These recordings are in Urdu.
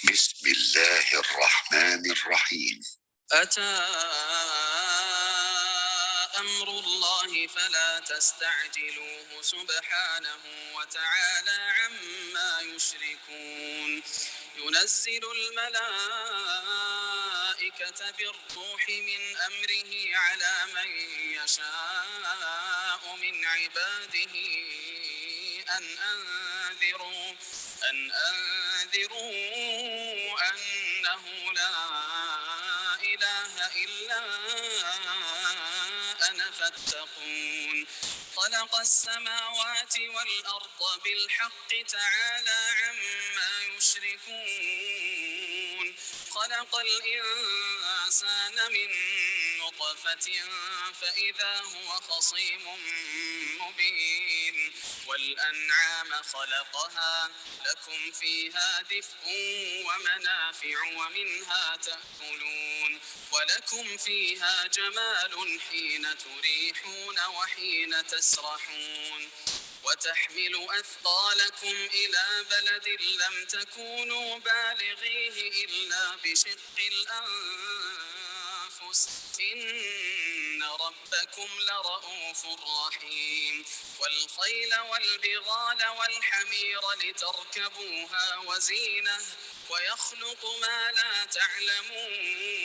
بسم الله الرحمن الرحيم. أتى أمر الله فلا تستعجلوه سبحانه وتعالى عما يشركون ينزل الملائكة بالروح من أمره على من يشاء من عباده أن أنذروا أنه لا إله إلا أنا فاتقون خلق السماوات والأرض بالحق تعالى عما يشركون خلق الإنسان من نطفة فإذا هو خصيم مبين والأنعام خلقها لكم فيها دفء ومنافع ومنها تأكلون ولكم فيها جمال حين تريحون وحين تسرحون وتحمل أثقالكم إلى بلد لم تكونوا بالغيه إلا بشق الأنفس إن ربكم لرؤوف رحيم والخيل والبغال والحمير لتركبوها وزينة ويخلق ما لا تعلمون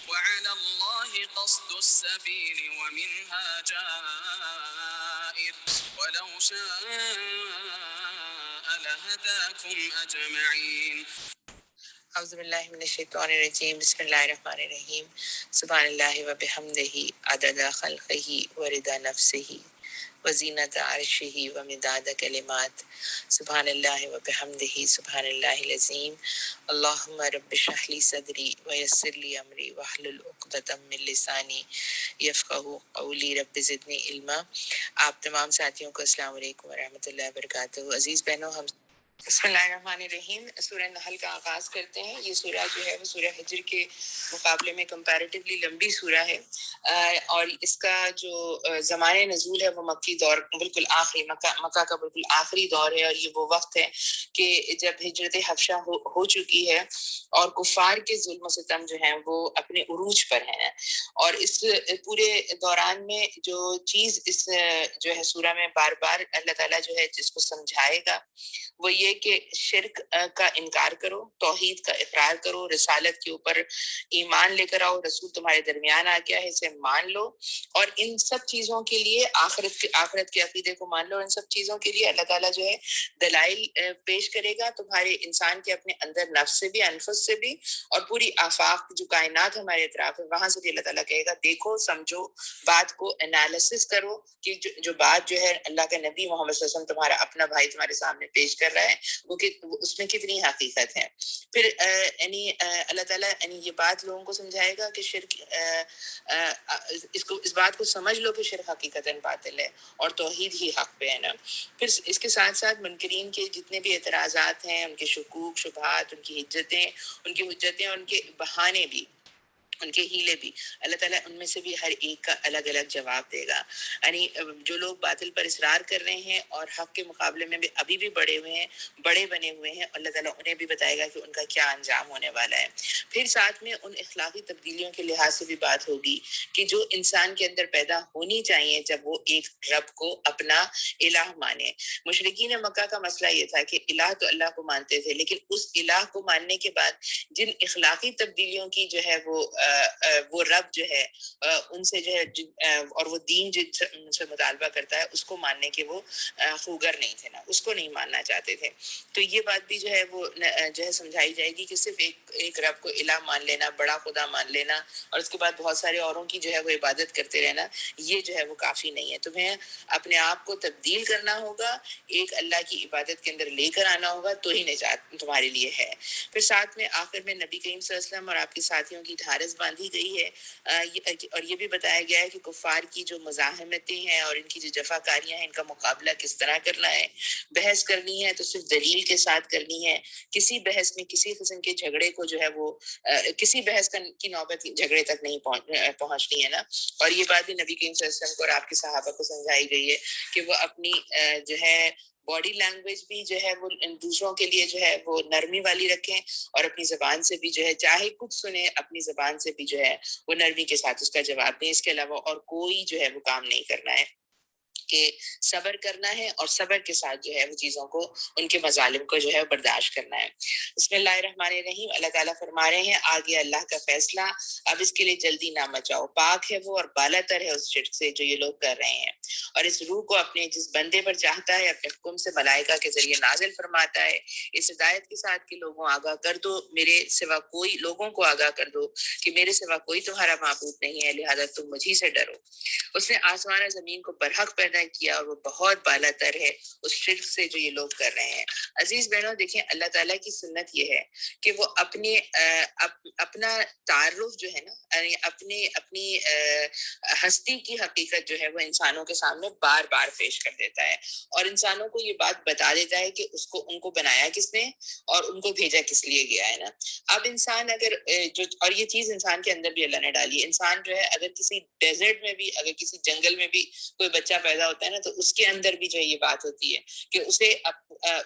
وعلى الله قصد السبيل ومنها جائر ولو شاء لهداكم أجمعين. اعوذ باللہ من الشیطان الرجیم بسم اللہ الرحمن الرحیم سبحان اللہ و بحمدہ عدد خلقہ ورضا نفسہ وزینت عرشہ ومداد کلمات سبحان اللہ و بحمدہ سبحان اللہ العظیم اللہم رب اشرح لی صدری ویسر لی امری واحلل عقدۃ من لسانی یفقہوا قولی رب زدنی علما۔ آپ تمام ساتھیوں کو السلام علیکم ورحمۃ اللہ وبرکاتہ۔ عزیز بہنوں، ہم بسم اللہ الرحمن الرحیم سورہ نحل کا آغاز کرتے ہیں۔ یہ سورہ جو ہے وہ سورہ حجر کے مقابلے میں کمپیریٹیولی لمبی سورہ ہے، اور اس کا جو زمان نزول ہے وہ مکی دور بالکل آخری مکہ کا بالکل آخری دور ہے، اور یہ وہ وقت ہے کہ جب ہجرت حبشہ ہو چکی ہے اور کفار کے ظلم و ستم جو ہیں وہ اپنے عروج پر ہیں۔ اور اس پورے دوران میں جو چیز اس جو ہے سورہ میں بار بار اللہ تعالیٰ جو ہے جس کو سمجھائے گا وہ یہ کہ شرک کا انکار کرو، توحید کا اقرار کرو، رسالت کے اوپر ایمان لے کر آؤ، رسول تمہارے درمیان آ گیا ہے اسے مان لو، اور ان سب چیزوں کے لیے آخرت کے عقیدے کو مان لو، اور ان سب چیزوں کے لیے اللہ تعالیٰ جو ہے دلائل پیش کرے گا تمہارے انسان کے اپنے اندر نفس سے بھی، انفس سے بھی، اور پوری آفاق جو کائنات ہمارے اطراف ہے وہاں سے بھی اللہ تعالیٰ کہے گا دیکھو، سمجھو، بات کو انالیسس کرو کہ جو بات جو ہے اللہ کا نبی محمد صلی اللہ علیہ وسلم تمہارا اپنا بھائی تمہارے سامنے پیش کر رہا ہے وہ اس میں کتنی حقیقت ہے۔ پھر اللہ تعالیٰ یہ بات لوگوں کو سمجھائے گا کہ شرک اس بات کو سمجھ لو کہ شرک حقیقتاً باطل ہے اور توحید ہی حق پہ ہے نا۔ پھر اس کے ساتھ ساتھ منکرین کے جتنے بھی اعتراضات ہیں، ان کے شکوک شبہات، ان کی حجتیں اور ان کے بہانے بھی، ان کے ہیلے بھی، اللہ تعالیٰ ان میں سے بھی ہر ایک کا الگ الگ جواب دے گا۔ یعنی جو لوگ باطل پر اصرار کر رہے ہیں اور حق کے مقابلے میں بھی ابھی بھی بڑے بنے ہوئے ہیں، اللہ تعالیٰ انہیں بھی بتائے گا کہ ان کا کیا انجام ہونے والا ہے۔ پھر ساتھ میں ان اخلاقی تبدیلیوں کے لحاظ سے بھی بات ہوگی کہ جو انسان کے اندر پیدا ہونی چاہیے جب وہ ایک رب کو اپنا الہ مانے۔ مشرکین مکہ کا مسئلہ یہ تھا کہ الہ تو اللہ کو مانتے تھے، لیکن اس الہ کو ماننے کے بعد جن اخلاقی تبدیلیوں کی جو ہے وہ رب جو ہے ان سے جو ہے اور وہ دین جن سے مطالبہ کرتا ہے اس کو ماننے کے وہ خوگر نہیں تھے نا، اس کو نہیں ماننا چاہتے تھے۔ تو یہ بات بھی جو ہے وہ جو ہے سمجھائی جائے گی کہ صرف ایک رب کو الہ مان لینا، بڑا خدا مان لینا، اور اس کے بعد بہت سارے اوروں کی جو ہے وہ عبادت کرتے رہنا، یہ جو ہے وہ کافی نہیں ہے۔ تمہیں اپنے آپ کو تبدیل کرنا ہوگا، ایک اللہ کی عبادت کے اندر لے کر آنا ہوگا، تو ہی نجات تمہارے لیے ہے۔ پھر ساتھ میں آخر میں نبی کریم صلی اللہ علیہ وسلم اور آپ کے ساتھیوں کی ڈھارس باندھی گئی ہے، اور یہ بھی بتایا گیا ہے کہ کفار کی جو مزاحمتیں ہیں اور ان کی جو جفاکاریاں ہیں ان کا مقابلہ کس طرح کرنا ہے۔ بحث کرنی ہے تو صرف دلیل کے ساتھ کرنی ہے، کسی بحث میں کسی قسم کے جھگڑے کو جو ہے وہ کسی بحث کی نوبت جھگڑے تک نہیں پہنچنی ہے نا۔ اور یہ بات بھی نبی کریم صلی اللہ علیہ وسلم کو اور آپ کے صحابہ کو سمجھائی گئی ہے کہ وہ اپنی جو ہے باڈی لینگویج بھی جو ہے وہ دوسروں کے لیے جو ہے وہ نرمی والی رکھیں، اور اپنی زبان سے بھی جو ہے چاہے کچھ سنیں اپنی زبان سے بھی جو ہے وہ نرمی کے ساتھ اس کا جواب دیں. اس کے علاوہ اور کوئی جو ہے وہ کام نہیں کرنا ہے، کہ صبر کرنا ہے اور صبر کے ساتھ جو ہے وہ چیزوں کو، ان کے مظالم کو جو ہے برداشت کرنا ہے. بسم اللہ الرحمن الرحیم. اللہ تعالیٰ فرما رہے ہیں آگے اللہ کا فیصلہ، اب اس کے لیے جلدی نہ مچاؤ، پاک ہے وہ اور بالا تر ہے اس شرک سے جو یہ لوگ کر رہے ہیں. اور اس روح کو اپنے جس بندے پر چاہتا ہے اپنے حکم سے ملائکہ کے ذریعے نازل فرماتا ہے، اس ہدایت کے ساتھ کہ لوگوں آگاہ کر دو میرے سوا کوئی، لوگوں کو آگاہ کر دو کہ میرے سوا کوئی تمہارا معبود نہیں ہے، لہذا تم مجھی سے ڈرو. اس نے آسمان اور زمین کو برحق پیدا کیا اور وہ بہت بالا تر ہے اس شرک سے جو یہ لوگ کر رہے ہیں. عزیز بہنوں دیکھیں، اللہ تعالیٰ کی سنت یہ ہے کہ وہ اپنا تعارف جو ہے نا، یعنی اپنی ہستی کی حقیقت جو ہے وہ انسانوں کے سامنے بار بار پیش کر دیتا ہے، اور انسانوں کو یہ بات بتا دیتا ہے کہ ان کو بنایا کس نے اور ان کو بھیجا کس لیے گیا ہے نا. اب انسان اگر اور یہ چیز انسان کے اندر بھی اللہ نے ڈالی ہے. انسان جو ہے اگر کسی ڈیزرٹ میں بھی، اگر کسی جنگل میں بھی کوئی بچہ پیدا ہوتا ہے نا، تو اس کے اندر بھی جو ہے یہ بات ہوتی ہے کہ اسے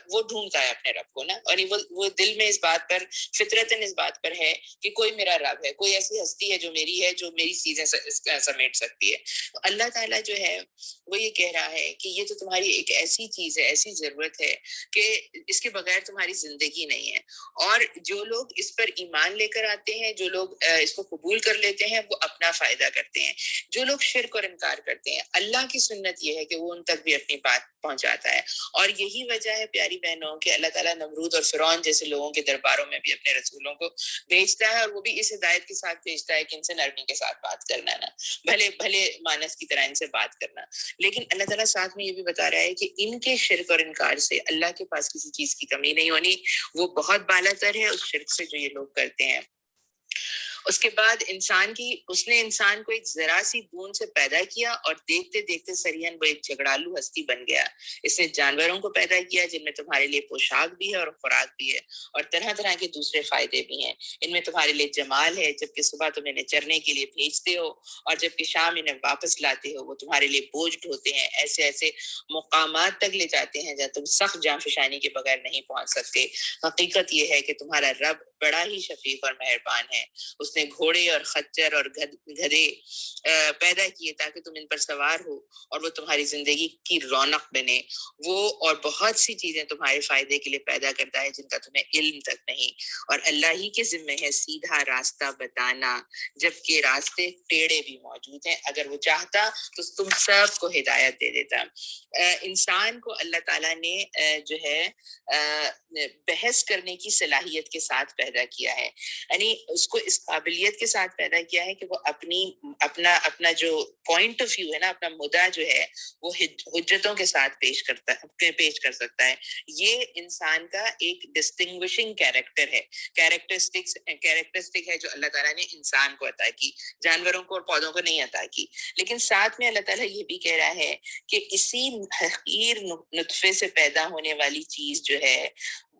وہ ڈھونڈتا ہے اپنے رب کو نا، اور وہ دل میں اس بات پر، فطرتاً اس بات پر ہے کہ کوئی میرا رب ہے، کوئی ایسی ہستی ہے جو میری چیزیں سمیٹ سکتی ہے. اللہ تعالیٰ جو ہے وہ یہ کہہ رہا ہے کہ یہ تو تمہاری ایک ایسی چیز ہے، ایسی ضرورت ہے کہ اس کے بغیر تمہاری زندگی نہیں ہے. اور جو لوگ اس پر ایمان لے کر آتے ہیں، جو لوگ اس کو قبول کر لیتے ہیں، وہ اپنا فائدہ کرتے ہیں. جو لوگ شرک اور انکار کرتے ہیں، اللہ کی سنت یہ ہے کہ وہ ان تک بھی اپنی بات پہنچاتا ہے. اور یہی وجہ ہے پیاری بہنوں کہ اللہ تعالیٰ نمرود اور فرعون جیسے لوگوں کے درباروں میں بھی اپنے رسولوں کو بھیجتا ہے، اور وہ بھی اس ہدایت کے ساتھ بھیجتا ہے کہ ان سے نرمی کے ساتھ بات کرنا نا، بھلے مانس کی طرح ان سے بات کرنا. لیکن اللہ تعالیٰ ساتھ میں یہ بھی بتا رہا ہے کہ ان کے شرک اور انکار سے اللہ کے پاس کسی چیز کی کمی نہیں ہونی، وہ بہت بالا تر ہے اس شرک سے جو یہ لوگ کرتے ہیں. اس کے بعد اس نے انسان کو ایک ذرا سی بوند سے پیدا کیا، اور دیکھتے دیکھتے سریعاً وہ ایک جھگڑالو ہستی بن گیا. اس نے جانوروں کو پیدا کیا جن میں تمہارے لیے پوشاک بھی ہے اور خوراک بھی ہے، اور طرح طرح کے دوسرے فائدے بھی ہیں. ان میں تمہارے لیے جمال ہے، جبکہ صبح تم انہیں چرنے کے لیے بھیجتے ہو اور جبکہ شام انہیں واپس لاتے ہو. وہ تمہارے لیے بوجھ ڈھوتے ہیں، ایسے ایسے مقامات تک لے جاتے ہیں جہاں تم سخت جاں فشانی کے بغیر نہیں پہنچ سکتے. حقیقت یہ ہے کہ تمہارا رب بڑا ہی شفیق اور مہربان ہے. اس نے گھوڑے اور خچر اور گدھے پیدا کیے تاکہ تم ان پر سوار ہو اور وہ تمہاری زندگی کی رونق بنے. وہ اور بہت سی چیزیں تمہارے فائدے کے لیے پیدا کرتا ہے جن کا تمہیں علم تک نہیں، اور اللہ ہی کے ذمہ ہے سیدھا راستہ بتانا، جبکہ راستے ٹیڑھے بھی موجود ہیں. اگر وہ چاہتا تو تم سب کو ہدایت دے دیتا. انسان کو اللہ تعالیٰ نے جو ہے بحث کرنے کی صلاحیت کے ساتھ پیدا کیا ہے، یعنی اس کو اس قابلیت کے ساتھ پیدا کیا ہے کہ وہ اپنا جو پوائنٹ آف ویو ہے نا، اپنا مدعا جو ہے وہ حجتوں کے ساتھ پیش کر سکتا ہے. یہ انسان کا ایک ڈسٹنگوشنگ کیریکٹر ہے، کیریکٹرسٹک ہے جو اللہ تعالیٰ نے انسان کو عطا کی، جانوروں کو اور پودوں کو نہیں عطا کی. لیکن ساتھ میں اللہ تعالیٰ یہ بھی کہہ رہا ہے کہ اسی حقیر نطفے سے پیدا ہونے والی چیز جو ہے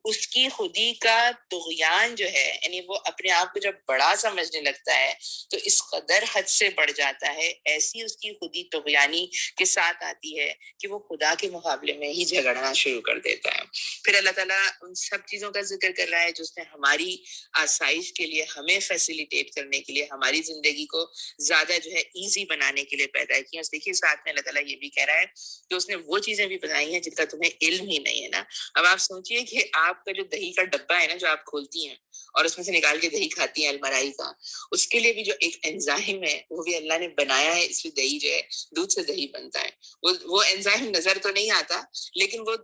اس کی خودی کا طغیان جو ہے، یعنی وہ اپنے آپ کو جب بڑا سمجھنے لگتا ہے تو اس قدر حد سے بڑھ جاتا ہے، ایسی اس کی خودی طغیانی کے ساتھ آتی ہے کہ وہ خدا کے مقابلے میں ہی جھگڑنا شروع کر دیتا ہے. پھر اللہ تعالیٰ ان سب چیزوں کا ذکر کر رہا ہے جو اس نے ہماری آسائش کے لیے، ہمیں فیسیلیٹیٹ کرنے کے لیے، ہماری زندگی کو زیادہ جو ہے ایزی بنانے کے لیے پیدا کی. اور دیکھیے ساتھ میں اللہ تعالیٰ یہ بھی کہہ رہا ہے کہ اس نے وہ چیزیں بھی بنائی ہیں جن کا تمہیں علم ہی نہیں ہے نا. اب آپ سوچئے کہ آپ کا جو دہی کا ڈبہ ہے نا، جو آپ کھولتی ہیں اور اس میں سے نکال کے دہی کھاتی ہیں المرائی کا، اس کے لیے بھی جو ایک انزائم ہے وہ بھی اللہ نے بنایا ہے، اس لیے دہی جو ہے دودھ سے دہی بنتا ہے. وہ انزائم نظر تو نہیں آتا، لیکن وہ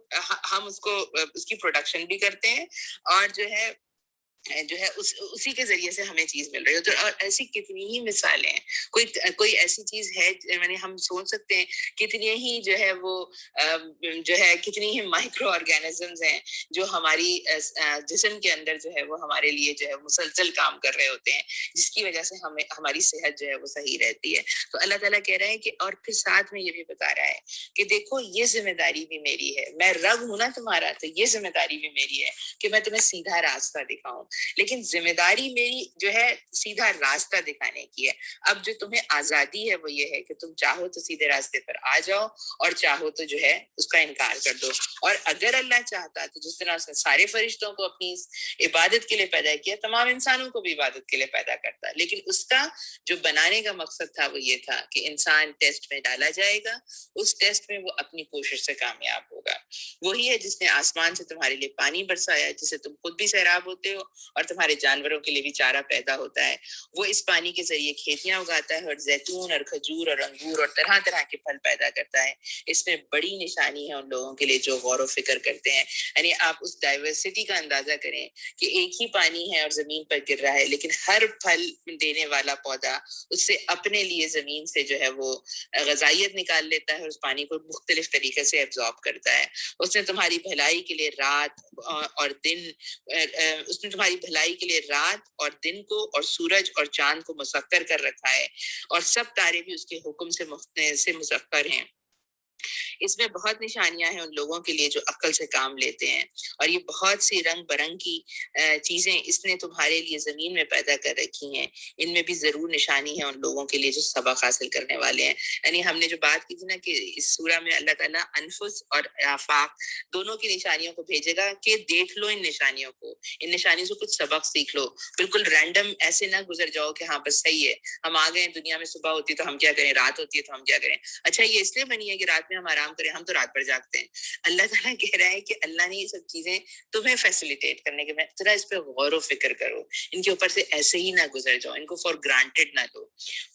ہم اس کی پروڈکشن بھی کرتے ہیں، اور جو ہے اسی کے ذریعے سے ہمیں چیز مل رہی ہے. تو اور ایسی کتنی ہی مثالیں ہیں، کوئی ایسی چیز ہے یعنی ہم سوچ سکتے ہیں کتنی ہی جو ہے وہ جو ہے کتنی ہی مائکرو آرگینزمز ہیں جو ہماری جسم کے اندر جو ہے وہ ہمارے لیے جو ہے مسلسل کام کر رہے ہوتے ہیں، جس کی وجہ سے ہماری صحت جو ہے وہ صحیح رہتی ہے. تو اللہ تعالیٰ کہہ رہے ہیں کہ اور پھر ساتھ میں یہ بھی بتا رہا ہے کہ دیکھو یہ ذمہ داری بھی میری ہے، میں رب ہوں نا تمہارا، تو یہ ذمہ داری بھی میری ہے کہ میں تمہیں سیدھا راستہ دکھاؤں. لیکن ذمہ داری میری جو ہے سیدھا راستہ دکھانے کی ہے. اب جو تمہیں آزادی ہے وہ یہ ہے کہ تم چاہو تو سیدھے راستے پر آ جاؤ اور چاہو تو جو ہے اس کا انکار کر دو. اور اگر اللہ چاہتا تو جس طرح اس نے سارے فرشتوں کو اپنی عبادت کے لیے پیدا کیا، تمام انسانوں کو بھی عبادت کے لیے پیدا کرتا. لیکن اس کا جو بنانے کا مقصد تھا وہ یہ تھا کہ انسان ٹیسٹ میں ڈالا جائے گا، اس ٹیسٹ میں وہ اپنی کوشش سے کامیاب ہوگا. وہی ہے جس نے آسمان سے تمہارے لیے پانی برسایا، جسے تم خود بھی سیراب ہوتے ہو اور تمہارے جانوروں کے لیے بھی چارہ پیدا ہوتا ہے. وہ اس پانی کے ذریعے کھیتیاں اگاتا ہے اور زیتون اور کھجور اور انگور اور طرح طرح کے پھل پیدا کرتا ہے. اس میں بڑی نشانی ہے ان لوگوں کے لیے جو غور و فکر کرتے ہیں. یعنی آپ اس ڈائیورسٹی کا اندازہ کریں کہ ایک ہی پانی ہے اور زمین پر گر رہا ہے، لیکن ہر پھل دینے والا پودا اس سے اپنے لیے زمین سے جو ہے وہ غذائیت نکال لیتا ہے اور اس پانی کو مختلف طریقے سے ایبزارب کرتا ہے. اس نے تمہاری بھلائی کے لیے رات اور دن اس نے تمہاری بھلائی کے لیے رات اور دن کو اور سورج اور چاند کو مسخر کر رکھا ہے، اور سب تارے بھی اس کے حکم سے مسخر ہیں. اس میں بہت نشانیاں ہیں ان لوگوں کے لیے جو عقل سے کام لیتے ہیں. اور یہ بہت سی رنگ برنگ کی چیزیں اس نے تمہارے لیے زمین میں پیدا کر رکھی ہیں. ان میں بھی ضرور نشانی ہے ان لوگوں کے لیے جو سبق حاصل کرنے والے ہیں. یعنی ہم نے جو بات کی تھی نا کہ اس سورہ میں اللہ تعالیٰ انفس اور آفاق دونوں کی نشانیوں کو بھیجے گا کہ دیکھ لو ان نشانیوں کو، ان نشانیوں سے کچھ سبق سیکھ لو. بالکل رینڈم ایسے نہ گزر جاؤ کہ ہاں بس صحیح ہے، ہم آ گئے دنیا میں، صبح ہوتی ہے تو ہم کیا کریں، رات ہوتی ہے تو ہم کیا کریں، اچھا یہ اس لیے بنی ہے کہ رات میں ہم آرام کریں، ہم تو رات بھر جاگتے ہیں. اللہ تعالیٰ کہہ رہا ہے کہ اللہ نے یہ سب چیزیں تمہیں فیسیلیٹیٹ کرنے کے، ذرا اس پہ غور و فکر کرو، ان کے اوپر سے ایسے ہی نہ گزر جاؤ، ان کو فار گرانٹیڈ نہ لو.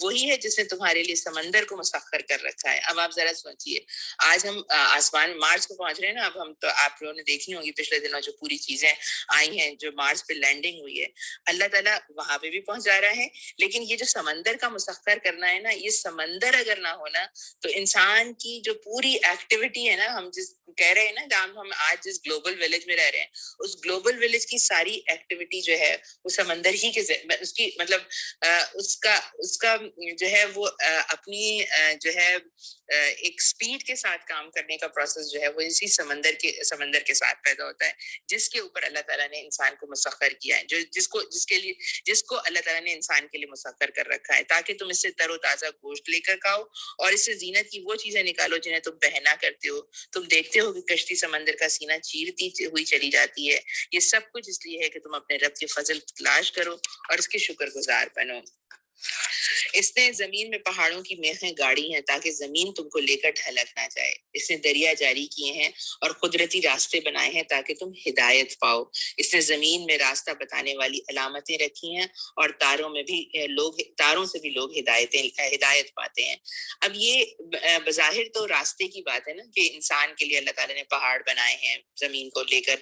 وہی ہے جس نے تمہارے لیے سمندر کو مسخر کر رکھا ہے. اب آپ ذرا سوچیے، آج ہم آسمان مارس کو پہنچ رہے ہیں نا. اب ہم تو آپ لوگوں نے دیکھی ہوں گی پچھلے دنوں جو پوری چیزیں آئی ہیں، جو مارس پہ لینڈنگ ہوئی ہے، اللہ تعالیٰ وہاں پہ بھی پہنچ جا رہا ہے. لیکن یہ جو سمندر کا مسخر کرنا ہے نا، یہ سمندر اگر نہ ہونا تو انسان کی جو پوری ایکٹیویٹی ہے نا، ہم جس کہہ رہے ہیں نا کہ ہم آج جس گلوبل ولیج میں رہ رہے ہیں، اس گلوبل ولیج کی ساری ایکٹیویٹی جو ہے وہ سمندر ہی کے اس کی مطلب اس کا جو ہے وہ اپنی جو ہے ایک سپیڈ کے ساتھ کام کرنے کا پروسیس جو ہے وہ اسی سمندر کے ساتھ پیدا ہوتا ہے، جس کے اوپر اللہ تعالیٰ نے انسان کو مسخر کیا ہے، جس کو اللہ تعالیٰ نے انسان کے لیے مسخر کر رکھا ہے، تاکہ تم اس سے تر و تازہ گوشت لے کر کھاؤ اور اس سے زینت کی وہ چیزیں نکالو جنہیں تم پہنا کرتے ہو. تم دیکھتے ہو کہ کشتی سمندر کا سینہ چیرتی ہوئی چلی جاتی ہے. یہ سب کچھ اس لیے ہے کہ تم اپنے رب کے فضل تلاش کرو اور اس کے شکر گزار بنو. اس نے زمین میں پہاڑوں کی میخیں گاڑی ہیں تاکہ زمین تم کو لے کر ڈھلک نہ جائے. اس نے دریا جاری کیے ہیں اور قدرتی راستے بنائے ہیں تاکہ تم ہدایت پاؤ. اس نے زمین میں راستہ بتانے والی علامتیں رکھی ہیں اور تاروں سے بھی لوگ ہدایت پاتے ہیں. اب یہ بظاہر تو راستے کی بات ہے نا کہ انسان کے لیے اللہ تعالیٰ نے پہاڑ بنائے ہیں زمین کو لے کر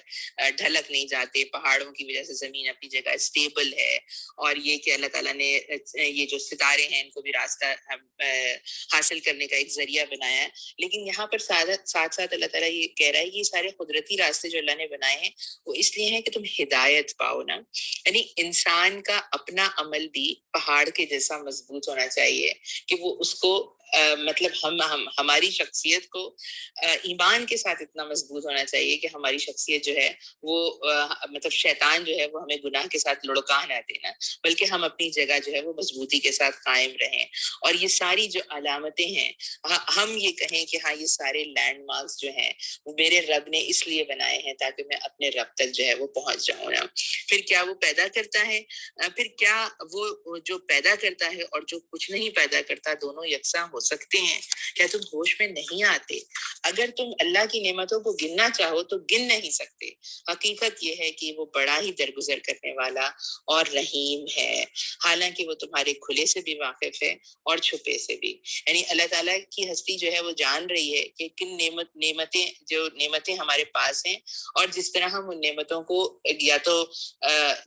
ڈھلک نہیں جاتے. پہاڑوں کی وجہ سے زمین اپنی جگہ اسٹیبل ہے، اور یہ کہ اللہ تعالیٰ نے یہ جو ستارے ہیں ان کو بھی راستہ حاصل کرنے کا ایک ذریعہ بنایا ہے. لیکن یہاں پر ساتھ ساتھ اللہ تعالیٰ یہ کہہ رہا ہے کہ یہ سارے قدرتی راستے جو اللہ نے بنائے ہیں وہ اس لیے ہیں کہ تم ہدایت پاؤ نا. یعنی انسان کا اپنا عمل بھی پہاڑ کے جیسا مضبوط ہونا چاہیے کہ وہ اس کو مطلب ہماری شخصیت کو ایمان کے ساتھ اتنا مضبوط ہونا چاہیے کہ ہماری شخصیت جو ہے وہ مطلب شیطان جو ہے وہ ہمیں گناہ کے ساتھ لڑکا نہ دینا، بلکہ ہم اپنی جگہ جو ہے وہ مضبوطی کے ساتھ قائم رہیں. اور یہ ساری جو علامتیں ہیں، ہم یہ کہیں کہ ہاں یہ سارے لینڈ مارکس جو ہیں وہ میرے رب نے اس لیے بنائے ہیں تاکہ میں اپنے رب تک جو ہے وہ پہنچ جاؤں نا. پھر کیا وہ پیدا کرتا ہے، پھر کیا وہ جو پیدا کرتا ہے اور جو کچھ نہیں پیدا کرتا دونوں یکساں ہو سکتے ہیں؟ کیا تم ہوش میں نہیں آتے؟ اگر تم اللہ کی نعمتوں کو گننا چاہو تو گن نہیں سکتے. حقیقت یہ ہے کہ وہ بڑا ہی درگزر کرنے والا اور رحیم ہے، حالانکہ وہ تمہارے کھلے سے بھی واقف ہے اور چھپے سے بھی. یعنی اللہ تعالیٰ کی ہستی جو ہے وہ جان رہی ہے کہ کن نعمتیں ہمارے پاس ہیں، اور جس طرح ہم ان نعمتوں کو یا تو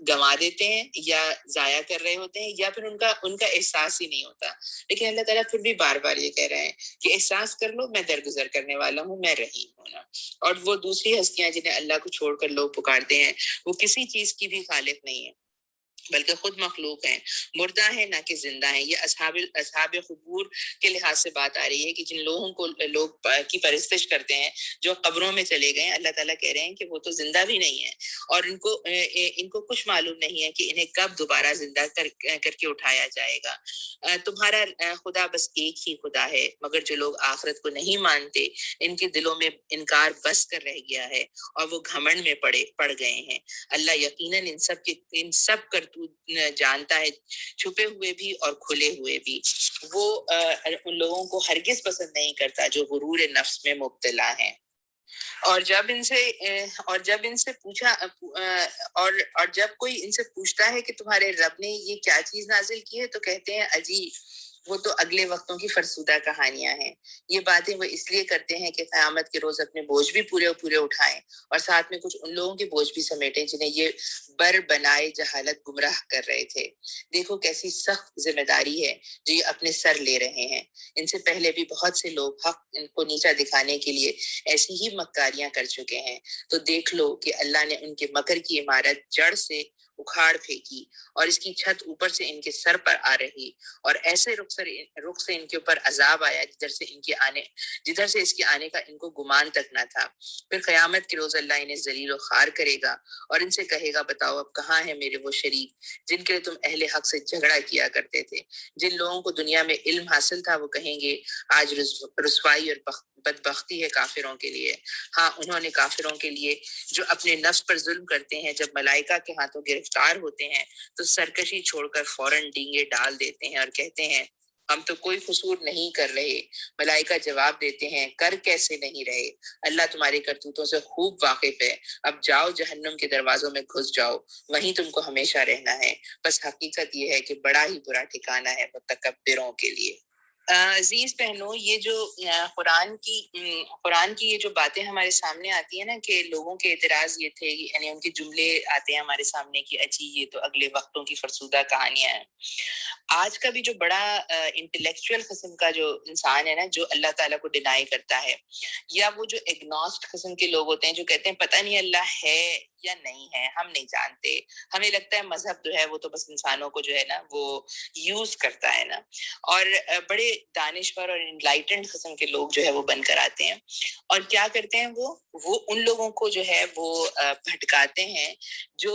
گنوا دیتے ہیں یا ضائع کر رہے ہوتے ہیں یا پھر ان کا احساس ہی نہیں ہوتا. لیکن اللہ تعالیٰ پھر بھی بار بار یہ کہہ رہے ہیں کہ احساس کر لو میں درگزر کرنے والا ہوں، میں رحیم ہوں نا. اور وہ دوسری ہستیاں جنہیں اللہ کو چھوڑ کر لوگ پکارتے ہیں وہ کسی چیز کی بھی خالق نہیں ہے. بلکہ خود مخلوق ہیں، مردہ ہیں نہ کہ زندہ ہیں۔ یہ اصحاب قبور کے لحاظ سے بات آ رہی ہے کہ جن لوگوں کو لوگ کی پرستش کرتے ہیں جو قبروں میں چلے گئے ہیں، اللہ تعالیٰ کہہ رہے ہیں کہ وہ تو زندہ بھی نہیں ہیں، اور ان کو کچھ معلوم نہیں ہے کہ انہیں کب دوبارہ زندہ کر کے اٹھایا جائے گا۔ تمہارا خدا بس ایک ہی خدا ہے، مگر جو لوگ آخرت کو نہیں مانتے ان کے دلوں میں انکار بس کر رہ گیا ہے اور وہ گھمنڈ میں پڑ گئے ہیں۔ اللہ یقیناً ان سب کرتوت جانتا ہے، چھپے ہوئے بھی اور کھلے ہوئے بھی۔ وہ ان لوگوں کو ہرگز پسند نہیں کرتا جو غرور نفس میں مبتلا ہیں۔ اور جب ان سے پوچھا اور جب کوئی ان سے پوچھتا ہے کہ تمہارے رب نے یہ کیا چیز نازل کی ہے تو کہتے ہیں عجیب، وہ تو اگلے وقتوں کی فرسودہ کہانیاں ہیں۔ یہ باتیں وہ اس لیے کرتے ہیں کہ قیامت کے روز اپنے بوجھ بھی پورے اٹھائیں اور ساتھ میں کچھ ان لوگوں کے بوجھ بھی سمیٹیں جنہیں یہ بر بنائے جہالت گمراہ کر رہے تھے۔ دیکھو کیسی سخت ذمہ داری ہے جو یہ اپنے سر لے رہے ہیں۔ ان سے پہلے بھی بہت سے لوگ حق ان کو نیچا دکھانے کے لیے ایسی ہی مکاریاں کر چکے ہیں، تو دیکھ لو کہ اللہ نے ان کے مکر کی عمارت جڑ سے اکھاڑ پھینکی اور اس کی چھت اوپر سے ان کے سر پر آ رہی، اور ایسے رخ سے ان کے اوپر عذاب آیا جدھر سے اس کے آنے کا ان کو گمان تک نہ تھا۔ پھر قیامت کے روز اللہ انہیں ذلیل و خوار کرے گا اور ان سے کہے گا بتاؤ اب کہاں ہے میرے وہ شریک جن کے لیے تم اہل حق سے جھگڑا کیا کرتے تھے۔ جن لوگوں کو دنیا میں علم حاصل تھا وہ کہیں گے آج رسوائی اور بدبختی ہے کافروں کے لیے۔ ہاں انہوں نے کافروں کے لیے جو اپنے نفس پر ظلم کرتے ہیں جب ملائکہ کے ہاتھوں گرفتار ہوتے ہیں تو سرکشی چھوڑ کر فوراً ڈینگے ڈال دیتے ہیں اور کہتے ہیں ہم تو کوئی قصور نہیں کر رہے۔ ملائکہ جواب دیتے ہیں کر کیسے نہیں رہے، اللہ تمہارے کرتوتوں سے خوب واقف ہے۔ اب جاؤ جہنم کے دروازوں میں گھس جاؤ، وہیں تم کو ہمیشہ رہنا ہے۔ بس حقیقت یہ ہے کہ بڑا ہی برا ٹھکانہ ہے متکبروں کے لیے۔ عزیز بہنوں، یہ جو قرآن کی یہ جو باتیں ہمارے سامنے آتی ہیں نا کہ لوگوں کے اعتراض یہ تھے، یعنی ان کے جملے آتے ہیں ہمارے سامنے کہ اچھی یہ تو اگلے وقتوں کی فرسودہ کہانیاں ہیں۔ آج کا بھی جو بڑا انٹلیکچوئل قسم کا جو انسان ہے نا جو اللہ تعالیٰ کو ڈینائی کرتا ہے، یا وہ جو ایگنوسٹ قسم کے لوگ ہوتے ہیں جو کہتے ہیں پتہ نہیں اللہ ہے یا نہیں ہے، ہم نہیں جانتے، ہمیں لگتا ہے مذہب جو ہے وہ تو بس انسانوں کو جو ہے نا وہ یوز کرتا ہے نا، اور بڑے دانشور اور انلائٹنڈ قسم کے لوگ جو ہے وہ بن کر آتے ہیں اور کیا کرتے ہیں وہ ان لوگوں کو جو ہے وہ بھٹکاتے ہیں جو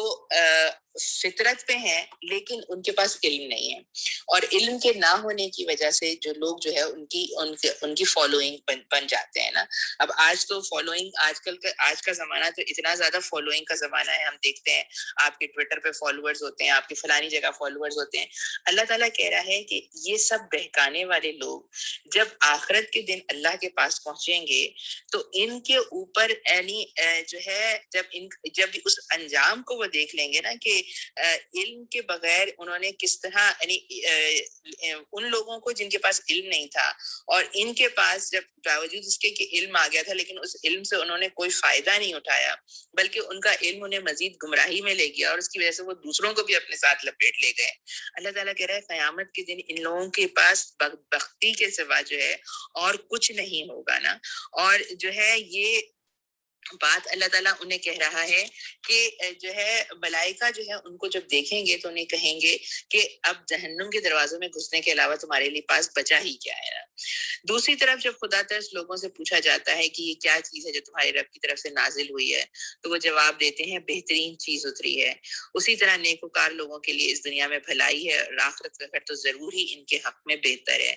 فطرت پہ ہیں لیکن ان کے پاس علم نہیں ہے، اور علم کے نہ ہونے کی وجہ سے جو لوگ جو ہے ان کی فالوئنگ بن جاتے ہیں نا۔ اب آج تو فالوئنگ آج کا زمانہ تو اتنا زیادہ فالوئنگ کا زمانہ ہے، ہم دیکھتے ہیں آپ کے ٹویٹر پہ فالوورز ہوتے ہیں، آپ کی فلانی جگہ فالوورز ہوتے ہیں۔ اللہ تعالیٰ کہہ رہا ہے کہ یہ سب بہکانے والے لوگ جب آخرت کے دن اللہ کے پاس پہنچیں گے تو ان کے اوپر یعنی جو ہے جب اس انجام کو وہ دیکھ لیں گے نا کہ علم کے بغیر انہوں نے کس طرح یعنی ان لوگوں کو جن کے پاس علم نہیں تھا اور ان کے پاس جب باوجود اس کے کہ علم آ گیا تھا لیکن اس علم سے انہوں نے کوئی فائدہ نہیں اٹھایا بلکہ ان کا علم انہیں مزید گمراہی میں لے گیا اور اس کی وجہ سے وہ دوسروں کو بھی اپنے ساتھ لپیٹ لے گئے۔ اللہ تعالیٰ کہہ رہا ہے قیامت کے دن ان لوگوں کے پاس بختی کے سوا جو ہے اور کچھ نہیں ہوگا نا، اور جو ہے یہ بات اللہ تعالیٰ انہیں کہہ رہا ہے کہ جو ہے ملائکہ جو ہے ان کو جب دیکھیں گے تو انہیں کہیں گے کہ اب جہنم کے دروازوں میں گھسنے کے علاوہ تمہارے لیے پاس بچا ہی کیا ہے نا۔ دوسری طرف جب خدا ترس لوگوں سے پوچھا جاتا ہے کہ یہ کیا چیز ہے جو تمہارے رب کی طرف سے نازل ہوئی ہے تو وہ جواب دیتے ہیں بہترین چیز اتری ہے۔ اسی طرح نیکوکار لوگوں کے لیے اس دنیا میں بھلائی ہے اور آخرت کا گھر تو ضرور ہی ان کے حق میں بہتر ہے۔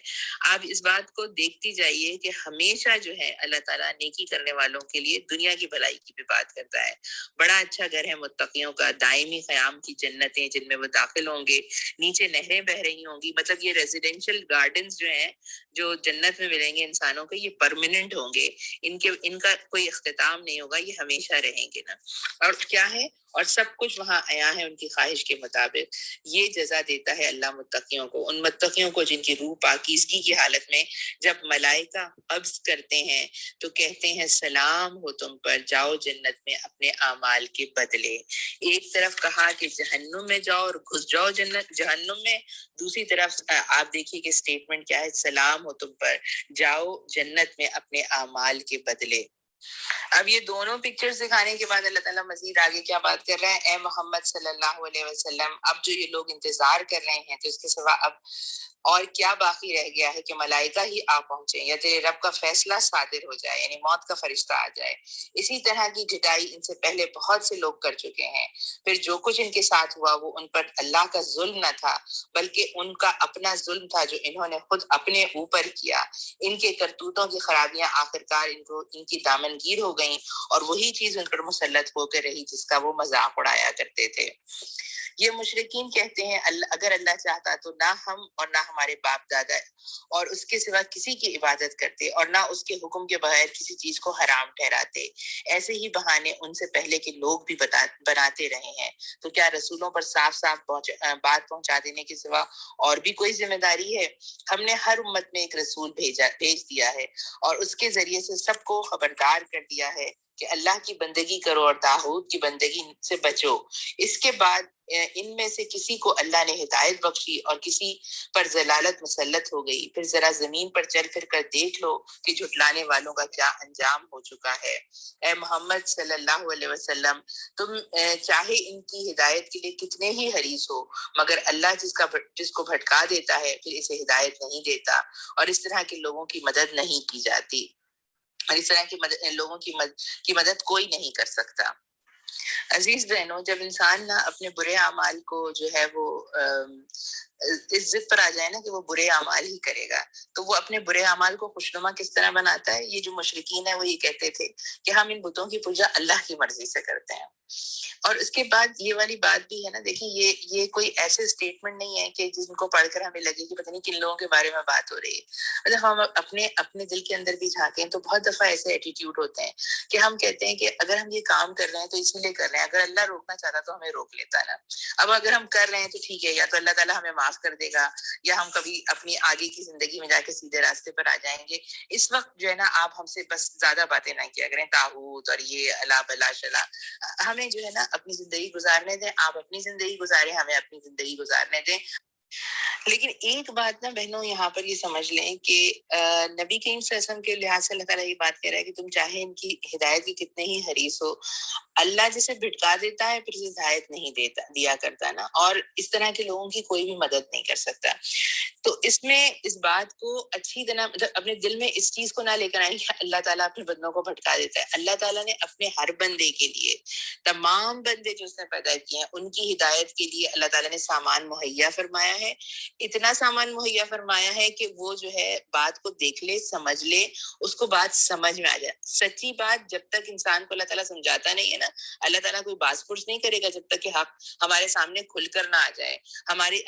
آپ اس بات کو دیکھتی جائیے کہ ہمیشہ جو ہے اللہ تعالیٰ نیکی کرنے والوں کے لیے دنیا کی بھلائی کی بھی بات کرتا ہے۔ بڑا اچھا گھر ہے متقیوں کا، دائمی قیام کی جنتیں جن میں وہ داخل ہوں گے، نیچے نہریں بہہ رہی ہوں گی۔ مطلب یہ ریزیڈینشل گارڈنز جو ہیں جو جنت میں ملیں گے انسانوں کو یہ پرماننٹ ہوں گے، ان کا کوئی اختتام نہیں ہوگا، یہ ہمیشہ رہیں گے نا۔ اور کیا ہے اور سب کچھ وہاں آیا ہے ان کی خواہش کے مطابق۔ یہ جزا دیتا ہے اللہ متقیوں کو، ان متقیوں کو جن کی روح پاکیزگی کی حالت میں جب ملائکہ قبض کرتے ہیں تو کہتے ہیں سلام ہو تم پر، جاؤ جنت میں اپنے اعمال کے بدلے۔ ایک طرف کہا کہ جہنم میں جاؤ اور گھس جاؤ جہنم میں، دوسری طرف آپ دیکھیے کہ سٹیٹمنٹ کیا ہے، سلام ہو تم پر، جاؤ جنت میں اپنے اعمال کے بدلے۔ اب یہ دونوں پکچرز دکھانے کے بعد اللہ تعالیٰ مزید آگے کیا بات کر رہے ہیں؟ اے محمد صلی اللہ علیہ وسلم، اب جو یہ لوگ انتظار کر رہے ہیں تو اس کے سوا اب اور کیا باقی رہ گیا ہے کہ ملائکہ ہی آ پہنچے یا تیرے رب کا فیصلہ صادر ہو جائے، یعنی موت کا فرشتہ آ جائے۔ اسی طرح کی جٹائی ان سے پہلے بہت سے لوگ کر چکے ہیں، پھر جو کچھ ان کے ساتھ ہوا وہ ان پر اللہ کا ظلم نہ تھا بلکہ ان کا اپنا ظلم تھا جو انہوں نے خود اپنے اوپر کیا۔ ان کے کرتوتوں کی خرابیاں آخرکار ان کی دامنگیر ہو گئیں اور وہی چیز ان پر مسلط ہو کر رہی جس کا وہ مذاق اڑایا کرتے تھے۔ یہ مشرکین کہتے ہیں اگر اللہ چاہتا تو نہ ہم اور نہ ہمارے باپ دادا اور اس کے سوا کسی کی عبادت کرتے اور نہ اس کے حکم کے بغیر کسی چیز کو حرام ٹھہراتے۔ ایسے ہی بہانے ان سے پہلے کے لوگ بھی بناتے رہے ہیں، تو کیا رسولوں پر صاف صاف بات پہنچا دینے کے سوا اور بھی کوئی ذمہ داری ہے؟ ہم نے ہر امت میں ایک رسول بھیج دیا ہے اور اس کے ذریعے سے سب کو خبردار کر دیا ہے کہ اللہ کی بندگی کرو اور طاغوت کی بندگی سے بچو۔ اس کے بعد ان میں سے کسی کو اللہ نے ہدایت بخشی اور کسی پر ضلالت مسلط ہو گئی، پھر ذرا زمین پر چل پھر کر دیکھ لو کہ جھٹلانے والوں کا کیا انجام ہو چکا ہے۔ اے محمد صلی اللہ علیہ وسلم، تم چاہے ان کی ہدایت کے لیے کتنے ہی حریص ہو، مگر اللہ جس کو بھٹکا دیتا ہے پھر اسے ہدایت نہیں دیتا، اور اس طرح کے لوگوں کی مدد نہیں کی جاتی، اور اس طرح کی لوگوں کی مدد کوئی نہیں کر سکتا۔ عزیز بہنوں، جب انسان نہ اپنے برے اعمال کو جو ہے وہ اس ضد پر آ جائے نا کہ وہ برے اعمال ہی کرے گا، تو وہ اپنے برے اعمال کو خوشنما کس طرح بناتا ہے؟ یہ جو مشرکین ہیں وہ یہ کہتے تھے کہ ہم ان بتوں کی پوجا اللہ کی مرضی سے کرتے ہیں۔ اور اس کے بعد یہ والی بات بھی ہے نا، دیکھیں یہ کوئی ایسے سٹیٹمنٹ نہیں ہے کہ جن کو پڑھ کر ہمیں لگے کہ پتہ نہیں کن لوگوں کے بارے میں بات ہو رہی ہے۔ اگر ہم اپنے دل کے اندر بھی جھانکیں تو بہت دفعہ ایسے ایٹیٹیوڈ ہوتے ہیں کہ ہم کہتے ہیں کہ اگر ہم یہ کام کر رہے ہیں تو اسی لیے کر رہے ہیں، اگر اللہ روکنا چاہتا تو ہمیں روک لیتا نا۔ اب اگر ہم کر رہے ہیں تو ٹھیک ہے، یا تو اللہ تعالیٰ ہمیں معاف کر دے گا یا ہم کبھی اپنی آگے کی زندگی میں جا کے سیدھے راستے پر آ جائیں گے۔ اس وقت جو ہے نا آپ ہم سے بس زیادہ باتیں نہ کیا کریں، طاغوت اور یہ الا بلا شلا، ہمیں جو ہے نا اپنی زندگی گزارنے دیں، آپ اپنی زندگی گزاریں، ہمیں اپنی زندگی گزارنے دیں۔ لیکن ایک بات نا بہنوں یہاں پر یہ سمجھ لیں کہ نبی کریم صلی اللہ علیہ وسلم کے لحاظ سے اللہ تعالیٰ یہ بات کہہ رہا ہے کہ تم چاہے ان کی ہدایت کے کتنے ہی حریص ہو، اللہ جسے بھٹکا دیتا ہے پھر ہدایت نہیں دیا کرتا نا، اور اس طرح کے لوگوں کی کوئی بھی مدد نہیں کر سکتا۔ تو اس میں اس بات کو اچھی طرح اپنے دل میں اس چیز کو نہ لے کر آئیں کہ اللہ تعالیٰ اپنے بندوں کو بھٹکا دیتا ہے۔ اللہ تعالیٰ نے اپنے ہر بندے کے لیے، تمام بندے جو اس نے پیدا کیے ہیں ان کی ہدایت کے لیے اللہ تعالیٰ نے سامان مہیا فرمایا ہے، اتنا سامان مہیا فرمایا ہے کہ وہ جو ہے بات کو دیکھ لے، سمجھ لے، اس کو بات سمجھ میں آ جائے۔ سچی بات جب تک انسان کو اللہ تعالیٰ سمجھاتا نہیں ہے نا، اللہ تعالیٰ کوئی باز پرس نہیں کرے گا جب تک کہ حق ہمارے سامنے کھل کر نہ آ جائے،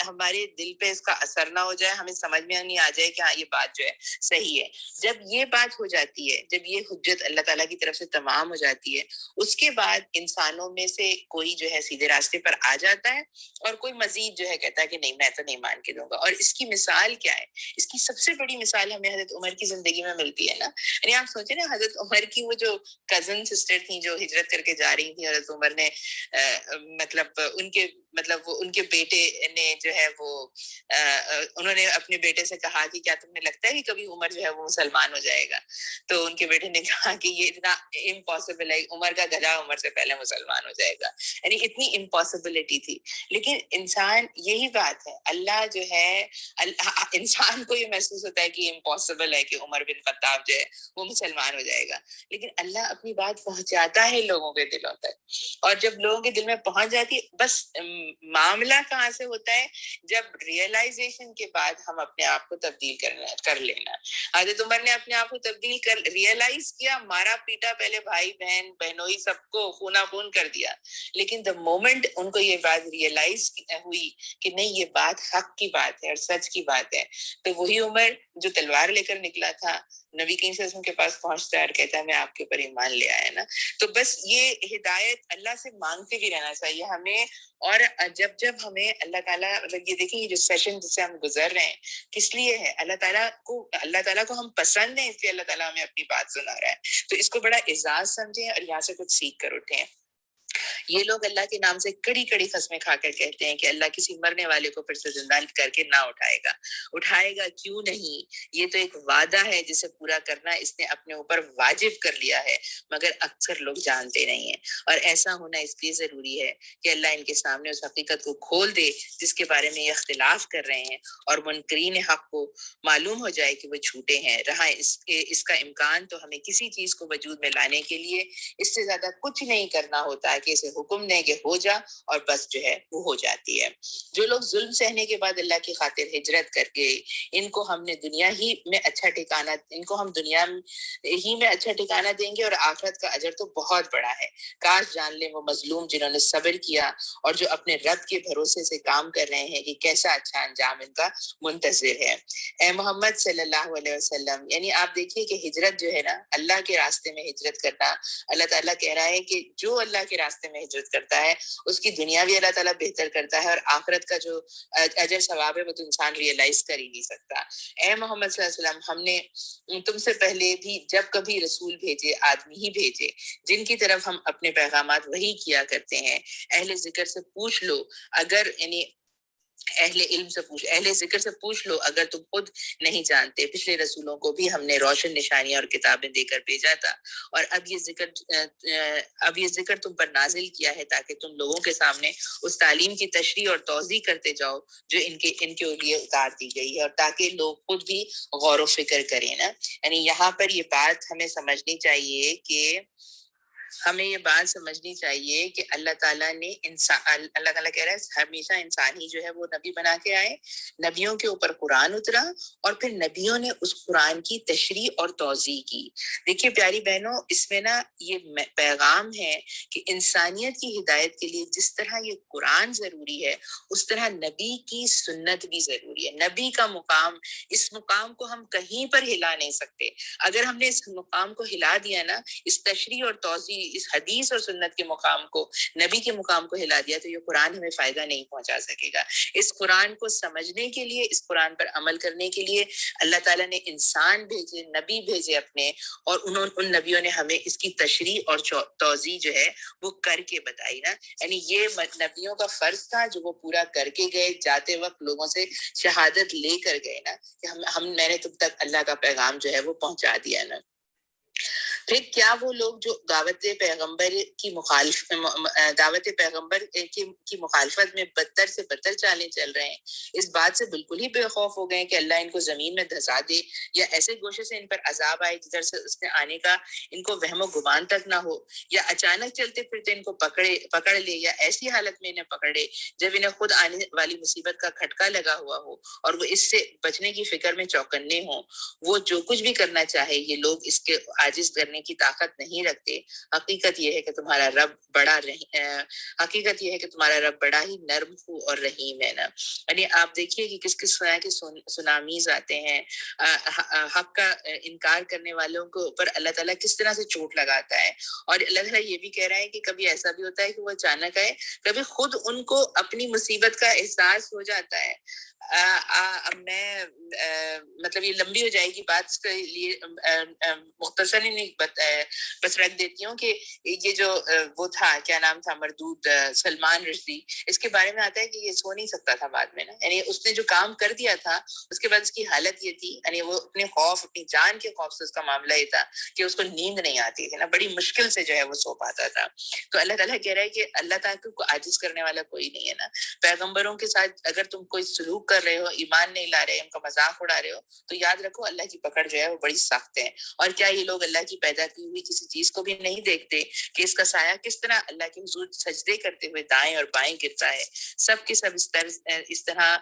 ہمارے دل پہ اس کا اثر نہ ہو جائے، ہمیں سمجھ میں نہیں آ جائے کہ ہاں یہ بات جو ہے صحیح ہے۔ جب یہ بات ہو جاتی ہے، جب یہ حجت اللہ تعالیٰ کی طرف سے تمام ہو جاتی ہے، اس کے بعد انسانوں میں سے کوئی جو ہے سیدھے راستے پر آ جاتا ہے اور کوئی مزید جو ہے کہتا ہے کہ نہیں میں تو نہیں مان کے دوں گا۔ اور اس کی مثال کیا ہے؟ اس کی سب سے بڑی مثال ہمیں حضرت عمر کی زندگی میں ملتی ہے نا۔ یعنی آپ سوچیں نا، حضرت عمر کی وہ جو کزن سسٹر تھیں جو ہجرت کر کے جا رہی تھیں، حضرت عمر نے ان کے بیٹے نے جو ہے وہ انہوں نے اپنے بیٹے سے کہا کہ کیا تمہیں لگتا ہے کہ کبھی عمر جو ہے وہ مسلمان ہو جائے گا؟ تو ان کے بیٹے نے کہا کہ یہ اتنا امپاسبل ہے، عمر کا گدھا عمر سے پہلے مسلمان ہو جائے گا۔ یعنی اتنی امپاسبلٹی تھی۔ لیکن انسان یہی بات ہے، اللہ جو ہے انسان کو یہ محسوس ہوتا ہے کہ امپاسبل ہے کہ عمر بن خطاب جو ہے وہ مسلمان ہو جائے گا، لیکن اللہ اپنی بات پہنچاتا ہے لوگوں کے دلوں تک، اور جب لوگوں کے دل میں پہنچ جاتی ہے، بس معاملہ کہاں سے ہوتا ہے؟ جب ریئلائزیشن کے بعد ہم اپنے آپ کو تبدیل کر لینا۔ حضرت عمر نے اپنے آپ کو تبدیل کر ریئلائز کیا، مارا پیٹا پہلے بھائی بہن بہنوئی سب کو خونا خون کر دیا، لیکن دا مومنٹ ان کو یہ بات ریئلائز ہوئی کہ نہیں یہ بات حق کی بات ہے اور سچ کی بات ہے، تو وہی عمر جو تلوار لے کر نکلا تھا نبی کریم صلی اللہ علیہ وسلم کے پاس پہنچتا ہے اور کہتا ہے میں آپ کے اوپر ایمان لے آیا نا۔ تو بس یہ ہدایت اللہ سے مانگتے بھی رہنا چاہیے ہمیں، اور جب ہمیں اللہ تعالیٰ یہ دیکھیں یہ جو سیشن جس سے ہم گزر رہے ہیں کس لیے ہے؟ اللہ تعالیٰ کو ہم پسند ہیں، اس لیے اللہ تعالیٰ ہمیں اپنی بات سنا رہا ہے، تو اس کو بڑا اعزاز سمجھیں اور یہاں سے کچھ سیکھ کر اٹھیں۔ یہ لوگ اللہ کے نام سے کڑی کڑی قسمیں کھا کر کہتے ہیں کہ اللہ کسی مرنے والے کو پھر سے زندہ کر کے نہ اٹھائے گا کیوں نہیں؟ یہ تو ایک وعدہ ہے جسے پورا کرنا اس نے اپنے اوپر واجب کر لیا ہے، مگر اکثر لوگ جانتے نہیں ہیں۔ اور ایسا ہونا اس لیے ضروری ہے کہ اللہ ان کے سامنے اس حقیقت کو کھول دے جس کے بارے میں یہ اختلاف کر رہے ہیں، اور منکرین حق کو معلوم ہو جائے کہ وہ جھوٹے ہیں۔ رہا اس کا امکان تو ہمیں کسی چیز کو وجود میں لانے کے لیے اس سے زیادہ کچھ نہیں کرنا ہوتا کہ اسے حکم دیں کہ ہو جا، اور بس جو ہے وہ ہو جاتی ہے۔ جو لوگ ظلم سہنے کے بعد اللہ کی خاطر ہجرت کر کے ان کو ہم دنیا ہی میں اچھا ٹھکانہ دیں گے، اور آخرت کا اجر تو بہت بڑا ہے۔ کاش جان لیں وہ مظلوم جنہوں نے صبر کیا اور جو اپنے رب کے بھروسے سے کام کر رہے ہیں کہ کیسا اچھا انجام ان کا منتظر ہے۔ اے محمد صلی اللہ علیہ وسلم، یعنی آپ دیکھیے کہ ہجرت جو ہے نا، اللہ کے راستے میں ہجرت کرنا، اللہ تعالیٰ کہہ رہا ہے کہ جو اللہ کے راستے میں ہجرت کرتا ہے اس کی دنیا بھی اللہ تعالیٰ بہتر کرتا ہے، اور آخرت کا جو اجر ثواب ہے وہ تو انسان ریئلائز کر ہی نہیں سکتا۔ اے محمد صلی اللہ علیہ وسلم، ہم نے تم سے پہلے بھی جب کبھی رسول بھیجے، آدمی ہی بھیجے جن کی طرف ہم اپنے پیغامات وحی کیا کرتے ہیں۔ اہل ذکر سے پوچھ لو اگر اہل ذکر سے پوچھ لو اگر تم خود نہیں جانتے، پچھلے رسولوں کو بھی ہم نے روشن نشانیاں اور کتابیں دے کر بھیجا تھا، اور اب یہ ذکر تم پر نازل کیا ہے تاکہ تم لوگوں کے سامنے اس تعلیم کی تشریح اور توضیح کرتے جاؤ جو ان کے لیے اتار دی گئی ہے، اور تاکہ لوگ خود بھی غور و فکر کریں نا۔ یعنی یہاں پر یہ بات ہمیں سمجھنی چاہیے کہ اللہ تعالیٰ نے اللہ تعالیٰ کہہ رہا ہے ہمیشہ انسان ہی جو ہے وہ نبی بنا کے آئے، نبیوں کے اوپر قرآن اترا، اور پھر نبیوں نے اس قرآن کی تشریح اور توضیح کی۔ دیکھیے پیاری بہنوں، اس میں نا یہ پیغام ہے کہ انسانیت کی ہدایت کے لیے جس طرح یہ قرآن ضروری ہے، اس طرح نبی کی سنت بھی ضروری ہے۔ نبی کا مقام، اس مقام کو ہم کہیں پر ہلا نہیں سکتے۔ اگر ہم نے اس مقام کو ہلا دیا نا، اس تشریح اور توضیح، اس حدیث اور سنت کے مقام کو، نبی کے مقام کو ہلا دیا، تو یہ قرآن ہمیں فائدہ نہیں پہنچا سکے گا۔ اس قرآن کو سمجھنے کے لیے، اس قرآن پر عمل کرنے کے لیے اللہ تعالیٰ نے انسان بھیجے، نبی بھیجے اپنے، اور ان نبیوں نے ہمیں اس کی تشریح اور توضیح جو ہے وہ کر کے بتائی نا۔ یعنی یہ نبیوں کا فرض تھا جو وہ پورا کر کے گئے، جاتے وقت لوگوں سے شہادت لے کر گئے نا کہ میں نے تم تک اللہ کا پیغام جو ہے وہ پہنچا دیا نا۔ پھر کیا وہ لوگ جو دعوت پیغمبر کی مخالفت میں بدتر سے بدتر چالیں چل رہے ہیں، اس بات سے بالکل ہی بے خوف ہو گئے کہ اللہ ان کو زمین میں دھسا دے، یا ایسے گوشے سے ان پر عذاب آئے جدھر سے اس نے آنے کا ان کو وہم و گمان تک نہ ہو، یا اچانک چلتے پھرتے ان کو پکڑ لے، یا ایسی حالت میں انہیں پکڑے جب انہیں خود آنے والی مصیبت کا کھٹکا لگا ہوا ہو اور وہ اس سے بچنے کی فکر میں چوکنے ہوں۔ وہ جو کچھ بھی کرنا چاہے، یہ لوگ اس کے عاجز کرنے کی طاقت نہیں رکھتے۔ حقیقت یہ ہے کہ تمہارا رب بڑا ہی نرم اور رحیم ہے نا۔ یعنی آپ دیکھیے کہ کس طرح کے سنامیز آتے ہیں، حق کا انکار کرنے والوں کے اوپر اللہ تعالیٰ کس طرح سے چوٹ لگاتا ہے، اور اللہ تعالیٰ یہ بھی کہہ رہا ہے کہ کبھی ایسا بھی ہوتا ہے کہ وہ اچانک آئے، کبھی خود ان کو اپنی مصیبت کا احساس ہو جاتا ہے۔ میں مطلب یہ لمبی ہو جائے گی بات، اس کے لیے مختصر بس رکھ دیتی ہوں کہ یہ جو وہ تھا، کیا نام تھا، مردود سلمان رشدی، اس کے بارے میں آتا ہے کہ یہ سو نہیں سکتا تھا بعد میں نا، یعنی اس نے جو کام کر دیا تھا اس کے بعد اس کی حالت یہ تھی، یعنی وہ اپنے خوف، اپنی جان کے خوف سے اس کا معاملہ یہ تھا کہ اس کو نیند نہیں آتی تھی نا، بڑی مشکل سے جو ہے وہ سو پاتا تھا۔ تو اللہ تعالیٰ کہہ رہا ہے کہ اللہ تعالیٰ کو عاجز کرنے والا کوئی نہیں ہے نا۔ پیغمبروں کے ساتھ اگر تم کوئی سلوک کر رہے ہو، ایمان نہیں لا رہے، ان کا مذاق اڑا رہے ہو، تو یاد رکھو اللہ کی پکڑ جو ہے وہ بڑی سخت ہے۔ اور کیا یہ لوگ اللہ کی پیدا کی ہوئی کسی چیز کو بھی نہیں دیکھتے کہ اس کا سایہ کس طرح اللہ کے حضور سجدے کرتے ہوئے دائیں اور بائیں گرتا ہے؟ سب کے سب اس طرح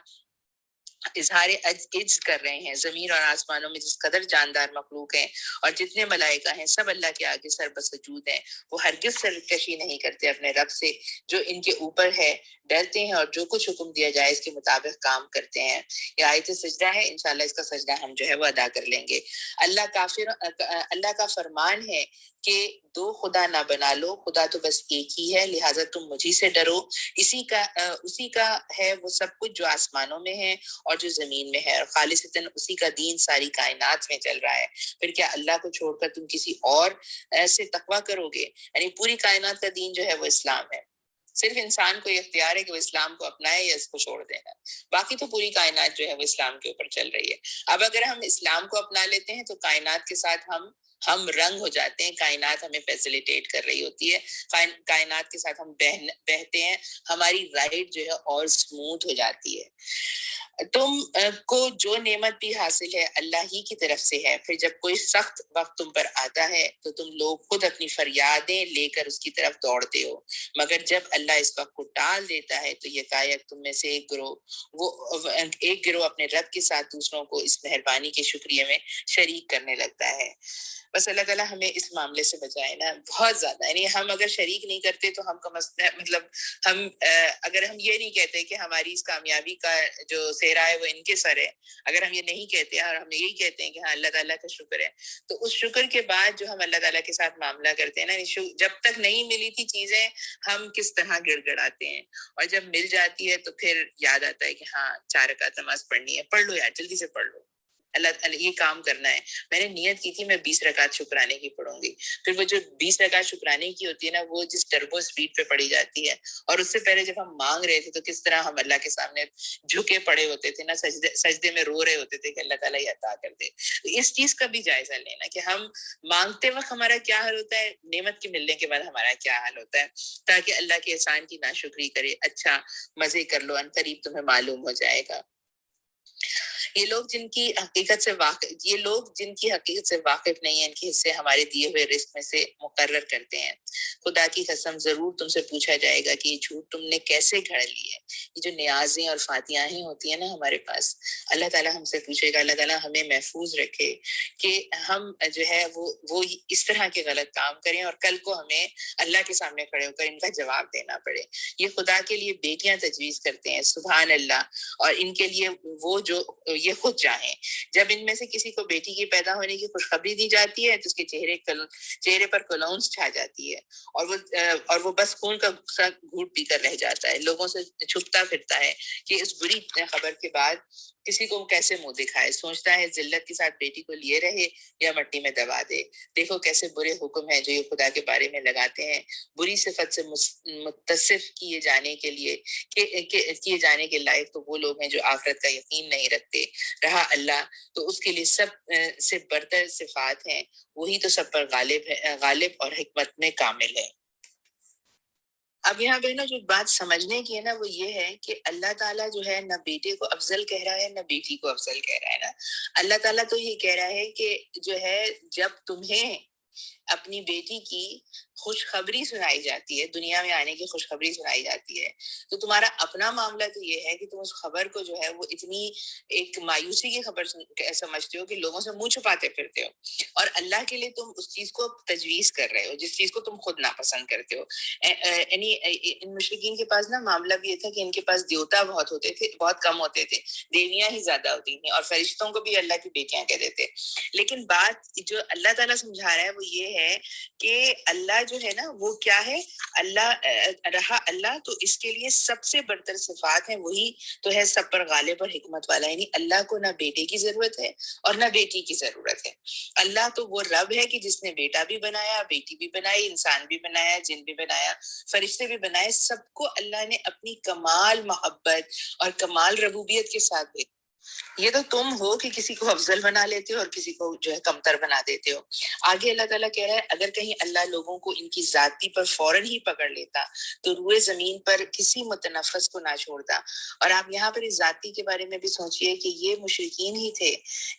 اظہار عجز کر رہے ہیں۔ زمین اور آسمانوں میں جس قدر جاندار مخلوق ہیں اور جتنے ملائکہ ہیں، سب اللہ کے آگے سر بسجود ہیں۔ وہ ہرگز سرکشی نہیں کرتے اپنے رب سے جو ان کے اوپر ہے، ڈرتے ہیں اور جو کچھ حکم دیا جائے اس کے مطابق کام کرتے ہیں۔ یہ آیت سجدہ ہے، انشاءاللہ اس کا سجدہ ہم جو ہے وہ ادا کر لیں گے۔ اللہ کا فرمان ہے کہ دو خدا نہ بنا لو، خدا تو بس ایک ہی ہے، لہٰذا تم مجھی سے ڈرو، اسی کا ہے وہ سب کچھ جو آسمانوں میں ہے اور جو زمین میں ہے، اور خالصتاً اسی کا دین ساری کائنات میں چل رہا ہے۔ پھر کیا اللہ کو چھوڑ کر تم کسی اور سے تقویٰ کرو گے؟ یعنی پوری کائنات کا دین جو ہے وہ اسلام ہے، صرف انسان کو یہ اختیار ہے کہ وہ اسلام کو اپنائے یا اس کو چھوڑ دینا، باقی تو پوری کائنات جو ہے وہ اسلام کے اوپر چل رہی ہے۔ اب اگر ہم اسلام کو اپنا لیتے ہیں تو کائنات کے ساتھ ہم رنگ ہو جاتے ہیں، کائنات ہمیں فیسیلیٹیٹ کر رہی ہوتی ہے، کائنات کے ساتھ ہم بہتے ہیں، ہماری رائڈ جو ہے اور سموتھ ہو جاتی ہے۔ تم کو جو نعمت بھی حاصل ہے اللہ ہی کی طرف سے ہے، پھر جب کوئی سخت وقت تم پر آتا ہے تو تم لوگ خود اپنی فریادیں لے کر اس کی طرف دوڑتے ہو، مگر جب اللہ اس وقت کو ٹال دیتا ہے تو یکایک تم میں سے ایک گروہ اپنے رب کے ساتھ دوسروں کو اس مہربانی کے شکریہ میں شریک کرنے لگتا ہے۔ بس اللہ تعالیٰ ہمیں اس معاملے سے بچائے نا، بہت زیادہ، یعنی ہم اگر شریک نہیں کرتے تو ہم مطلب ہم اگر ہم یہ نہیں کہتے کہ ہماری اس کامیابی کا جو سہرا ہے وہ ان کے سر ہے، اگر ہم یہ نہیں کہتے اور ہم یہی کہتے ہیں کہ ہاں اللہ تعالیٰ کا شکر ہے، تو اس شکر کے بعد جو ہم اللہ تعالیٰ کے ساتھ معاملہ کرتے ہیں نا، جب تک نہیں ملی تھی چیزیں ہم کس طرح گڑ گڑاتے ہیں، اور جب مل جاتی ہے تو پھر یاد آتا ہے کہ ہاں 4 رکعت نماز پڑھنی ہے، پڑھ لو یار، جلدی سے پڑھ لو، اللہ یہ کام کرنا ہے، میں نے نیت کی تھی میں 20 رکعت شکرانے کی پڑھوں گی، پھر وہ جو 20 رکعت شکرانے کی ہوتی ہے نا وہ جس ٹربو سپیڈ پہ پڑھی جاتی ہے، اور اس سے پہلے جب ہم مانگ رہے تھے تو کس طرح ہم اللہ کے سامنے جھکے پڑے ہوتے تھے نا، سجدے میں رو رہے ہوتے تھے کہ اللہ تعالیٰ یہ عطا کر دے۔ تو اس چیز کا بھی جائزہ لینا کہ ہم مانگتے وقت ہمارا کیا حال ہوتا ہے، نعمت کے ملنے کے بعد ہمارا کیا حال ہوتا ہے، تاکہ اللہ کے احسان کی ناشکری کرے۔ اچھا مزے کر لو، ان قریب تمہیں معلوم ہو جائے گا۔ یہ لوگ جن کی حقیقت سے واقف نہیں ہیں، ان کے حصے ہمارے دیے ہوئے رزق میں سے مقرر کرتے ہیں۔ خدا کی قسم ضرور تم سے پوچھا جائے گا کہ یہ جھوٹ تم نے کیسے گھڑ لی ہے۔ یہ جو نیازیں اور فاتحیں ہوتی ہیں نا ہمارے پاس، اللہ تعالیٰ ہم سے پوچھے گا، اللہ تعالیٰ ہمیں محفوظ رکھے کہ ہم جو ہے وہ اس طرح کے غلط کام کریں اور کل کو ہمیں اللہ کے سامنے کھڑے ہو کر ان کا جواب دینا پڑے۔ یہ خدا کے لیے بیٹیاں تجویز کرتے ہیں، سبحان اللہ، اور ان کے لیے وہ جو یہ خود چاہیں۔ جب ان میں سے کسی کو بیٹی کے پیدا ہونے کی خوشخبری دی جاتی ہے تو اس کے چہرے پر کلونس چھا جاتی ہے، اور وہ بس خون کا گھونٹ پی کر رہ جاتا ہے، لوگوں سے چھپتا پھرتا ہے کہ اس بری خبر کے بعد کسی کو کیسے منہ دکھائے، سوچتا ہے ذلت کے ساتھ بیٹی کو لیے رہے یا مٹی میں دبا دے۔ دیکھو کیسے برے حکم ہیں جو یہ خدا کے بارے میں لگاتے ہیں، بری صفت سے متصف کیے جانے کے لائق تو وہ لوگ ہیں جو آخرت کا یقین نہیں رکھتے۔ رہا اللہ تو اس کے لیے سب سے برتر صفات ہیں، وہی تو سب پر غالب اور حکمت میں کامل ہے۔ اب یہاں پہ نا جو بات سمجھنے کی ہے نا وہ یہ ہے کہ اللہ تعالیٰ جو ہے نہ بیٹے کو افضل کہہ رہا ہے نہ بیٹی کو افضل کہہ رہا ہے نا، اللہ تعالیٰ تو یہ کہہ رہا ہے کہ جو ہے جب تمہیں اپنی بیٹی کی خوشخبری سنائی جاتی ہے، دنیا میں آنے کی خوشخبری سنائی جاتی ہے، تو تمہارا اپنا معاملہ تو یہ ہے کہ تم اس خبر کو جو ہے وہ اتنی ایک مایوسی کی خبر سمجھتے ہو کہ لوگوں سے منہ چھپاتے پھرتے ہو، اور اللہ کے لیے تم اس چیز کو تجویز کر رہے ہو جس چیز کو تم خود ناپسند کرتے ہو۔ یعنی ان مشرکین کے پاس نا معاملہ بھی یہ تھا کہ ان کے پاس دیوتا بہت ہوتے تھے، بہت کم ہوتے تھے، دیویاں ہی زیادہ ہوتی تھیں، اور فرشتوں کو بھی اللہ کی بیٹیاں کہتے تھے۔ لیکن بات جو اللہ تعالیٰ سمجھا رہا ہے وہ یہ ہے کہ اللہ جو ہے نا وہ کیا ہے، اللہ تو اس کے لیے سب سے برتر صفات ہیں، وہی تو ہے سب پر غالب اور حکمت والا، یعنی اللہ کو نہ بیٹے کی ضرورت ہے اور نہ بیٹی کی ضرورت ہے۔ اللہ تو وہ رب ہے کہ جس نے بیٹا بھی بنایا، بیٹی بھی بنائی، انسان بھی بنایا، جن بھی بنایا، فرشتے بھی بنائے، سب کو اللہ نے اپنی کمال محبت اور کمال ربوبیت کے ساتھ بھیجا۔ یہ تو تم ہو کہ کسی کو افضل بنا لیتے ہو اور کسی کو جو ہے کمتر بنا دیتے ہو۔ آگے اللہ تعالیٰ کہہ رہا ہے اگر کہیں اللہ لوگوں کو ان کی ذاتی پر فوراً ہی پکڑ لیتا تو روئے زمین پر کسی متنفس کو نہ چھوڑتا۔ اور آپ یہاں پر اس ذاتی کے بارے میں بھی سوچئے کہ یہ مشرکین ہی تھے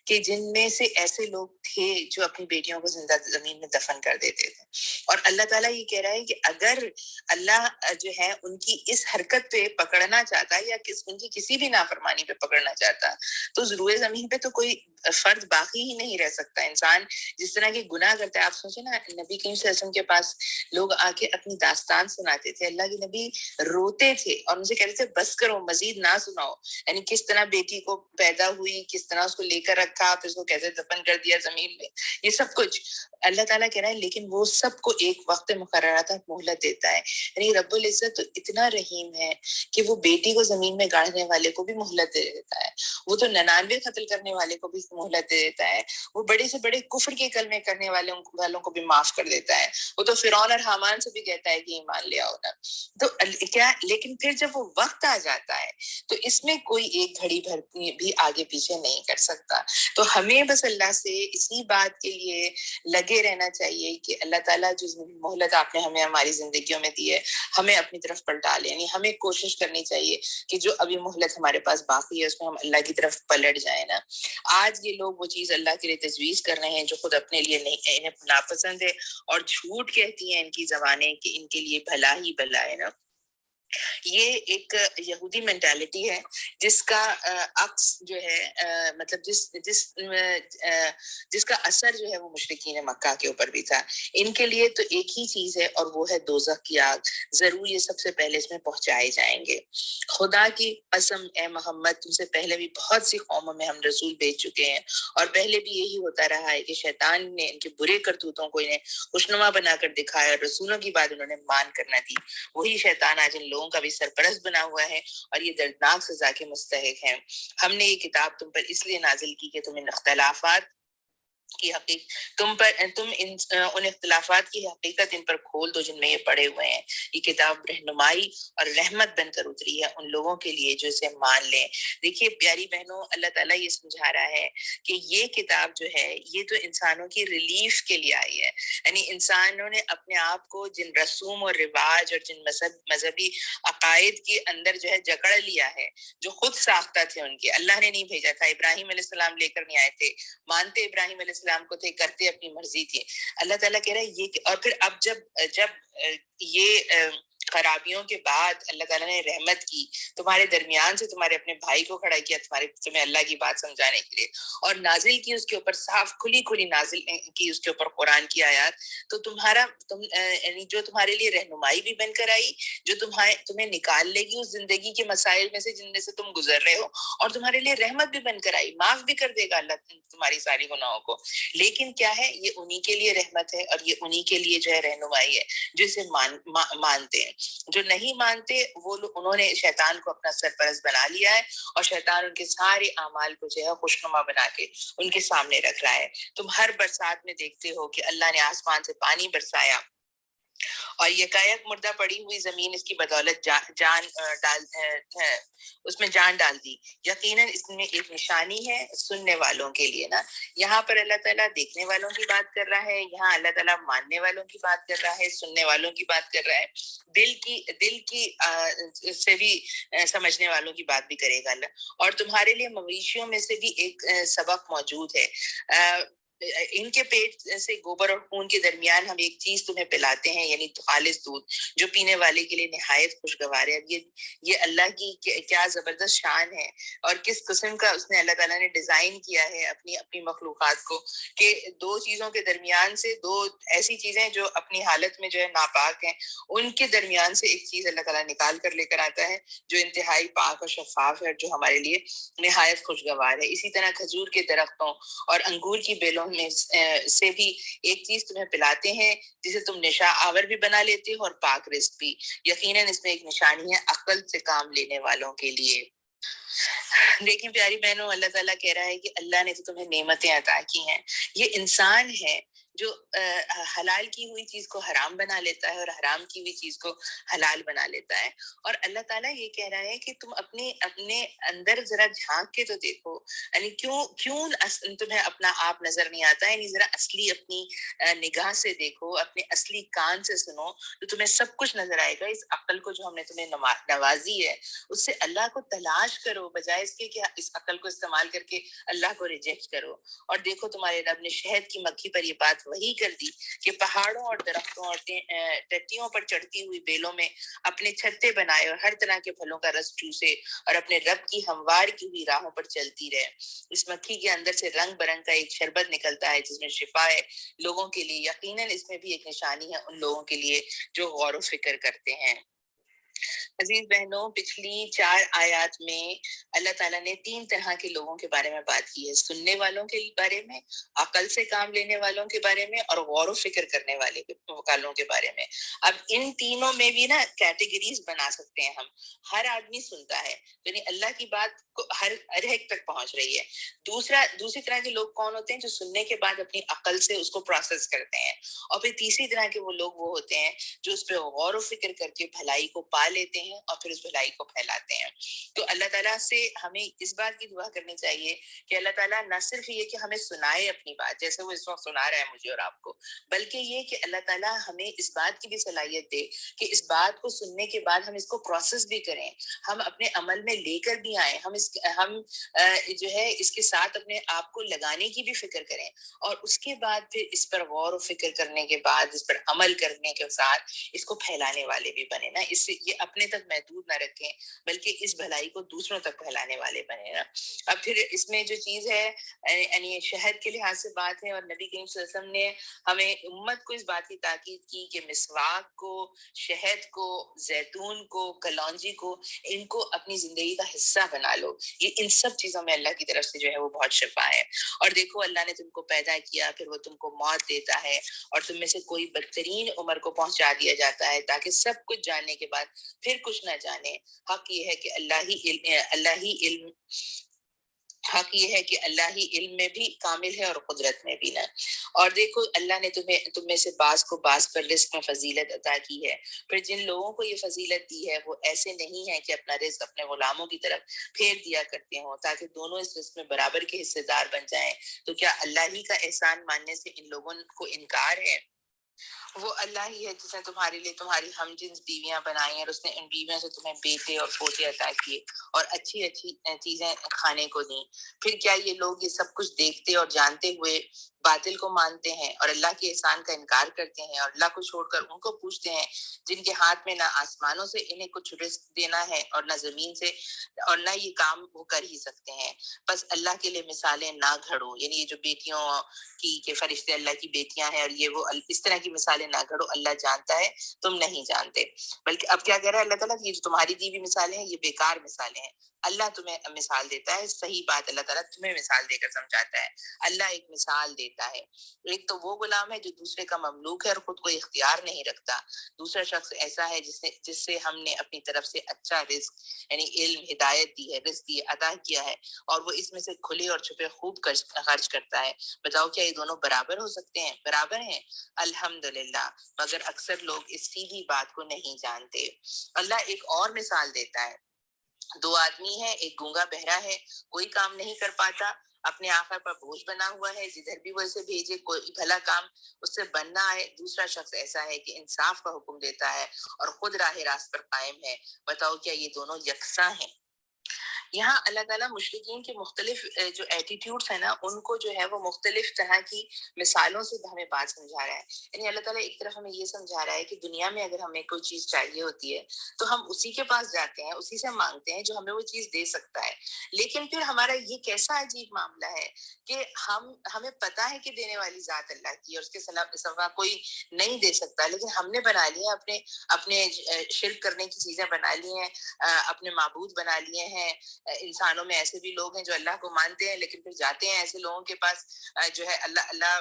کہ جن میں سے ایسے لوگ تھے جو اپنی بیٹیوں کو زندہ زمین میں دفن کر دیتے تھے، اور اللہ تعالیٰ یہ کہہ رہا ہے کہ اگر اللہ جو ہے ان کی اس حرکت پہ پکڑنا چاہتا یا ان کی کسی بھی نافرمانی پہ پکڑنا چاہتا تو روئے زمین پہ تو کوئی فرد باقی ہی نہیں رہ سکتا. انسان جس طرح کے گناہ کرتا ہے, آپ سوچیں نا, نبی کریم صلی اللہ علیہ وسلم کے پاس لوگ آ کے اپنی داستان سناتے تھے, اللہ کے نبی روتے تھے اور ان سے کہتے تھے بس کرو, مزید نہ سناؤ. یعنی کس طرح بیٹی کو پیدا ہوئی, کس طرح اس کو لے کر رکھا, پھر اس کو کیسے دفن کر دیا زمین میں, یہ سب کچھ اللہ تعالیٰ کہہ رہا ہے. لیکن وہ سب کو ایک وقت مقررہ تک مہلت دیتا ہے. یعنی رب العزت تو اتنا رحیم ہے کہ وہ بیٹی کو زمین میں گاڑنے والے کو بھی مہلت دے دیتا ہے, وہ تو 99 قتل کرنے والے کو بھی مہلت دے دیتا ہے, وہ بڑے سے بڑے کفر کے کلمے کرنے والوں کو بھی معاف کر دیتا ہے, وہ تو فرعون اور حامان سے بھی کہتا ہے کہ ایمان لے آؤ نا. تو کیا, لیکن پھر جب وہ وقت آ جاتا ہے تو اس میں کوئی ایک گھڑی بھر بھی آگے پیچھے نہیں کر سکتا. تو ہمیں بس اللہ سے اسی بات کے لیے لگے رہنا چاہیے کہ اللہ تعالیٰ جو مہلت آپ نے ہمیں ہماری زندگیوں میں دی ہے, ہمیں اپنی طرف پلٹا لیں. یعنی ہمیں کوشش کرنی چاہیے کہ جو ابھی مہلت ہمارے پاس باقی ہے اس میں ہم اللہ کی طرف پلٹ جائیں نا. آج یہ لوگ وہ چیز اللہ کے لیے تجویز کر رہے ہیں جو خود اپنے لیے نہیں, انہیں ناپسند ہے, اور جھوٹ کہتی ہیں ان کی زبانیں کہ ان کے لیے بھلا ہی بھلا ہے نا. یہ ایک یہودی مینٹالٹی ہے جس کا عکس جو ہے, مطلب جس کا اثر جو ہے وہ مشرکین مکہ کے اوپر بھی تھا. ان کے لیے تو ایک ہی چیز ہے اور وہ ہے دوزخ کی آگ, ضرور یہ سب سے پہلے اس میں پہنچائے جائیں گے. خدا کی قسم اے محمد, تم سے پہلے بھی بہت سی قوموں میں ہم رسول بھیج چکے ہیں, اور پہلے بھی یہی ہوتا رہا ہے کہ شیطان نے ان کے برے کرتوتوں کو انہیں خوشنما بنا کر دکھایا, اور رسولوں کی بات انہوں نے مان کر نہ دی. وہی شیطان آج ان لوگوں کا بھی سرپرست بنا ہوا ہے اور یہ دردناک سزا کے مستحق ہیں. ہم نے یہ کتاب تم پر اس لیے نازل کی کہ تمہیں اختلافات کی تم ان اختلافات کی حقیقت ان پر کھول دو جن میں یہ پڑے ہوئے ہیں. یہ کتاب رہنمائی اور رحمت بن کر اتری ہے ان لوگوں کے لیے جو اسے مان لیں. دیکھیے پیاری بہنوں, اللہ تعالیٰ یہ سمجھا رہا ہے کہ یہ کتاب جو ہے یہ تو انسانوں کی ریلیف کے لیے آئی ہے. یعنی انسانوں نے اپنے آپ کو جن رسوم اور رواج اور جن مذہبی عقائد کے اندر جو ہے جکڑ لیا ہے, جو خود ساختہ تھے ان کے, اللہ نے نہیں بھیجا تھا, ابراہیم علیہ السلام لے کر نہیں آئے تھے, مانتے ابراہیم علیہ السلام کو تھے, کرتے اپنی مرضی تھی. اللہ تعالیٰ کہہ رہا ہے یہ, اور پھر اب جب یہ خرابیوں کے بعد اللہ تعالیٰ نے رحمت کی, تمہارے درمیان سے تمہارے اپنے بھائی کو کھڑا کیا تمہیں اللہ کی بات سمجھانے کے لیے, اور نازل کی اس کے اوپر صاف کھلی نازل کی اس کے اوپر قرآن کی آیات, تو یعنی جو تمہارے لیے رہنمائی بھی بن کر آئی, جو تمہیں نکال لے گی اس زندگی کے مسائل میں سے جن میں سے تم گزر رہے ہو, اور تمہارے لیے رحمت بھی بن کر آئی, معاف بھی کر دے گا اللہ تمہاری ساری گناہوں کو. لیکن کیا ہے, یہ انہی کے لیے رحمت ہے اور یہ انہی کے لیے جو ہے رہنمائی ہے جو اسے مانتے ہیں. جو نہیں مانتے انہوں نے شیطان کو اپنا سرپرست بنا لیا ہے, اور شیطان ان کے سارے اعمال کو جو ہے خوشنما بنا کے ان کے سامنے رکھ رہا ہے. تم ہر برسات میں دیکھتے ہو کہ اللہ نے آسمان سے پانی برسایا اور یکایک مردہ پڑی ہوئی زمین اس کی بدولت اس میں جان ڈال دی. یقیناً اس میں ایک نشانی ہے سننے والوں کے لیے نا. یہاں پر اللہ تعالیٰ دیکھنے والوں کی بات کر رہا ہے, یہاں اللہ تعالیٰ ماننے والوں کی بات کر رہا ہے, سننے والوں کی بات کر رہا ہے, دل کی سے بھی سمجھنے والوں کی بات بھی کرے گا اللہ. اور تمہارے لیے مویشیوں میں سے بھی ایک سبق موجود ہے. ان کے پیٹ سے گوبر اور خون کے درمیان ہم ایک چیز تمہیں پلاتے ہیں, یعنی خالص دودھ جو پینے والے کے لیے نہایت خوشگوار ہے. یہ اللہ کی کیا زبردست شان ہے, اور کس قسم کا اس نے اللہ تعالیٰ نے ڈیزائن کیا ہے اپنی مخلوقات کو, کہ دو چیزوں کے درمیان سے, دو ایسی چیزیں جو اپنی حالت میں جو ہے ناپاک ہیں, ان کے درمیان سے ایک چیز اللہ تعالیٰ نکال کر لے کر آتا ہے جو انتہائی پاک اور شفاف ہے, جو ہمارے لیے نہایت خوشگوار ہے. اسی طرح کھجور کے درختوں اور انگور کی بیلوں میں سے بھی ایک چیز تمہیں پلاتے ہیں جسے تم نشا آور بھی بنا لیتے ہو اور پاک رزق بھی. یقیناً اس میں ایک نشانی ہے عقل سے کام لینے والوں کے لیے. لیکن پیاری بہنوں, اللہ تعالیٰ کہہ رہا ہے کہ اللہ نے تو تمہیں نعمتیں عطا کی ہیں. یہ انسان ہے جو حلال کی ہوئی چیز کو حرام بنا لیتا ہے اور حرام کی ہوئی چیز کو حلال بنا لیتا ہے. اور اللہ تعالیٰ یہ کہہ رہا ہے کہ تم اپنے اندر ذرا جھانک کے تو دیکھو, یعنی کیوں تمہیں اپنا آپ نظر نہیں آتا ہے. یعنی ذرا اصلی اپنی نگاہ سے دیکھو, اپنے اصلی کان سے سنو, تو تمہیں سب کچھ نظر آئے گا. اس عقل کو جو ہم نے تمہیں نوازی ہے اس سے اللہ کو تلاش کرو, بجائے اس کے کہ اس عقل کو استعمال کر کے اللہ کو ریجیکٹ کرو. اور دیکھو تمہارے رب نے شہد کی مکھی پر یہ بات طاقت وہی کر دی کہ پہاڑوں اور درختوں اور ٹٹیوں پر چڑھتی ہوئی بیلوں میں اپنے چھتے بنائے اور ہر طرح کے پھلوں کا رس چوسے اور اپنے رب کی ہموار کی ہوئی راہوں پر چلتی رہے۔ اس مکھی کے اندر سے رنگ برنگ کا ایک شربت نکلتا ہے جس میں شفا ہے لوگوں کے لیے، یقیناً اس میں بھی ایک نشانی ہے ان لوگوں کے لیے جو غور و فکر کرتے ہیں۔ عزیز بہنوں، پچھلی 4 آیات میں اللہ تعالیٰ نے 3 طرح کے لوگوں کے بارے میں بات کی ہے، سننے والوں کے بارے میں، عقل سے کام لینے والوں کے بارے میں، اور غور و فکر کرنے والوں کے بارے میں۔ اب ان تینوں میں بھی نا کیٹیگریز بنا سکتے ہیں ہم۔ ہر آدمی سنتا ہے، یعنی اللہ کی بات کو ہر ایک تک پہنچ رہی ہے۔ دوسری طرح کے لوگ کون ہوتے ہیں؟ جو سننے کے بعد اپنی عقل سے اس کو پروسیس کرتے ہیں۔ اور پھر تیسری طرح کے وہ لوگ وہ ہوتے ہیں جو اس پہ غور و فکر کر کے بھلائی کو پا لیتے ہیں اور پھر اس بھلائی کو پھیلاتے ہیں۔ تو اللہ تعالیٰ سے ہمیں اس بات کی دعا کرنی چاہیے کہ اللہ تعالیٰ نہ صرف یہ کہ ہمیں سنائے اپنی بات جیسے وہ اس وقت سنا رہا ہے مجھے اور آپ کو، بلکہ یہ کہ اللہ تعالیٰ ہمیں اس بات کی بھی صلاحیت دے کہ اس بات کو سننے کے بعد ہم اس کو پروسیس بھی کریں، ہم اپنے عمل میں لے کر بھی آئیں، ہم جو ہے اس کے ساتھ اپنے آپ کو لگانے کی بھی فکر کریں، اور اس کے بعد پھر اس پر غور و فکر کرنے کے بعد اس پر عمل کرنے کے ساتھ اس کو پھیلانے والے بھی بنے نا۔ اس سے یہ اپنے تک محدود نہ رکھیں بلکہ اس بھلائی کو دوسروں تک پھیلانے والے بنے نا۔ اب پھر اس میں جو چیز ہے یعنی شہد کے لحاظ سے بات ہے، اور نبی کریم صلی اللہ علیہ وسلم نے ہمیں امت کو اس بات کی تاکید کی کہ مسواک کو، شہد کو، زیتون کو، کلونجی کو، ان کو اپنی زندگی کا حصہ بنا لو۔ یہ ان سب چیزوں میں اللہ کی طرف سے جو ہے وہ بہت شفا ہے۔ اور دیکھو اللہ نے تم کو پیدا کیا، پھر وہ تم کو موت دیتا ہے اور تم میں سے کوئی بدترین عمر کو پہنچا دیا جاتا ہے تاکہ سب کچھ جاننے کے بعد پھر کچھ نہ جانے۔ حق یہ ہے کہ حق یہ ہے کہ اللہ ہی علم میں بھی کامل ہے اور قدرت میں بھی نہ۔ اور دیکھو اللہ نے تم میں سے بعض کو بعض پر رزق میں فضیلت عطا کی ہے، پھر جن لوگوں کو یہ فضیلت دی ہے وہ ایسے نہیں ہیں کہ اپنا رزق اپنے غلاموں کی طرف پھیر دیا کرتے ہوں تاکہ دونوں اس رزق میں برابر کے حصے دار بن جائیں۔ تو کیا اللہ ہی کا احسان ماننے سے ان لوگوں کو انکار ہے؟ وہ اللہ ہی ہے جس نے تمہارے لیے تمہاری ہم جنس بیویاں بنائی ہیں، اور اس نے ان بیویوں سے تمہیں بیٹے اور پوتے عطا کیے اور اچھی اچھی چیزیں کھانے کو دیں۔ پھر کیا یہ لوگ یہ سب کچھ دیکھتے اور جانتے ہوئے باطل کو مانتے ہیں اور اللہ کے احسان کا انکار کرتے ہیں، اور اللہ کو چھوڑ کر ان کو پوچھتے ہیں جن کے ہاتھ میں نہ آسمانوں سے انہیں کچھ رزق دینا ہے اور نہ زمین سے، اور نہ یہ کام وہ کر ہی سکتے ہیں؟ بس اللہ کے لیے مثالیں نہ گھڑو، یعنی یہ جو بیٹیوں کی کہ فرشتے اللہ کی بیٹیاں ہیں اور یہ وہ اس طرح کی مثالیں نہ گھڑو، اللہ جانتا ہے تم نہیں جانتے۔ بلکہ اب کیا کہہ رہا ہے اللہ تعالیٰ، یہ جو تمہاری دی ہوئی مثالیں ہیں یہ بیکار مثالیں ہیں، اللہ تمہیں مثال دیتا ہے، صحیح بات اللہ تعالیٰ تمہیں مثال دے کر سمجھاتا ہے۔ اللہ ایک مثال دیتا ہے، ایک تو وہ غلام ہے جو دوسرے کا مملوک ہے اور خود کو اختیار نہیں رکھتا، دوسرا شخص ایسا ہے جس سے ہم نے اپنی طرف سے اچھا رزق یعنی علم ہدایت دی ہے، رزق دی عطا کیا ہے، اور وہ اس میں سے کھلے اور چھپے خوب خرچ کرتا ہے۔ بتاؤ کیا یہ دونوں برابر ہو سکتے ہیں؟ برابر ہیں؟ الحمدللہ، مگر اکثر لوگ اس سیدھی بات کو نہیں جانتے۔ اللہ ایک اور مثال دیتا ہے، 2 آدمی ہیں، ایک گونگا بہرا ہے، کوئی کام نہیں کر پاتا، اپنے آقا پر بوجھ بنا ہوا ہے، جدھر بھی وہ اسے بھیجے کوئی بھلا کام اس سے بننا آئے۔ دوسرا شخص ایسا ہے کہ انصاف کا حکم دیتا ہے اور خود راہ راست پر قائم ہے۔ بتاؤ کیا یہ دونوں یکساں ہیں؟ یہاں اللہ تعالیٰ مشرکین کے مختلف جو ایٹیٹیوڈز ہیں نا ان کو جو ہے وہ مختلف طرح کی مثالوں سے ہمیں بات سمجھا رہا ہے۔ یعنی اللہ تعالیٰ ایک طرف ہمیں یہ سمجھا رہا ہے کہ دنیا میں اگر ہمیں کوئی چیز چاہیے ہوتی ہے تو ہم اسی کے پاس جاتے ہیں، اسی سے مانگتے ہیں جو ہمیں وہ چیز دے سکتا ہے۔ لیکن پھر ہمارا یہ کیسا عجیب معاملہ ہے کہ ہمیں پتہ ہے کہ دینے والی ذات اللہ کی اور اس کے سوا کوئی نہیں دے سکتا، لیکن ہم نے بنا لیے اپنے شرک کرنے کی چیزیں بنا لی ہیں، اپنے معبود بنا لیے ہیں۔ انسانوں میں ایسے بھی لوگ ہیں جو اللہ کو مانتے ہیں لیکن پھر جاتے ہیں ایسے لوگوں کے پاس جو ہے اللہ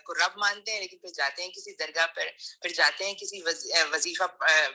کو رب مانتے ہیں لیکن پھر جاتے ہیں کسی درگاہ پر، پھر جاتے ہیں کسی وظیفہ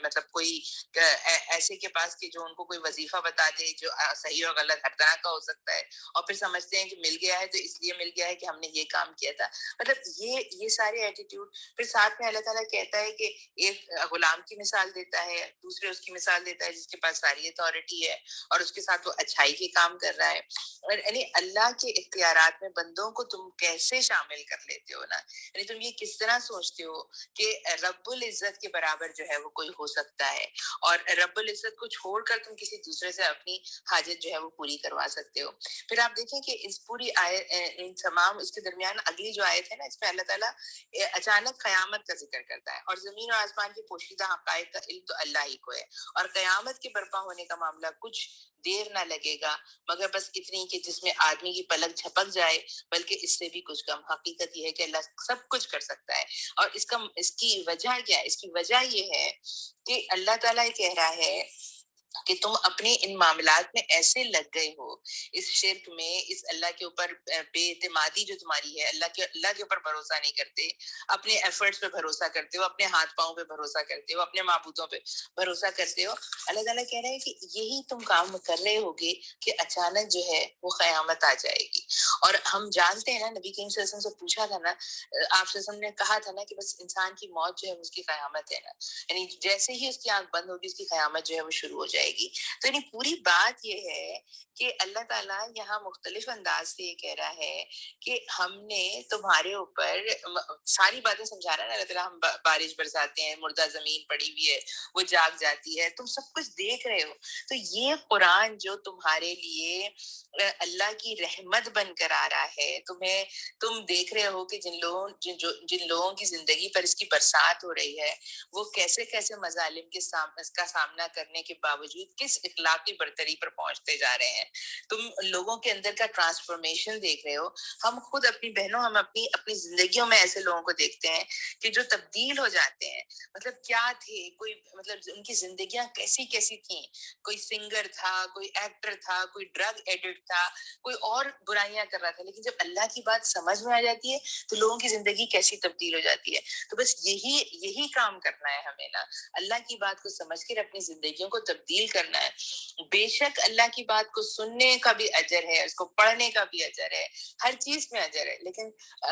مطلب کوئی ایسے کے پاس کہ جو ان کو کوئی وظیفہ بتا دے جو صحیح اور غلط ہر طرح کا ہو سکتا ہے، اور پھر سمجھتے ہیں کہ مل گیا ہے تو اس لیے مل گیا ہے کہ ہم نے یہ کام کیا تھا۔ مطلب یہ سارے ایٹیٹیوڈ۔ پھر ساتھ میں اللہ تعالیٰ کہتا ہے کہ ایک غلام کی مثال دیتا ہے، دوسرے اس کی مثال دیتا ہے جس کے پاس ساری اتھارٹی ہے اور اس کے ساتھ وہ اچھائی کے کام کر رہا ہے. اور یعنی اللہ کے اختیارات میں بندوں کو تم کیسے شامل کر لیتے ہو نا, یعنی تم یہ کس طرح سوچتے ہو کہ رب العزت کے برابر جو ہے وہ کوئی ہو سکتا ہے, اور رب العزت کو چھوڑ کر تم کسی دوسرے سے اپنی حاجت جو ہے وہ پوری کروا سکتے ہو. پھر آپ دیکھیں کہ اس پوری آیت, ان تمام اس کے درمیان اگلی جو آیت ہے نا, اس میں اللہ تعالیٰ اچانک قیامت کا ذکر کرتا ہے, اور زمین اور آسمان کے پوشیدہ حقائق کا علم تو اللہ ہی کو ہے, اور قیامت کے برپا ہونے کا معاملہ کچھ دیر نہ لگے گا مگر بس اتنی کہ جس میں آدمی کی پلک جھپک جائے, بلکہ اس سے بھی کچھ کم. حقیقت یہ ہے کہ اللہ سب کچھ کر سکتا ہے. اور اس کی وجہ کیا ہے؟ اس کی وجہ یہ ہے کہ اللہ تعالیٰ یہ کہہ رہا ہے کہ تم اپنے ان معاملات میں ایسے لگ گئے ہو, اس شرک میں, اس اللہ کے اوپر بے اعتمادی جو تمہاری ہے, اللہ کے اوپر بھروسہ نہیں کرتے, اپنے ایفرٹس پہ بھروسہ کرتے ہو, اپنے ہاتھ پاؤں پہ بھروسہ کرتے ہو, اپنے معبودوں پہ بھروسہ کرتے ہو. اللہ تعالیٰ کہہ رہے ہیں کہ یہی تم کام کر رہے ہوگے کہ اچانک جو ہے وہ قیامت آ جائے گی. اور ہم جانتے ہیں نا, نبی کریم صلی اللہ علیہ وسلم سے پوچھا تھا نا, آپ صلی اللہ علیہ وسلم نے کہا تھا نا کہ بس انسان کی موت جو ہے اس کی قیامت ہے نا, یعنی جیسے ہی اس کی آنکھ بند ہوگی اس کی قیامت جو ہے وہ شروع ہو جائے گی. تو یعنی پوری بات یہ ہے کہ اللہ تعالیٰ یہاں مختلف انداز سے یہ کہہ رہا ہے کہ ہم نے تمہارے اوپر ساری باتیں سمجھا رہا ہے نا. اللہ تعالیٰ ہم بارش برساتے ہیں, مردہ زمین پڑی ہوئی ہے وہ جاگ جاتی ہے, تم سب کچھ دیکھ رہے ہو. تو یہ قرآن جو تمہارے لیے اللہ کی رحمت بن کر آ رہا ہے, تم دیکھ رہے ہو کہ جن لوگوں کی زندگی پر اس کی برسات ہو رہی ہے وہ کیسے کیسے مظالم کا سامنا کرنے کے باوجود کس اخلاقی برتری پر پہنچتے جا رہے ہیں. تم لوگوں کے اندر کا ٹرانسفارمیشن دیکھ رہے ہو. ہم خود اپنی بہنوں, ہم اپنی زندگیوں میں ایسے لوگوں کو دیکھتے ہیں کہ جو تبدیل ہو جاتے ہیں. مطلب کیا تھے, کوئی مطلب ان کی زندگیاں کیسی کیسی تھیں, کوئی سنگر تھا, کوئی ایکٹر تھا, کوئی ڈرگ ایڈکٹ تھا, کوئی اور برائیاں کر رہا تھا, لیکن جب اللہ کی بات سمجھ میں آ جاتی ہے تو لوگوں کی زندگی کیسی تبدیل ہو جاتی ہے. تو بس یہی کام کرنا ہے ہمیں نا, اللہ کی بات کو سمجھ کر اپنی زندگیوں کو تبدیل کرنا ہے. بے شک اللہ کی بات کو سننے کا بھی اجر ہے, اس کو پڑھنے کا بھی اجر ہے, ہر چیز میں اجر ہے, لیکن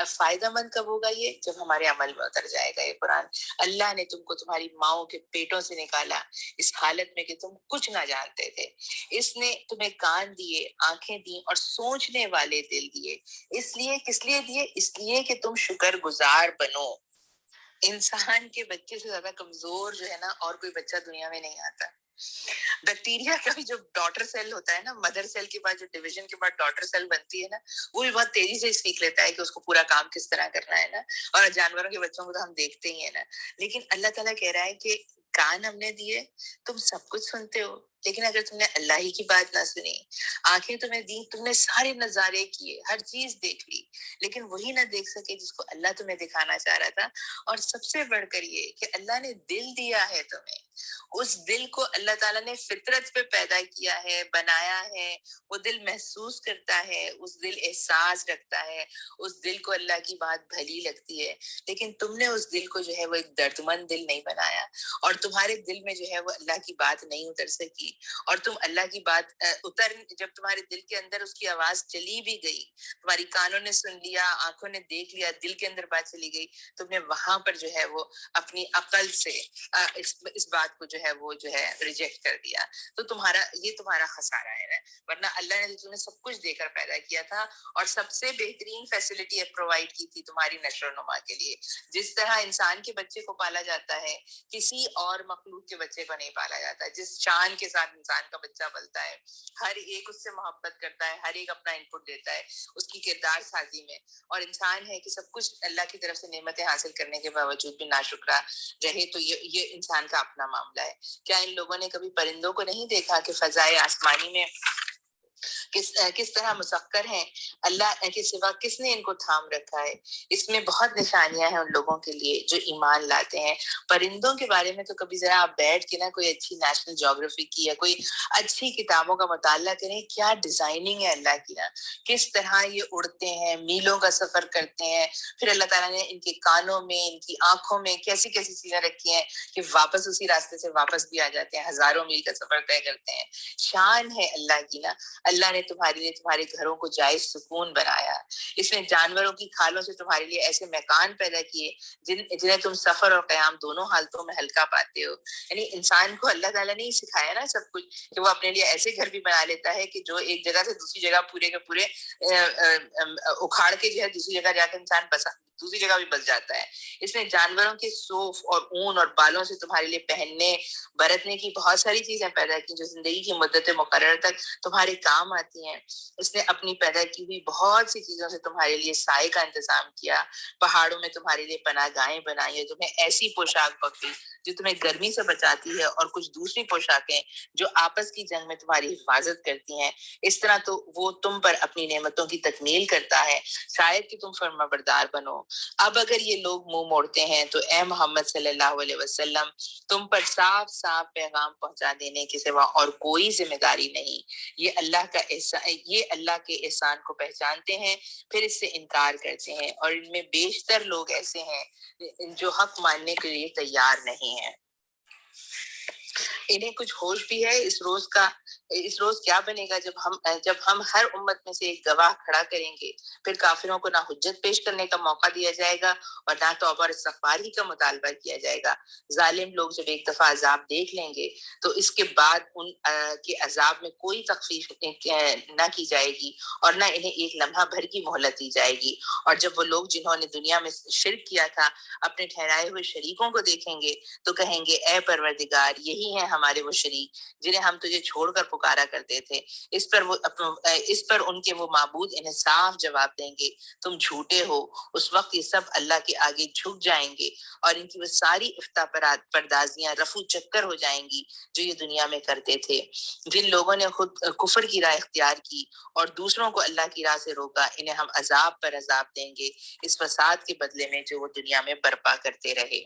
فائدہ مند کب ہوگا یہ, جب ہمارے عمل میں اتر جائے گا یہ قرآن. اللہ نے تم کو تمہاری ماؤں کے پیٹوں سے نکالا اس حالت میں کہ تم کچھ نہ جانتے تھے. اس نے تمہیں کان دیے, آنکھیں دی, اور سوچنے والے دل دیے. کس لیے دیے؟ اس لیے کہ تم شکر گزار بنو. انسان کے بچے سے زیادہ کمزور جو ہے نا اور کوئی بچہ دنیا میں نہیں آتا. بیکٹیریا کا بھی جو ڈاٹر سیل ہوتا ہے نا, مدر سیل کے بعد جو ڈویژن کے بعد ڈاٹر سیل بنتی ہے نا, وہ بھی بہت تیزی سے سیکھ لیتا ہے کہ اس کو پورا کام کس طرح کرنا ہے نا. اور جانوروں کے بچوں کو تو ہم دیکھتے ہی ہیں نا. لیکن اللہ تعالیٰ کہہ رہا ہے کہ کان ہم نے دیے, تم سب کچھ سنتے ہو, لیکن اگر تم نے اللہ ہی کی بات نہ سنی. آنکھیں تمہیں دی, تم نے سارے نظارے کیے, ہر چیز دیکھ لی, لیکن وہی نہ دیکھ سکے جس کو اللہ تمہیں دکھانا چاہ رہا تھا. اور سب سے بڑھ کر یہ کہ اللہ نے دل دیا ہے تمہیں, اس دل کو اللہ تعالیٰ نے فطرت پہ پیدا کیا ہے, بنایا ہے. وہ دل محسوس کرتا ہے, اس دل احساس رکھتا ہے, اس دل کو اللہ کی بات بھلی لگتی ہے. لیکن تم نے اس دل کو جو ہے وہ ایک درد مند دل نہیں بنایا, اور تمہارے دل میں جو ہے وہ اللہ کی بات نہیں اتر سکی. اور تم اللہ کی بات جب تمہارے دل کے اندر اس کی آواز چلی بھی گئی, تمہاری کانوں نے سن لیا, آنکھوں نے دیکھ لیا, دل کے اندر بات چلی گئی, تم نے وہاں پر جو ہے وہ اپنی عقل سے اس بات کو جو ہے ریجیکٹ کر دیا. تو تمہارا خسارہ ہے. ورنہ اللہ نے تمہیں سب کچھ دے کر پیدا کیا تھا, اور سب سے بہترین فیسلٹی پرووائڈ کی تھی تمہاری نشو و نما کے لیے. جس طرح انسان کے بچے کو پالا جاتا ہے, کسی اور مخلوق کے بچے کو نہیں پالا جاتا. جس شان کے ساتھ انسان کا بچہ پلتا ہے, ہر ایک اس سے محبت کرتا ہے, ہر ایک اپنا انپٹ دیتا ہے اس کی کردار سازی میں. اور انسان ہے کہ سب کچھ اللہ کی طرف سے نعمتیں حاصل کرنے کے باوجود بھی ناشکرا رہے, تو یہ انسان کا اپنا معاملہ ہے. کیا ان لوگوں نے کبھی پرندوں کو نہیں دیکھا کہ فضائے آسمانی میں کس طرح مسخر ہیں؟ اللہ کے سوا کس نے ان کو تھام رکھا ہے؟ اس میں بہت نشانیاں ہیں ان لوگوں کے لیے جو ایمان لاتے ہیں. پرندوں کے بارے میں تو کبھی ذرا آپ بیٹھ کے نا کوئی اچھی نیشنل جیوگرافی کی یا کوئی اچھی کتابوں کا مطالعہ کریں. کیا ڈیزائننگ ہے اللہ کی نا, کس طرح یہ اڑتے ہیں, میلوں کا سفر کرتے ہیں. پھر اللہ تعالیٰ نے ان کے کانوں میں, ان کی آنکھوں میں کیسی کیسی چیزیں رکھی ہیں کہ واپس اسی راستے سے واپس بھی آ جاتے ہیں, ہزاروں میل کا سفر طے کرتے ہیں. شان ہے اللہ کی نا. اللہ نے نے تمہارے لیے تمہارے گھروں کو جائز سکون بنایا، اس نے جانوروں کی کھالوں سے تمہارے لیے ایسے مکان پیدا کیے جنہیں تم سفر اور قیام دونوں حالتوں میں ہلکا پاتے ہو. یعنی انسان کو اللہ تعالیٰ نے ہی سکھایا نا سب کچھ، کہ وہ اپنے لیے ایسے گھر بھی بنا لیتا ہے کہ جو ایک جگہ سے دوسری جگہ پورے کے پورے اکھاڑ کے جو ہے دوسری جگہ جا کے انسان دوسری جگہ بھی بس جاتا ہے. اس نے جانوروں کے صوف اور اون اور بالوں سے تمہارے لیے پہننے برتنے کی بہت ساری چیزیں پیدا کی جو زندگی کی مدت مقرر تک تمہارے کام آتی ہیں. اس نے اپنی پیدا کی ہوئی بہت سی چیزوں سے تمہارے لیے سائے کا انتظام کیا، پہاڑوں میں تمہارے لیے پناہ گاہیں بنائی ہیں، تمہیں ایسی پوشاک بخشی جو تمہیں گرمی سے بچاتی ہے، اور کچھ دوسری پوشاکیں جو آپس کی جنگ میں تمہاری حفاظت کرتی ہیں. اس طرح تو وہ تم پر اپنی نعمتوں کی تکمیل کرتا ہے، شاید کہ تم فرمانبردار بنو. اب اگر یہ لوگ منہ موڑتے ہیں تو اے محمد صلی اللہ علیہ وسلم تم پر صاف صاف پیغام پہنچا دینے کے سوا اور کوئی ذمہ داری نہیں. یہ اللہ کے احسان کو پہچانتے ہیں پھر اس سے انکار کرتے ہیں، اور ان میں بیشتر لوگ ایسے ہیں جو حق ماننے کے لیے تیار نہیں ہیں. انہیں کچھ ہوش بھی ہے اس روز کیا بنے گا جب ہم ہر امت میں سے ایک گواہ کھڑا کریں گے، پھر کافروں کو نہ حجت پیش کرنے کا موقع دیا جائے گا اور نہ توبہ اور استغفار ہی کا مطالبہ کیا جائے گا. ظالم لوگ جب ایک دفعہ عذاب دیکھ لیں گے تو اس کے بعد ان کے عذاب میں کوئی تخفیف نہ کی جائے گی اور نہ انہیں ایک لمحہ بھر کی مہلت دی جائے گی. اور جب وہ لوگ جنہوں نے دنیا میں شرک کیا تھا اپنے ٹھہرائے ہوئے شریکوں کو دیکھیں گے تو کہیں گے اے پروردگار یہی ہیں ہمارے وہ شریک جنہیں ہم تجھے چھوڑ کر پکارا کرتے تھے. اس پر ان کے وہ معبود انہیں صاف جواب دیں گے تم جھوٹے ہو. اس وقت یہ سب اللہ کے آگے جھک جائیں گے اور ان کی وہ ساری افتاء پردازیاں رفو چکر ہو جائیں گی جو یہ دنیا میں کرتے تھے. جن لوگوں نے خود کفر کی راہ اختیار کی اور دوسروں کو اللہ کی راہ سے روکا انہیں ہم عذاب پر عذاب دیں گے اس فساد کے بدلے میں جو وہ دنیا میں برپا کرتے رہے.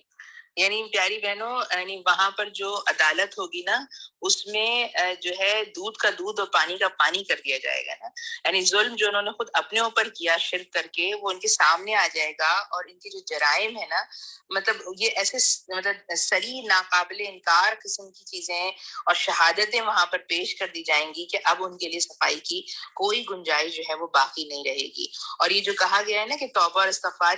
یعنی پیاری بہنوں، یعنی وہاں پر جو عدالت ہوگی نا اس میں جو ہے دودھ کا دودھ اور پانی کا پانی کر دیا جائے گا نا. یعنی ظلم جو انہوں نے خود اپنے اوپر کیا شرک کر کے وہ ان کے سامنے آ جائے گا، اور ان کے جو جرائم ہے نا مطلب یہ ایسے مطلب سری ناقابل انکار قسم کی چیزیں اور شہادتیں وہاں پر پیش کر دی جائیں گی کہ اب ان کے لیے صفائی کی کوئی گنجائش جو ہے وہ باقی نہیں رہے گی. اور یہ جو کہا گیا ہے نا کہ توبہ اور استغفار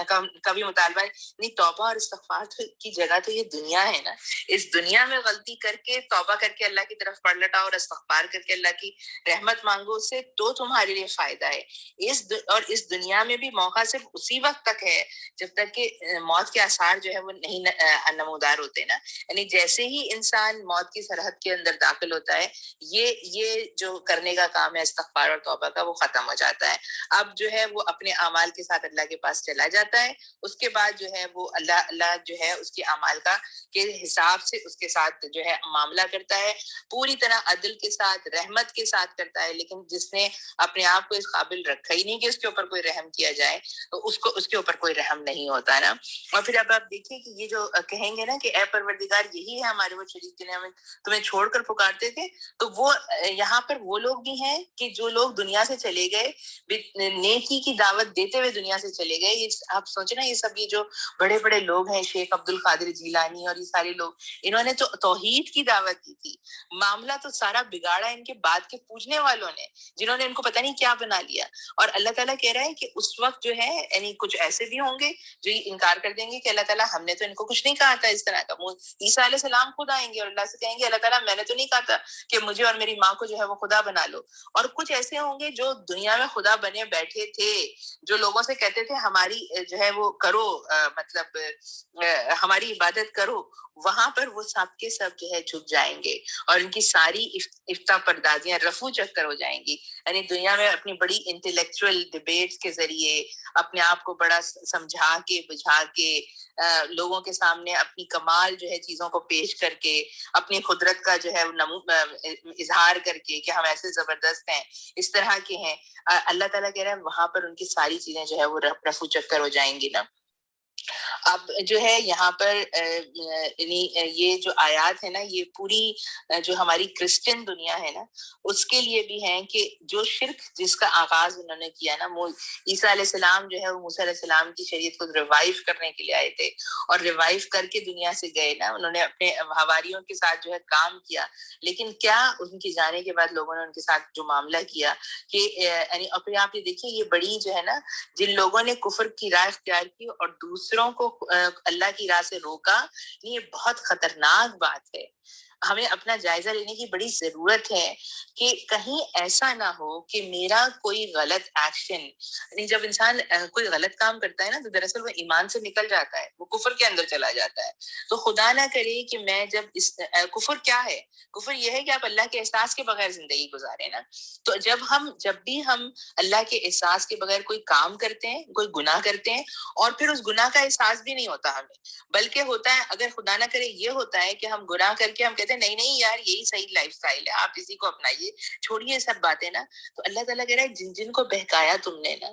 کا بھی مطالبہ ہے، نہیں توبہ اور استغفار کی جگہ تو یہ دنیا ہے نا. اس دنیا میں غلطی کر کے توبہ کر کے اللہ کی طرف پڑ لٹاؤ اور استغفار کر کے اللہ کی رحمت مانگو، اس سے تو تمہارے لیے فائدہ ہے. اس دنیا میں بھی موقع صرف اسی وقت تک ہے جب تک کہ موت کے آثار جو ہے وہ نہیں نمودار ہوتے نا. یعنی جیسے ہی انسان موت کی سرحد کے اندر داخل ہوتا ہے یہ جو کرنے کا کام ہے استغفار اور توبہ کا وہ ختم ہو جاتا ہے. اب جو ہے وہ اپنے اعمال کے ساتھ اللہ کے پاس چلا جاتا ہے. اس کے بعد جو ہے وہ اللہ جو ہے اس کے اعمال کا کے حساب سے اس کے ساتھ جو ہے معاملہ کرتا ہے، پوری طرح عدل کے ساتھ رحمت کے ساتھ کرتا ہے. لیکن جس نے اپنے آپ کو اس قابل رکھا ہی نہیں کہ اس کے اوپر کوئی رحم کیا جائے تو اس کے اوپر کوئی رحم نہیں ہوتا نا. اور پھر اب آپ دیکھیں کہ یہ جو کہیں گے نا کہ اے پروردگار یہی ہے ہمارے وہ شریک جنہیں ہمیں تمہیں چھوڑ کر پکارتے تھے، تو وہ یہاں پر وہ لوگ بھی ہیں کہ جو لوگ دنیا سے چلے گئے نیکی کی دعوت دیتے ہوئے دنیا سے چلے گئے. آپ سوچیں نا یہ سب یہ جو بڑے بڑے لوگ ہیں شیخ عبد القادر جیلانی اور یہ سارے لوگ انہوں نے تو توحید کی دعوت دی تھی. معاملہ تو سارا بگاڑا ان کے بعد کے پوجنے والوں نے جنہوں نے ان کو پتہ نہیں کیا بنا لیا. اور اللہ تعالیٰ کہہ رہا ہے کہ اس وقت جو ہے یعنی کچھ ایسے بھی ہوں گے جو یہ انکار کر دیں گے کہ اللہ تعالیٰ ہم نے تو ان کو کچھ نہیں کہا تھا اس طرح کا. عیسیٰ علیہ السلام خود آئیں گے اور اللہ سے کہیں گے اللہ تعالیٰ میں نے تو نہیں کہا تھا کہ مجھے اور میری ماں کو جو ہے وہ خدا بنا لو. اور کچھ ایسے ہوں گے جو دنیا میں خدا بنے بیٹھے تھے جو لوگوں سے کہتے تھے ہماری جو ہے وہ کرو مطلب ہماری عبادت کرو. وہاں پر وہ سب کے سب جو ہے جھک جائیں گے اور ان کی ساری افتاء پردازیاں رفو چکر ہو جائیں گی. یعنی دنیا میں اپنی بڑی انٹلیکچوئل ڈیبیٹس کے ذریعے اپنے آپ کو بڑا سمجھا کے بجھا کے لوگوں کے سامنے اپنی کمال جو ہے چیزوں کو پیش کر کے اپنی قدرت کا جو ہے اظہار کر کے کہ ہم ایسے زبردست ہیں اس طرح کے ہیں. اللہ تعالیٰ کہہ رہا ہے وہاں پر ان کی ساری چیزیں جو ہے وہ رفو چکر ہو جائیں گی نا. اب جو ہے یہاں پر یعنی یہ جو آیات ہے نا یہ پوری جو ہماری کرسچن دنیا ہے نا اس کے لیے بھی ہیں کہ جو شرک جس کا آغاز انہوں نے کیا نا، عیسیٰ علیہ السلام جو ہے وہ موسیٰ علیہ السلام کی شریعت کو ریوائیو کرنے کے لیے آئے تھے اور ریوائیو کر کے دنیا سے گئے نا، انہوں نے اپنے حواریوں کے ساتھ جو ہے کام کیا، لیکن کیا ان کے جانے کے بعد لوگوں نے ان کے ساتھ جو معاملہ کیا کہ یعنی اپنے آپ یہ دیکھیے یہ بڑی جو ہے نا جن لوگوں نے کفر کی راہ اختیار کی اور دوسروں کو اللہ کی راہ سے روکا، یہ بہت خطرناک بات ہے۔ ہمیں اپنا جائزہ لینے کی بڑی ضرورت ہے کہ کہیں ایسا نہ ہو کہ میرا کوئی غلط ایکشن، یعنی جب انسان کوئی غلط کام کرتا ہے نا تو دراصل وہ ایمان سے نکل جاتا ہے، وہ کفر کے اندر چلا جاتا ہے۔ تو خدا نہ کرے کہ میں جب کفر کیا ہے؟ کفر یہ ہے کہ آپ اللہ کے احساس کے بغیر زندگی گزارے نا۔ تو جب بھی ہم اللہ کے احساس کے بغیر کوئی کام کرتے ہیں، کوئی گناہ کرتے ہیں اور پھر اس گناہ کا احساس بھی نہیں ہوتا ہمیں، بلکہ ہوتا ہے اگر خدا نہ کرے یہ ہوتا ہے کہ ہم گناہ کر کے ہم کہتے ہیں نہیں نہیں یار یہی صحیح لائف سٹائل ہے، آپ اسی کو اپنائیے، چھوڑیے سب باتیں نا، تو اللہ تعالیٰ کہہ رہا ہے جن جن کو بہکایا تم نے نا،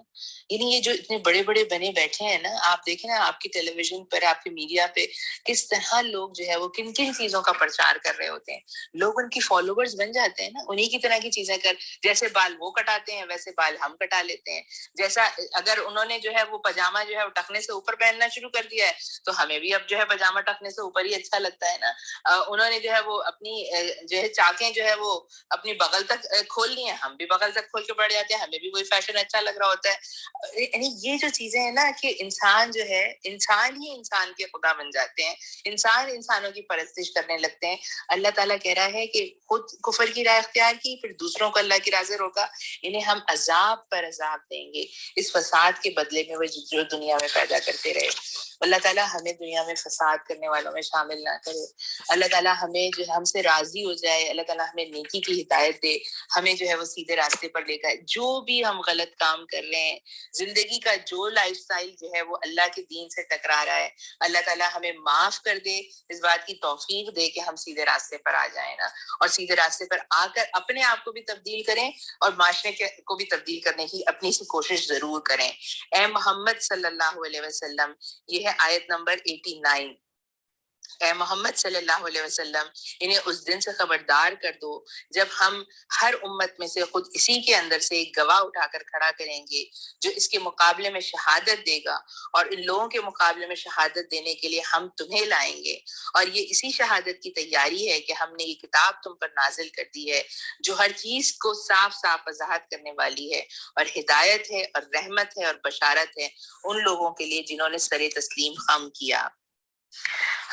یعنی یہ جو اتنے بڑے بڑے بنے بیٹھے ہیں نا، آپ دیکھیں نا آپ کی ٹیلی ویژن پر، آپ کی میڈیا پہ کس طرح لوگ جو ہے وہ کن کن چیزوں کا پرچار کر رہے ہوتے ہیں، لوگ ان کی فالوورز بن جاتے ہیں نا، انہی کی طرح کی چیزیں کر، جیسے بال وہ کٹاتے ہیں ویسے بال ہم کٹا لیتے ہیں، جیسا اگر انہوں نے جو ہے وہ پاجامہ جو ہے وہ ٹخنے سے اوپر پہننا شروع کر دیا ہے تو ہمیں بھی اب جو ہے پاجامہ ٹخنے سے اوپر ہی اچھا لگتا ہے نا، انہوں نے جو ہے وہ اپنی جو ہے چاکیں جو ہے وہ اپنی بغل تک کھول لی ہیں، ہم بھی بغل تک کھول کے بیٹھ جاتے ہیں، ہمیں بھی وہی فیشن اچھا لگ رہا ہوتا ہے۔ یعنی یہ جو چیزیں ہیں نا کہ انسان جو ہے انسان ہی انسان کے خدا بن جاتے ہیں، انسان انسانوں کی پرستش کرنے لگتے ہیں۔ اللہ تعالیٰ کہہ رہا ہے کہ خود کفر کی راہ اختیار کی، پھر دوسروں کو اللہ کی راہ سے روکا، انہیں ہم عذاب پر عذاب دیں گے اس فساد کے بدلے میں وہ جو دنیا میں پیدا کرتے رہے۔ اللہ تعالیٰ ہمیں دنیا میں فساد کرنے والوں میں شامل نہ کرے، اللہ تعالیٰ ہمیں جو ہم سے راضی ہو جائے، اللہ تعالیٰ ہمیں نیکی کی ہدایت دے، ہمیں جو ہے وہ سیدھے راستے پر لے جائے۔ جو بھی ہم غلط کام کر رہے ہیں، زندگی کا جو لائف سٹائل جو ہے وہ اللہ کے دین سے ٹکرا رہا ہے، اللہ تعالیٰ ہمیں معاف کر دے، اس بات کی توفیق دے کہ ہم سیدھے راستے پر آ جائیں نا، اور سیدھے راستے پر آ کر اپنے آپ کو بھی تبدیل کریں اور معاشرے کو بھی تبدیل کرنے کی اپنی سی کوشش ضرور کریں۔ اے محمد صلی اللہ علیہ وسلم، یہ ہے آیت نمبر 89، اے محمد صلی اللہ علیہ وسلم انہیں اس دن سے خبردار کر دو جب ہم ہر امت میں سے خود اسی کے اندر سے ایک گواہ اٹھا کر کھڑا کریں گے جو اس کے مقابلے میں شہادت دے گا، اور ان لوگوں کے مقابلے میں شہادت دینے کے لیے ہم تمہیں لائیں گے، اور یہ اسی شہادت کی تیاری ہے کہ ہم نے یہ کتاب تم پر نازل کر دی ہے جو ہر چیز کو صاف صاف وضاحت کرنے والی ہے اور ہدایت ہے اور رحمت ہے اور بشارت ہے ان لوگوں کے لیے جنہوں نے سر تسلیم خم کیا۔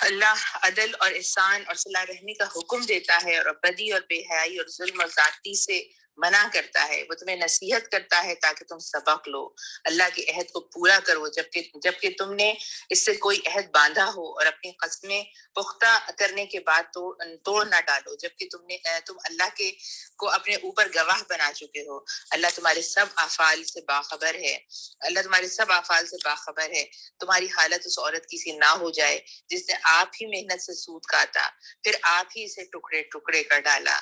اللہ عدل اور احسان اور صلح رحمی کا حکم دیتا ہے اور بدی اور بے حیائی اور ظلم اور زیادتی سے منع کرتا ہے، وہ تمہیں نصیحت کرتا ہے تاکہ تم سبق لو، اللہ کے عہد کو پورا کرو جبکہ تم نے اس سے کوئی عہد باندھا ہو، اور اپنی قسمیں پختہ کرنے کے بعد توڑ نہ ڈالو جبکہ تم اللہ کے کو اپنے اوپر گواہ بنا چکے ہو۔ اللہ تمہارے سب افعال سے باخبر ہے، اللہ تمہارے سب افعال سے باخبر ہے۔ تمہاری حالت اس عورت کی سی نہ ہو جائے جس نے آپ ہی محنت سے سود کاٹا پھر آپ ہی اسے ٹکڑے ٹکڑے کر ڈالا۔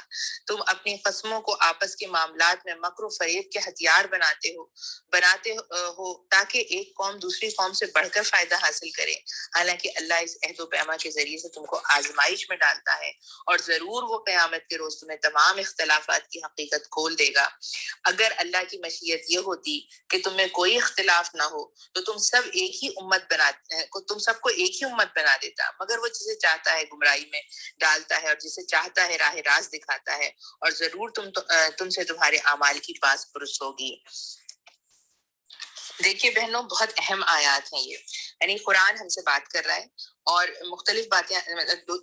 تم اپنی قسموں کو آپس کے معاملات میں مکر و فریب کے ہتھیار بناتے ہو تاکہ ایک قوم دوسری قوم سے بڑھ کر فائدہ حاصل کرے، حالانکہ اللہ اس عہد و پیما کے ذریعے سے تم کو آزمائش میں ڈالتا ہے، اور ضرور وہ قیامت کے روز تمہیں تمام اختلافات کی حقیقت کھول دے گا۔ اگر اللہ کی مشیت یہ ہوتی کہ تم میں کوئی اختلاف نہ ہو تو تم سب کو ایک ہی امت بنا دیتا، مگر وہ جسے چاہتا ہے گمراہی میں ڈالتا ہے اور جسے چاہتا ہے راہ راست دکھاتا ہے، اور ضرور تم سے تمہارے اعمال کی باز پرس ہوگی۔ دیکھیے بہنوں، بہت اہم آیات ہیں یہ، یعنی قرآن ہم سے بات کر رہا ہے اور مختلف باتیں،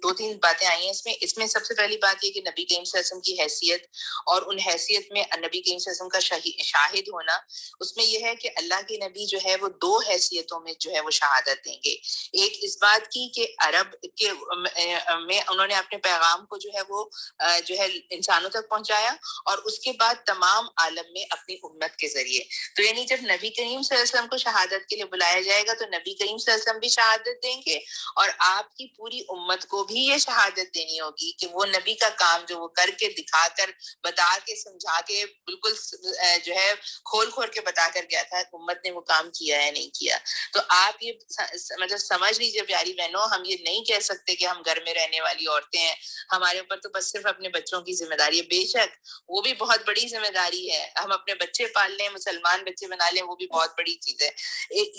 دو تین باتیں آئی ہیں اس میں سب سے پہلی بات یہ کہ نبی کریم صلی اللہ علیہ وسلم کی حیثیت، اور ان حیثیت میں نبی کریم صلی اللہ علیہ وسلم کا شاہد ہونا، اس میں یہ ہے کہ اللہ کے نبی جو ہے وہ دو حیثیتوں میں جو ہے وہ شہادت دیں گے۔ ایک اس بات کی کہ عرب کے میں انہوں نے اپنے پیغام کو جو ہے وہ جو ہے انسانوں تک پہنچایا، اور اس کے بعد تمام عالم میں اپنی امت کے ذریعے۔ تو یعنی جب نبی کریم صلی اللہ علیہ وسلم کو شہادت کے لیے بلایا جائے گا تو نبی کریم صلی اللہ علیہ وسلم بھی شہادت دیں گے، اور آپ کی پوری امت کو بھی یہ شہادت دینی ہوگی کہ وہ نبی کا کام جو وہ کر کے دکھا کر بتا کے سمجھا کے بالکل جو ہے کھول کھول کے بتا کر گیا تھا، امت نے وہ کام کیا ہے نہیں کیا. تو آپ یہ مطلب سمجھ لیجیے پیاری بہنوں، ہم یہ نہیں کہہ سکتے کہ ہم گھر میں رہنے والی عورتیں ہیں، ہمارے اوپر تو بس صرف اپنے بچوں کی ذمہ داری ہے. بے شک وہ بھی بہت بڑی ذمہ داری ہے، ہم اپنے بچے پال لیں، مسلمان بچے بنا لیں، وہ بھی بہت بڑی چیز ہے.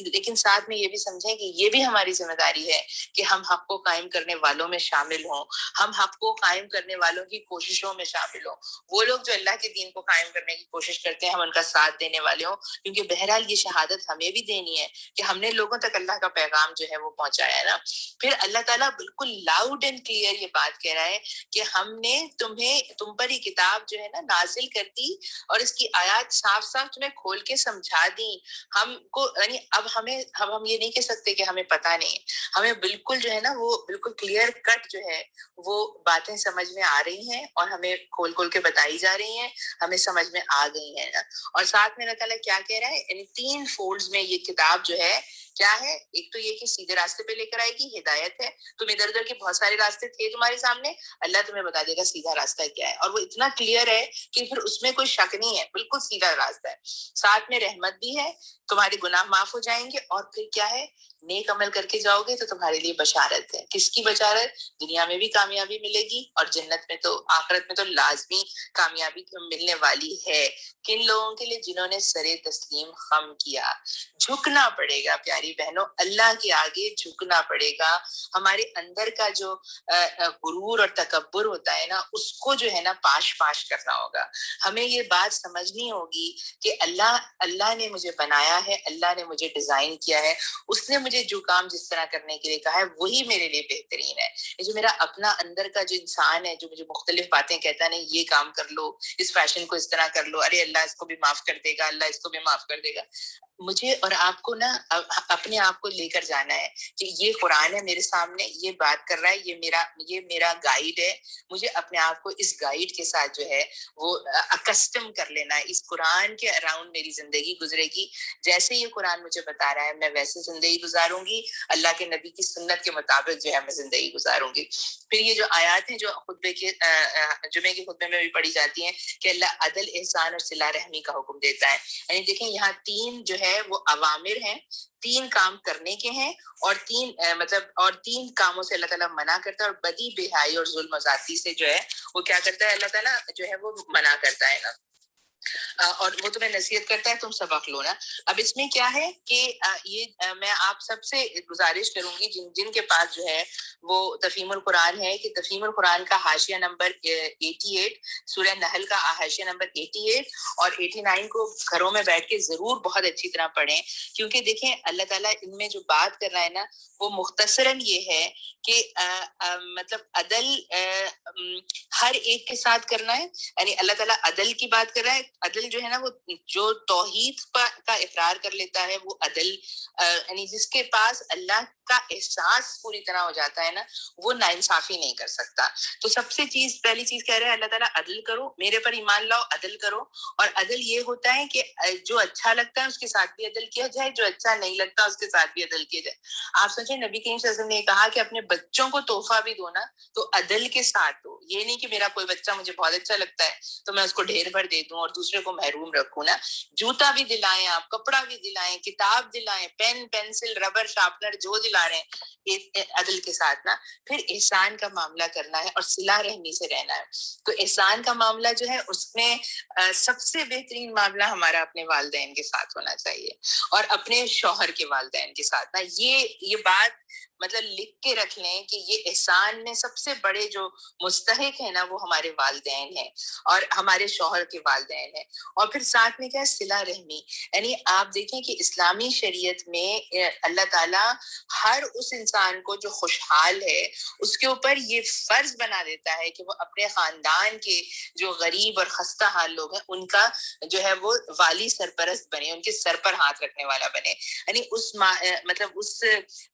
لیکن ساتھ میں یہ بھی سمجھیں کہ یہ بھی ہماری ذمہ داری ہے کہ ہم حق کو قائم کرنے والوں میں شامل ہوں، ہم حق کو قائم کرنے والوں کی کوششوں میں شامل ہوں. وہ لوگ جو اللہ کے دین کو قائم کرنے کی کوشش کرتے ہیں ہم ان کا ساتھ دینے والے ہوں، کیونکہ بہرحال یہ شہادت ہمیں بھی دینی ہے کہ ہم نے لوگوں تک اللہ کا پیغام جو ہے وہ پہنچایا ہے نا. پھر اللہ تعالیٰ بالکل لاؤڈ اینڈ کلیئر یہ بات کہہ رہا ہے کہ ہم نے تم پر یہ کتاب جو ہے نا نازل کر دی اور اس کی آیات صاف صاف تمہیں کھول کے سمجھا دی. ہم کو یعنی اب ہم یہ نہیں کہہ سکتے کہ ہمیں پتہ نہیں، ہمیں بالکل جو ہے نا وہ بالکل کلیئر کٹ جو ہے وہ باتیں سمجھ میں آ رہی ہیں اور ہمیں کھول کھول کے بتائی جا رہی ہیں، ہمیں سمجھ میں آ گئی ہیں نا. اور ساتھ میں اللہ تعالیٰ کیا کہہ رہا ہے، یعنی 3 فولڈز میں یہ کتاب جو ہے کیا ہے. ایک تو یہ کہ سیدھے راستے پہ لے کر آئے گی، ہدایت ہے. تم ادھر ادھر کے بہت سارے راستے تھے تمہارے سامنے، اللہ تمہیں بتا دے گا سیدھا راستہ کیا ہے، اور وہ اتنا کلیئر ہے کہ پھر اس میں کوئی شک نہیں ہے، بالکل سیدھا راستہ ہے. ساتھ میں رحمت بھی ہے، تمہارے گناہ معاف ہو جائیں گے، اور پھر کیا ہے، نیک عمل کر کے جاؤ گے تو تمہارے لیے بشارت ہے. کس کی بشارت؟ دنیا میں بھی کامیابی ملے گی اور جنت میں تو آخرت میں تو لازمی کامیابی ملنے والی ہے. کن لوگوں کے لیے؟ جنہوں نے سر تسلیم خم کیا. جھکنا پڑے گا پیاری بہنوں، اللہ کے آگے جھکنا پڑے گا. ہمارے اندر کا جو غرور اور تکبر ہوتا ہے نا، اس کو جو ہے نا پاش پاش کرنا ہوگا. ہمیں یہ بات سمجھنی ہوگی کہ اللہ نے مجھے بنایا ہے، اللہ نے مجھے ڈیزائن کیا ہے، اس نے مجھے جو کام جس طرح کرنے کے لیے کہا ہے وہی میرے لیے بہترین ہے. یہ جو میرا اپنا اندر کا جو انسان ہے جو مجھے مختلف باتیں کہتا ہے، نہیں یہ کام کر لو، اس فیشن کو اس طرح کر لو، ارے اللہ اس کو بھی معاف کر دے گا، اللہ اس کو بھی معاف کر دے گا. مجھے اور آپ کو نا اپنے آپ کو لے کر جانا ہے کہ یہ قرآن ہے میرے سامنے، یہ بات کر رہا ہے، یہ میرا گائیڈ ہے. مجھے اپنے آپ کو اس گائیڈ کے ساتھ جو ہے وہ اکسٹم کر لینا ہے. اس قرآن کے اراؤنڈ میری زندگی گزرے گی، جیسے یہ قرآن مجھے بتا رہا ہے میں ویسے زندگی گزاروں گی، اللہ کے نبی کی سنت کے مطابق جو ہے میں زندگی گزاروں گی. پھر یہ جو آیات ہیں جو خطبے کے جمعے کے خطبے میں بھی پڑھی جاتی ہیں کہ اللہ عدل، احسان اور صلہ رحمی کا حکم دیتا ہے. یعنی دیکھیں یہاں 3 جو ہے وہ اوامر ہیں، 3 کام کرنے کے ہیں، اور 3 کاموں سے اللہ تعالیٰ منع کرتا ہے، اور بدی، بے حیائی اور ظلم و زیادتی سے جو ہے وہ کیا کرتا ہے، اللہ تعالیٰ جو ہے وہ منع کرتا ہے نا، اور وہ تمہیں نصیحت کرتا ہے تم سبق لو نا. اب اس میں کیا ہے کہ یہ میں آپ سب سے گزارش کروں گی جن کے پاس جو ہے وہ تفہیم القرآن ہے کہ تفہیم القرآن کا حاشیہ نمبر 88، سورہ نحل کا حاشیہ نمبر 88 اور 89 کو گھروں میں بیٹھ کے ضرور بہت اچھی طرح پڑھیں. کیونکہ دیکھیں اللہ تعالیٰ ان میں جو بات کر رہا ہے نا وہ مختصراً یہ ہے کہ مطلب عدل ہر ایک کے ساتھ کرنا ہے. یعنی اللہ تعالیٰ عدل کی بات کر رہا ہے. عدل جو ہے نا وہ جو توحید کا اقرار کر لیتا ہے وہ عدل، یعنی جس کے پاس اللہ کا احساس پوری طرح ہو جاتا ہے نا وہ ناانصافی نہیں کر سکتا. تو سب سے پہلی چیز کہہ رہے ہیں اللہ تعالیٰ عدل کرو، میرے پر ایمان لاؤ، عدل کرو. اور عدل یہ ہوتا ہے کہ جو اچھا لگتا ہے اس کے ساتھ بھی عدل کیا جائے، جو اچھا نہیں لگتا اس کے ساتھ بھی عدل کیا جائے. آپ سوچیں نبی کریم صلی اللہ علیہ وسلم نے کہا کہ اپنے بچوں کو تحفہ بھی دو نا تو عدل کے ساتھ دو. یہ نہیں کہ میرا کوئی بچہ مجھے بہت اچھا لگتا ہے تو میں اس کو ڈھیر بھر دے دوں اور دوسرے کو محروم رکھوں نا. جوتا بھی دلائیں، آپ کپڑا بھی دلائیں، کتاب دلائیں، پین، پینسل، ربر، شارپنر جو دلا رہے ہیں عدل کے ساتھ نا. پھر احسان کا معاملہ کرنا ہے اور صلہ رحمی سے رہنا ہے. تو احسان کا معاملہ جو ہے اس میں سب سے بہترین معاملہ ہمارا اپنے والدین کے ساتھ ہونا چاہیے اور اپنے شوہر کے والدین کے ساتھ نا. یہ بات مطلب لکھ کے رکھ لیں کہ یہ احسان میں سب سے بڑے جو مستحق ہیں نا وہ ہمارے والدین ہیں اور ہمارے شوہر کے والدین ہیں. اور پھر ساتھ میں کیا ہے صلہ رحمی. یعنی آپ دیکھیں کہ اسلامی شریعت میں اللہ تعالیٰ ہر اس انسان کو جو خوشحال ہے اس کے اوپر یہ فرض بنا دیتا ہے کہ وہ اپنے خاندان کے جو غریب اور خستہ حال لوگ ہیں ان کا جو ہے وہ والی سرپرست بنے، ان کے سر پر ہاتھ رکھنے والا بنے. یعنی اس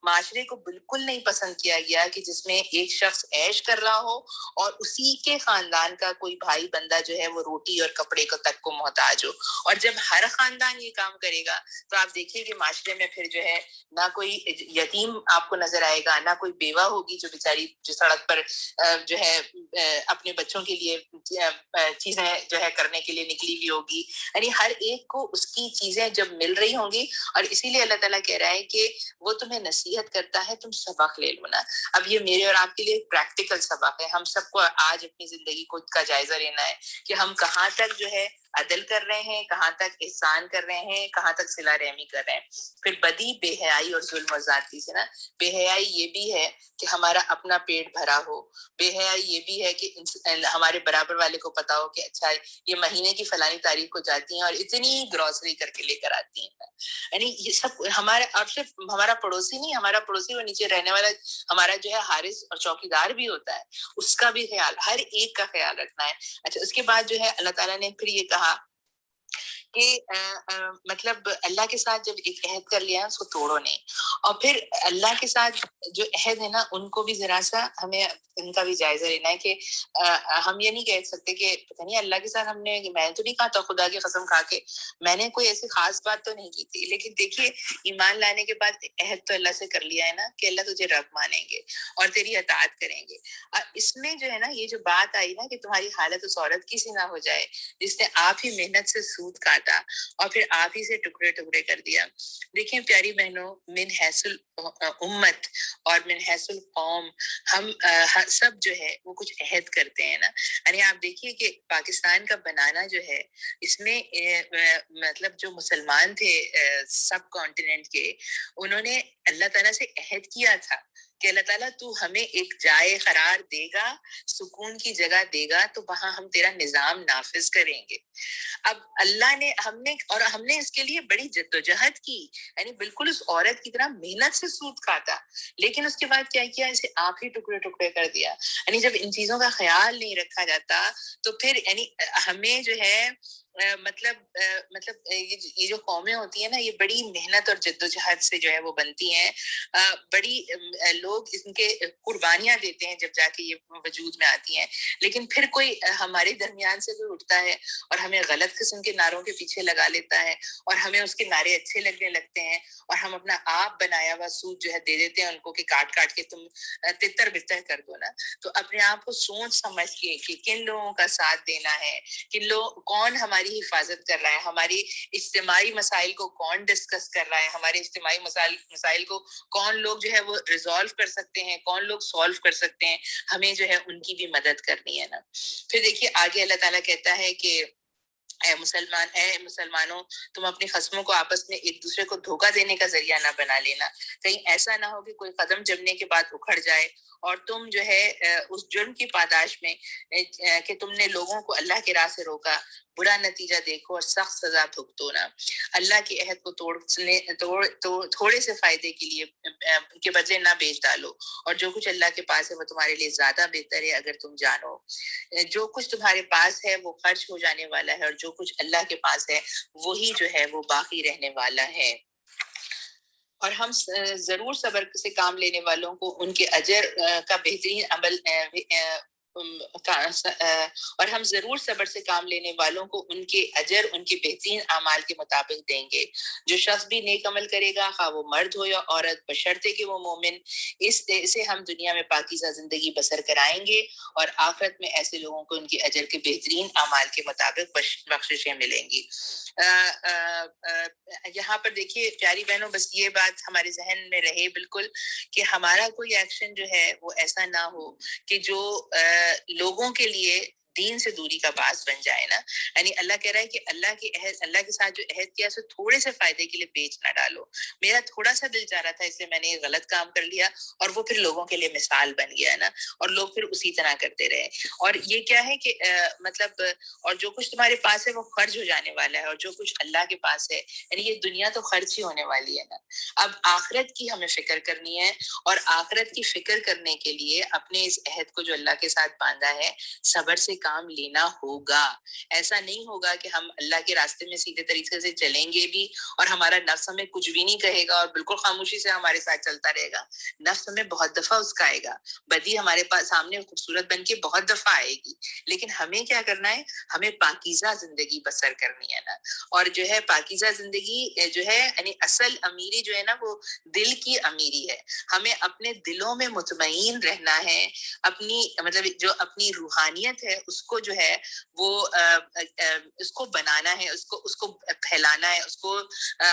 معاشرے کو بالکل نہیں پسند کیا گیا کہ جس میں ایک شخص عیش کر رہا ہو اور اسی کے خاندان کا کوئی بھائی بندہ جو ہے وہ روٹی اور کپڑے کو تک کو محتاج ہو. اور جب ہر خاندان یہ کام کرے گا تو آپ دیکھیے کہ معاشرے میں پھر جو ہے نہ کوئی یتیم آپ کو نظر آئے گا، نہ کوئی بیوہ ہوگی جو بیچاری جو سڑک پر جو ہے اپنے بچوں کے لیے چیزیں جو ہے کرنے کے لیے نکلی ہوئی ہوگی. یعنی ہر ایک کو اس کی چیزیں جب مل رہی ہوں گی، اور اسی لیے اللہ تعالیٰ کہہ رہا ہے کہ وہ تمہیں نصیحت کرتا ہے، تم سبق لے لو نا. اب یہ میرے اور آپ کے لیے پریکٹیکل سبق ہے. ہم سب کو آج اپنی زندگی کو کا جائزہ لینا ہے کہ ہم کہاں تک جو ہے عدل کر رہے ہیں، کہاں تک احسان کر رہے ہیں، کہاں تک صلہ رحمی کر رہے ہیں. پھر بدی بے حیائی اور ظلم اور زیادتی سے نا، بے حیائی یہ بھی ہے کہ ہمارا اپنا پیٹ بھرا ہو. بے حیائی یہ بھی ہے کہ ہمارے برابر والے کو پتا ہو کہ اچھا یہ مہینے کی فلانی تاریخ کو جاتی ہیں اور اتنی گروسری کر کے لے کر آتی ہیں. یعنی یہ سب ہمارا، اب صرف ہمارا پڑوسی نہیں، ہمارا پڑوسی وہ نیچے رہنے والا ہمارا جو ہے حارس اور چوکیدار بھی ہوتا ہے، اس کا بھی خیال، ہر ایک کا خیال رکھنا ہے. اچھا اس کے بعد جو ہے اللہ تعالیٰ نے پھر یہ کہا کہ مطلب اللہ کے ساتھ جب ایک عہد کر لیا اس کو توڑو نہیں. اور پھر اللہ کے ساتھ جو عہد ہے نا ان کو بھی ذرا سا ہمیں ان کا بھی جائزہ لینا ہے کہ ہم یہ نہیں کہہ سکتے کہ پتہ نہیں اللہ کے ساتھ میں تو نہیں کہا تھا، خدا کی قسم کھا کے میں نے کوئی ایسی خاص بات تو نہیں کی تھی. لیکن دیکھیے ایمان لانے کے بعد عہد تو اللہ سے کر لیا ہے نا کہ اللہ تجھے رب مانیں گے اور تیری اطاعت کریں گے. اس میں جو ہے نا یہ جو بات آئی نا کہ تمہاری حالت اس عورت کی سی نہ ہو جائے جس نے آپ ہی محنت سے سود کاٹا اور پھر آپ ہی سے ٹکڑے ٹکڑے کر دیا. دیکھیں پیاری بہنوں، من حیث الامت اور من حیث القوم ہم سب جو ہے وہ کچھ عہد کرتے ہیں نا. یعنی آپ دیکھیے کہ پاکستان کا بنانا جو ہے اس میں مطلب جو مسلمان تھے سب کانٹیننٹ کے، انہوں نے اللہ تعالیٰ سے عہد کیا تھا کہ اللہ تعالیٰ تو ہمیں ایک جائے قرار دے گا، سکون کی جگہ دے گا تو وہاں ہم تیرا نظام نافذ کریں گے. اب اللہ نے ہم نے اس کے لیے بڑی جدوجہد کی، یعنی بالکل اس عورت کی طرح محنت سے سود کاٹا، لیکن اس کے بعد کیا کیا، اسے آپ ہی ٹکڑے ٹکڑے کر دیا. یعنی جب ان چیزوں کا خیال نہیں رکھا جاتا تو پھر یعنی ہمیں جو ہے مطلب یہ جو قومیں ہوتی ہیں نا یہ بڑی محنت اور جدوجہد سے جو ہے وہ بنتی ہیں. بڑی لوگ ان کے قربانیاں دیتے ہیں جب جا کے یہ وجود میں آتی ہیں. لیکن پھر کوئی ہمارے درمیان سے کوئی اٹھتا ہے اور ہمیں غلط قسم کے نعروں کے پیچھے لگا لیتا ہے اور ہمیں اس کے نعرے اچھے لگنے لگتے ہیں اور ہم اپنا آپ بنایا ہوا سود جو ہے دے دیتے ہیں ان کو کہ کاٹ کاٹ کے تم تتر بتر کر دو نا. تو اپنے آپ کو سوچ سمجھ کے کہ کن لوگوں کا ساتھ دینا ہے، کن لوگ کون ہماری حفاظت کر رہا ہے، ہماری اجتماعی مسائل کو کون ڈسکس کر رہا ہے، ہمارے اجتماعی مسائل کو کون لوگ جو ہے وہ ریزالو کر سکتے ہیں، کون لوگ سالو کر سکتے ہیں، ہمیں جو ہے ان کی بھی مدد کرنی ہے نا. پھر دیکھیے آگے اللہ تعالیٰ کہتا ہے کہ اے مسلمانوں تم اپنی خصموں کو آپس میں ایک دوسرے کو دھوکہ دینے کا ذریعہ نہ بنا لینا. کہیں ایسا نہ ہو کہ کوئی قدم جمنے کے بعد اکھڑ جائے اور تم جو ہے اس جرم کی پاداش میں کہ تم نے لوگوں کو اللہ کے راہ سے روکا برا نتیجہ دیکھو اور سخت سزا بھگتو نا. اللہ کے عہد کو تھوڑے سے فائدے کے لیے کے بدلے نہ بیچ ڈالو، اور جو کچھ اللہ کے پاس ہے وہ تمہارے لیے زیادہ بہتر ہے اگر تم جانو. جو کچھ تمہارے پاس ہے وہ خرچ ہو جانے والا ہے اور جو کچھ اللہ کے پاس ہے وہی جو ہے وہ باقی رہنے والا ہے. اور ہم ضرور صبر سے کام لینے والوں کو ان کے اجر کا بہترین عمل اور ہم ضرور صبر سے کام لینے والوں کو ان کے اجر ان کے بہترین اعمال کے مطابق دیں گے. جو شخص بھی نیک عمل کرے گا خواہ وہ مرد ہو یا عورت بشرطے کہ وہ مومن، اسے ہم دنیا میں پاکیزہ زندگی بسر کرائیں گے اور آخرت میں ایسے لوگوں کو ان کے اجر کے بہترین اعمال کے مطابق بخششیں ملیں گی. یہاں پر دیکھیے پیاری بہنوں بس یہ بات ہمارے ذہن میں رہے بالکل کہ ہمارا کوئی ایکشن جو ہے وہ ایسا نہ ہو کہ جو لوگوں کے لیے دین سے دوری کا باعث بن جائے نا. یعنی اللہ کہہ رہا ہے کہ اللہ کے ساتھ جو عہد کیا اسے تھوڑے سے فائدے کے لیے بیچ نہ ڈالو. میرا تھوڑا سا دل چاہ رہا تھا اس لیے میں نے یہ غلط کام کر لیا اور وہ پھر لوگوں کے لیے مثال بن گیا نا، اور لوگ پھر اسی طرح کرتے رہے. اور یہ کیا ہے کہ مطلب اور جو کچھ تمہارے پاس ہے وہ خرچ ہو جانے والا ہے اور جو کچھ اللہ کے پاس ہے یعنی یہ دنیا تو خرچ ہی ہونے والی ہے نا. اب آخرت کی ہمیں فکر کرنی ہے اور آخرت کی فکر کرنے کے لیے اپنے اس عہد کو جو اللہ کے ساتھ باندھا ہے صبر سے کام لینا ہوگا. ایسا نہیں ہوگا کہ ہم اللہ کے راستے میں سیدھے طریقے سے چلیں گے بھی اور ہمارا نفس ہمیں کچھ بھی نہیں کہے گا اور بالکل خاموشی سے ہمارے ساتھ چلتا رہے گا. نفس ہمیں بہت دفعہ اسکائے گا, بدی ہمارے پاس سامنے خوبصورت بن کے بہت دفعہ آئے گی, لیکن ہمیں کیا کرنا ہے, ہمیں پاکیزہ زندگی بسر کرنی ہے نا. اور جو ہے پاکیزہ زندگی جو ہے یعنی اصل امیری جو ہے نا وہ دل کی امیری ہے. ہمیں اپنے دلوں میں مطمئن رہنا ہے, اپنی مطلب جو اپنی روحانیت ہے اس کو جو ہے وہ اس کو بنانا ہے, اس کو پھیلانا ہے, اس کو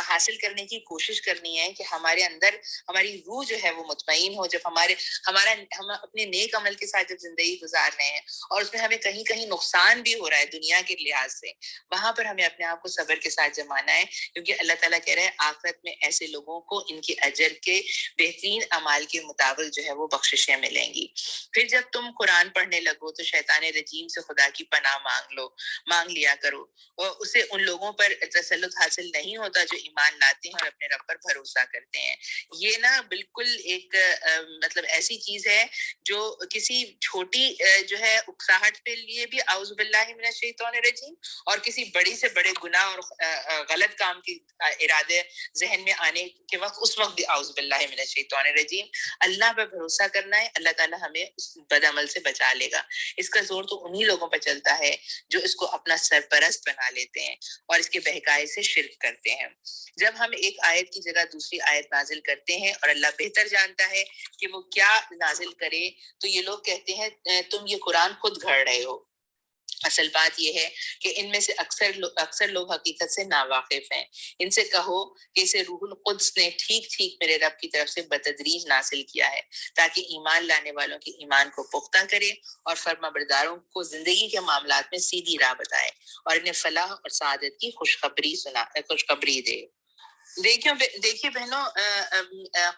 حاصل کرنے کی کوشش کرنی ہے کہ ہمارے اندر ہماری روح جو ہے وہ مطمئن ہو. جب ہم اپنے نیک عمل کے ساتھ جب زندگی گزار رہے ہیں اور اس میں ہمیں کہیں کہیں نقصان بھی ہو رہا ہے دنیا کے لحاظ سے, وہاں پر ہمیں اپنے آپ کو صبر کے ساتھ جمانا ہے, کیونکہ اللہ تعالیٰ کہہ رہے ہیں آخرت میں ایسے لوگوں کو ان کے اجر کے بہترین اعمال کے مطابق جو ہے وہ بخششیں ملیں گی. پھر جب تم قرآن پڑھنے لگو تو شیطان رجیم سے خدا کی پناہ مانگ لیا کرو, اور اسے ان لوگوں پر تسلط حاصل نہیں ہوتا جو ایمان لاتے ہیں اور اپنے رب پر بھروسہ کرتے ہیں. یہ نا بالکل ایک مطلب ایسی چیز ہے جو کسی چھوٹی جو ہے اکساہٹ کے لیے بھی اعوذ باللہ من الشیطان الرجیم, اور کسی بڑی سے بڑے گناہ اور غلط کام کی ارادے ذہن میں آنے کے وقت اس وقت بھی اعوذ باللہ من الشیطان الرجیم. اللہ پر بھروسہ کرنا ہے, اللہ تعالیٰ ہمیں اس بد عمل سے بچا لے گا. اس کا زور تو انہی لوگوں پر چلتا ہے جو اس کو اپنا سرپرست بنا لیتے ہیں اور اس کے بہکائے سے شرک کرتے ہیں. جب ہم ایک آیت کی جگہ دوسری آیت نازل کرتے ہیں اور اللہ بہتر جانتا ہے کہ وہ کیا نازل کرے, تو یہ لوگ کہتے ہیں تم یہ قرآن خود گھڑ رہے ہو. اصل بات یہ ہے کہ ان میں سے اکثر لوگ حقیقت سے ناواقف ہیں. ان سے کہو کہ اسے روح القدس نے ٹھیک میرے رب کی طرف سے بتدریج نازل کیا ہے تاکہ ایمان لانے والوں کے ایمان کو پختہ کرے اور فرمانبرداروں کو زندگی کے معاملات میں سیدھی راہ بتائے اور انہیں فلاح اور سعادت کی خوشخبری دے. دیکھیے بہنوں,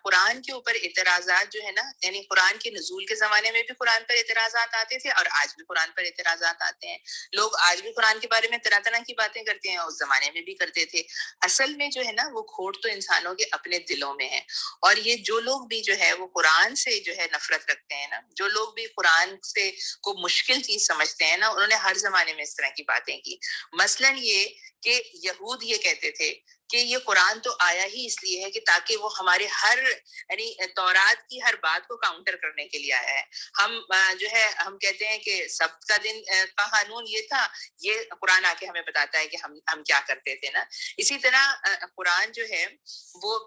قرآن کے اوپر اعتراضات جو ہے نا, یعنی قرآن کے نزول کے زمانے میں بھی قرآن پر اعتراضات آتے تھے اور آج بھی قرآن پر اعتراضات آتے ہیں. لوگ آج بھی قرآن کے بارے میں طرح طرح کی باتیں کرتے ہیں, اس زمانے میں بھی کرتے تھے. اصل میں جو ہے نا وہ کھوٹ تو انسانوں کے اپنے دلوں میں ہے. اور یہ جو لوگ بھی جو ہے وہ قرآن سے جو ہے نفرت رکھتے ہیں نا, جو لوگ بھی قرآن سے کو مشکل چیز سمجھتے ہیں نا, انہوں نے ہر زمانے میں اس طرح کی باتیں کی. مثلاً یہ کہ یہود یہ کہتے تھے کہ یہ قرآن تو آیا ہی اس لیے ہے کہ تاکہ وہ ہمارے ہر یعنی تورات کی ہر بات کو کاؤنٹر کرنے کے لیے آیا ہے. ہم جو ہے ہم کہتے ہیں کہ سبت کا دن کا قانون یہ تھا, یہ قرآن آ کے ہمیں بتاتا ہے کہ ہم کیا کرتے تھے نا. اسی طرح قرآن جو ہے وہ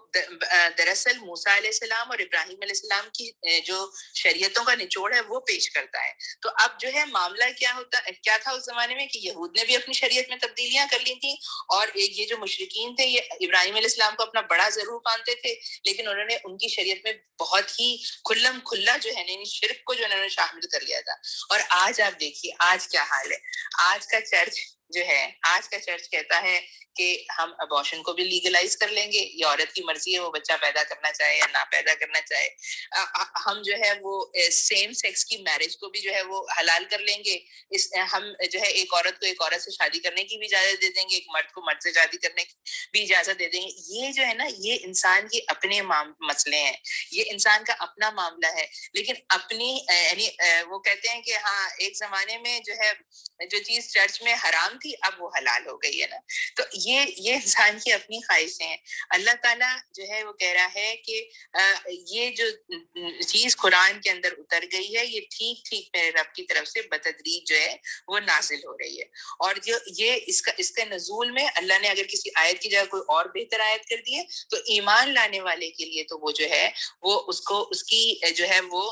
دراصل موسیٰ علیہ السلام اور ابراہیم علیہ السلام کی جو شریعتوں کا نچوڑ ہے وہ پیش کرتا ہے. تو اب جو ہے معاملہ کیا تھا اس زمانے میں کہ یہود نے بھی اپنی شریعت میں تبدیلیاں کر لی تھیں, اور یہ جو مشرکین تھے یہ ابراہیم علیہ السلام کو اپنا بڑا ضرور مانتے تھے, لیکن انہوں نے ان کی شریعت میں بہت ہی کھلم کھلا جو ہے یعنی شرک کو جو انہوں نے شامل کر لیا تھا. اور آج آپ دیکھیے آج کیا حال ہے. آج کا چرچ کہتا ہے کہ ہم ابارشن کو بھی لیگلائز کر لیں گے, یہ عورت کی مرضی ہے وہ بچہ پیدا کرنا چاہے یا نہ پیدا کرنا چاہے. ہم جو ہے وہ سیم سیکس کی میرج کو بھی جو ہے وہ حلال کر لیں گے. ہم جو ہے ایک عورت کو ایک عورت سے شادی کرنے کی بھی اجازت دے دیں گے, ایک مرد کو مرد سے شادی کرنے کی بھی اجازت دے دیں گے. یہ جو ہے نا یہ انسان کے اپنے مسئلے ہیں, یہ انسان کا اپنا معاملہ ہے. لیکن اپنی یعنی وہ کہتے ہیں کہ ہاں ایک زمانے میں جو ہے جو چیز چرچ میں حرام تھی اب وہ حلال ہو گئی ہے نا. تو یہ انسان کی اپنی خواہشیں ہیں. اللہ تعالیٰ جو ہے وہ کہہ رہا ہے کہ یہ جو چیز قرآن کے اندر اتر گئی ہے یہ ٹھیک میرے رب کی طرف سے بتدریج جو ہے وہ نازل ہو رہی ہے. اور یہ اس کے نزول میں اللہ نے اگر کسی آیت کی جگہ کوئی اور بہتر آیت کر دی ہے تو ایمان لانے والے کے لیے تو وہ جو ہے وہ اس کی جو ہے وہ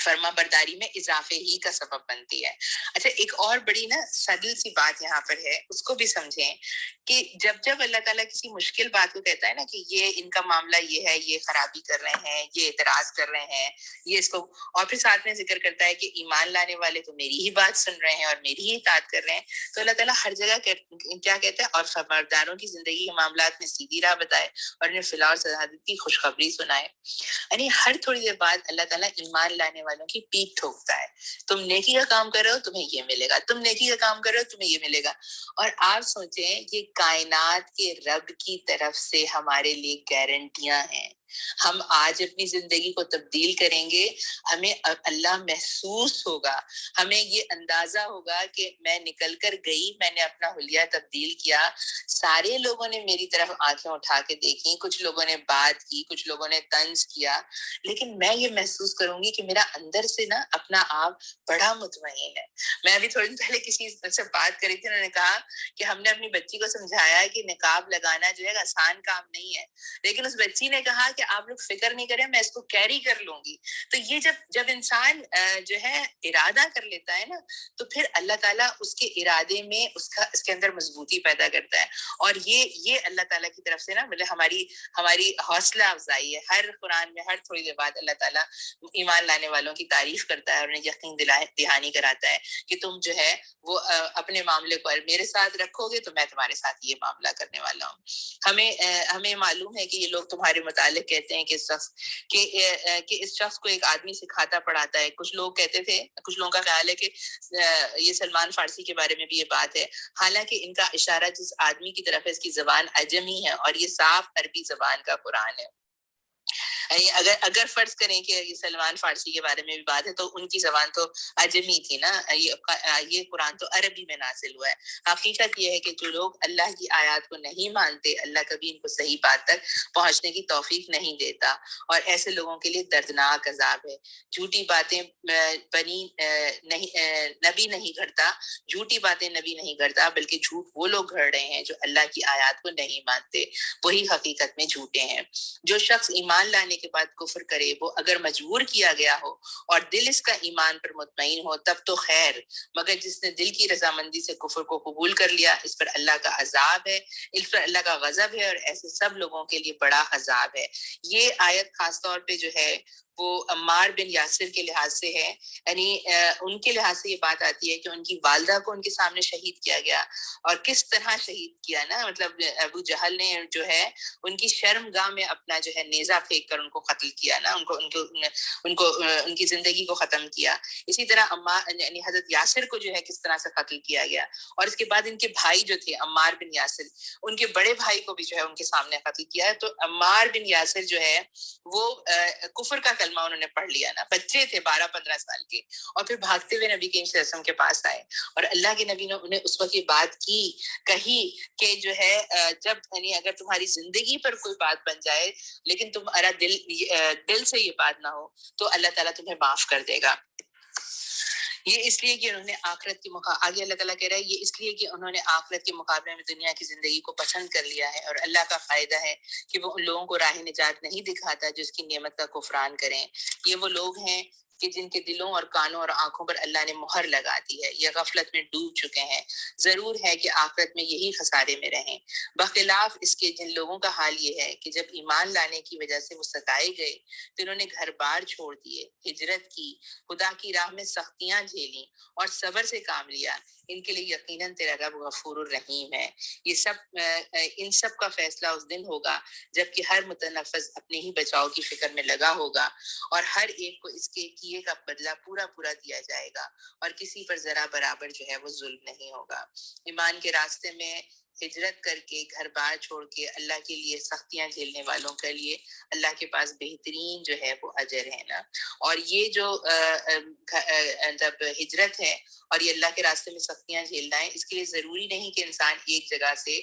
فرما برداری میں اضافے ہی کا سبب بنتی ہے. اچھا ایک اور بڑی نا سدل سی بات یہاں پر ہے, اس کو بھی سمجھیں کہ جب اللہ تعالیٰ کسی مشکل بات کو کہتا ہے نا کہ یہ ان کا معاملہ یہ ہے, یہ خرابی کر رہے ہیں, یہ اعتراض کر رہے ہیں, یہ اس کو, اور پھر ساتھ میں ذکر کرتا ہے کہ ایمان لانے والے تو میری ہی بات سن رہے ہیں اور میری ہی اطاعت کر رہے ہیں, تو اللہ تعالیٰ ہر جگہ کیا کہتا ہے, اور فرمانبرداروں کی زندگی کے معاملات میں سیدھی راہ بتائے اور انہیں فلاح اور سعادت کی خوشخبری سنائے. یعنی ہر تھوڑی دیر بعد اللہ تعالیٰ ایمان لانے والوں کی پیٹھ ٹھوکتا ہے. تم نیکی کا کام کرو تمہیں یہ ملے گا, تم نیکی کا کام کرو تمہیں یہ ملے گا. اور آپ سوچیں یہ کائنات کے رب کی طرف سے ہمارے لیے گارنٹیاں ہیں ہم آج اپنی زندگی کو تبدیل کریں گے, ہمیں اللہ محسوس ہوگا, ہمیں یہ اندازہ ہوگا کہ میں نکل کر گئی, میں نے اپنا حلیہ تبدیل کیا, سارے لوگوں نے میری طرف آنکھیں اٹھا کے دیکھی, کچھ لوگوں نے بات کی, کچھ لوگوں نے طنز کیا, لیکن میں یہ محسوس کروں گی کہ میرا اندر سے نا اپنا آپ بڑا مطمئن ہے. میں ابھی تھوڑی دن پہلے کسی سے بات کری تھی, انہوں نے کہا کہ ہم نے اپنی بچی کو سمجھایا کہ نقاب لگانا جو ہے آسان کام نہیں ہے, لیکن اس بچی نے کہا کہ آپ لوگ فکر نہیں کریں, میں اس کو کیری کر لوں گی. تو یہ جب انسان جو ہے ارادہ کر لیتا ہے نا, تو پھر اللہ تعالیٰ اس کے ارادے میں اس کے اندر مضبوطی پیدا کرتا ہے. اور یہ اللہ تعالیٰ کی طرف سے نا مطلب ہماری حوصلہ افزائی ہے. ہر قرآن میں ہر تھوڑی دیر بعد اللہ تعالیٰ ایمان لانے والوں کی تعریف کرتا ہے اور انہیں یقین دہانی کراتا ہے کہ تم جو ہے وہ اپنے معاملے پر میرے ساتھ رکھو گے تو میں تمہارے ساتھ یہ معاملہ کرنے والا ہوں. ہمیں معلوم ہے کہ یہ لوگ تمہارے متعلق کہتے ہیں کہ اس شخص کو ایک آدمی سکھاتا پڑھاتا ہے. کچھ لوگ کہتے تھے, کچھ لوگوں کا خیال ہے کہ یہ سلمان فارسی کے بارے میں بھی یہ بات ہے, حالانکہ ان کا اشارہ جس آدمی کی طرف ہے اس کی زبان عجمی ہے اور یہ صاف عربی زبان کا قرآن ہے. اگر فرض کریں کہ یہ سلمان فارسی کے بارے میں بھی بات ہے تو ان کی زبان تو عجمی تھی نا, یہ قرآن تو عربی میں نازل ہوا ہے. حقیقت یہ ہے کہ جو لوگ اللہ کی آیات کو نہیں مانتے, اللہ کبھی ان کو صحیح بات تک پہنچنے کی توفیق نہیں دیتا, اور ایسے لوگوں کے لیے دردناک عذاب ہے. جھوٹی باتیں نبی نہیں گھڑتا, جھوٹی باتیں نبی نہیں گھڑتا, بلکہ جھوٹ وہ لوگ گھڑ رہے ہیں جو اللہ کی آیات کو نہیں مانتے, وہی حقیقت میں جھوٹے ہیں. جو شخص ایمان لانے کے بعد کفر کرے, وہ اگر مجبور کیا گیا ہو اور دل اس کا ایمان پر مطمئن ہو تب تو خیر, مگر جس نے دل کی رضامندی سے کفر کو قبول کر لیا, اس پر اللہ کا عذاب ہے, اس پر اللہ کا غضب ہے, اور ایسے سب لوگوں کے لیے بڑا عذاب ہے. یہ آیت خاص طور پہ جو ہے وہ عمار بن یاسر کے لحاظ سے ہے, یعنی ان کے لحاظ سے یہ بات آتی ہے کہ ان کی والدہ کو ان کے سامنے شہید کیا گیا, اور کس طرح شہید کیا نا, مطلب ابو جہل نے جو ہے ان کی شرم گاہ میں اپنا جو ہے نیزہ پھینک کر ان کو قتل کیا نا, ان کی زندگی کو ختم کیا. اسی طرح یعنی حضرت یاسر کو جو ہے کس طرح سے قتل کیا گیا, اور اس کے بعد ان کے بھائی جو تھے عمار بن یاسر, ان کے بڑے بھائی کو بھی جو ہے ان کے سامنے قتل کیا ہے. تو عمار بن یاسر جو ہے وہ کفر کا کلمہ انہوں نے پڑھ لیا نا, بچے تھے 12-15 سال کے, اور پھر بھاگتے ہوئے نبی کریم صلی اللہ علیہ وسلم کے پاس آئے, اور اللہ کے نبی نے انہیں اس وقت یہ بات کہی کہ جو ہے جب یعنی اگر تمہاری زندگی پر کوئی بات بن جائے لیکن تمہارا دل سے یہ بات نہ ہو تو اللہ تعالیٰ تمہیں معاف کر دے گا. یہ اس لیے کہ انہوں نے آخرت آگے اللہ تعالیٰ کہہ رہا ہے, یہ اس لیے کہ انہوں نے آخرت کے مقابلے میں دنیا کی زندگی کو پسند کر لیا ہے, اور اللہ کا فائدہ ہے کہ وہ ان لوگوں کو راہ نجات نہیں دکھاتا جو اس کی نعمت کا کفران کریں. یہ وہ لوگ ہیں کہ جن کے دلوں اور کانوں اور آنکھوں پر اللہ نے مہر لگا دی ہے, یہ غفلت میں ڈوب چکے ہیں, ضرور ہے کہ آخرت میں یہی خسارے میں رہیں. بخلاف اس کے جن لوگوں کا حال یہ ہے کہ جب ایمان لانے کی وجہ سے وہ ستائے گئے تو انہوں نے گھر بار چھوڑ دیے, ہجرت کی, خدا کی راہ میں سختیاں جھیلیں اور صبر سے کام لیا, ان کے لیے یقیناً تیرا رب غفور الرحیم ہے. ان سب کا فیصلہ اس دن ہوگا جبکہ ہر متنفس اپنے ہی بچاؤ کی فکر میں لگا ہوگا, اور ہر ایک کو اس کے کیے کا بدلہ پورا دیا جائے گا, اور کسی پر ذرا برابر جو ہے وہ ظلم نہیں ہوگا. ایمان کے راستے میں ہجرت کر کے, گھر بار چھوڑ کے اللہ کے لیے سختیاں جھیلنے والوں کے لیے اللہ کے پاس بہترین جو ہے وہ اجر ہے نا. اور یہ جو جب ہجرت ہے اور یہ اللہ کے راستے میں سختیاں جھیلنا ہے, اس کے لیے ضروری نہیں کہ انسان ایک جگہ سے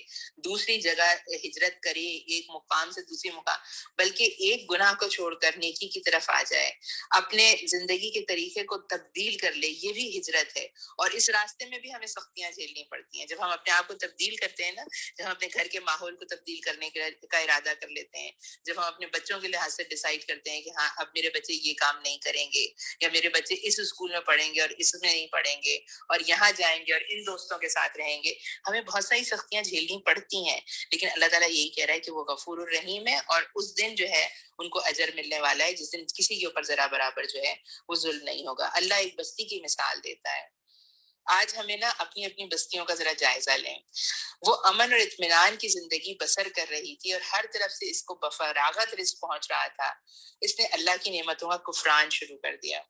دوسری جگہ ہجرت کرے, ایک مقام سے دوسری مقام, بلکہ ایک گناہ کو چھوڑ کر نیکی کی طرف آ جائے, اپنے زندگی کے طریقے کو تبدیل کر لے, یہ بھی ہجرت ہے. اور اس راستے میں بھی ہمیں سختیاں جھیلنی پڑتی ہیں. جب ہم اپنے آپ کو تبدیل کرتے ہیں نا, جب ہم اپنے گھر کے ماحول کو تبدیل کرنے کا ارادہ کر لیتے ہیں, جب ہم اپنے بچوں کے لحاظ سے ڈیسائیڈ کرتے ہیں کہ ہاں اب میرے بچے یہ کام نہیں کریں گے, یا میرے بچے اس اسکول میں پڑھیں گے اور اس میں نہیں پڑھیں گے, اور یہاں جائیں گے اور ان دوستوں کے ساتھ رہیں گے, ہمیں بہت ساری سختیاں جھیلنی پڑتی ہیں. لیکن اللہ تعالیٰ یہی کہہ رہا ہے کہ وہ غفور الرحیم ہے, اور اس دن جو ہے ان کو اجر ملنے والا ہے جس دن کسی کے اوپر ذرا برابر جو ہے وہ ظلم نہیں ہوگا. اللہ ایک بستی کی مثال دیتا ہے. آج ہمیں نا اپنی اپنی بستیوں کا ذرا جائزہ لیں. وہ امن اور اطمینان کی زندگی بسر کر رہی تھی اور ہر طرف سے اس کو بفراغت رزق پہنچ رہا تھا. اس نے اللہ کی نعمتوں کا کفران شروع کر دیا.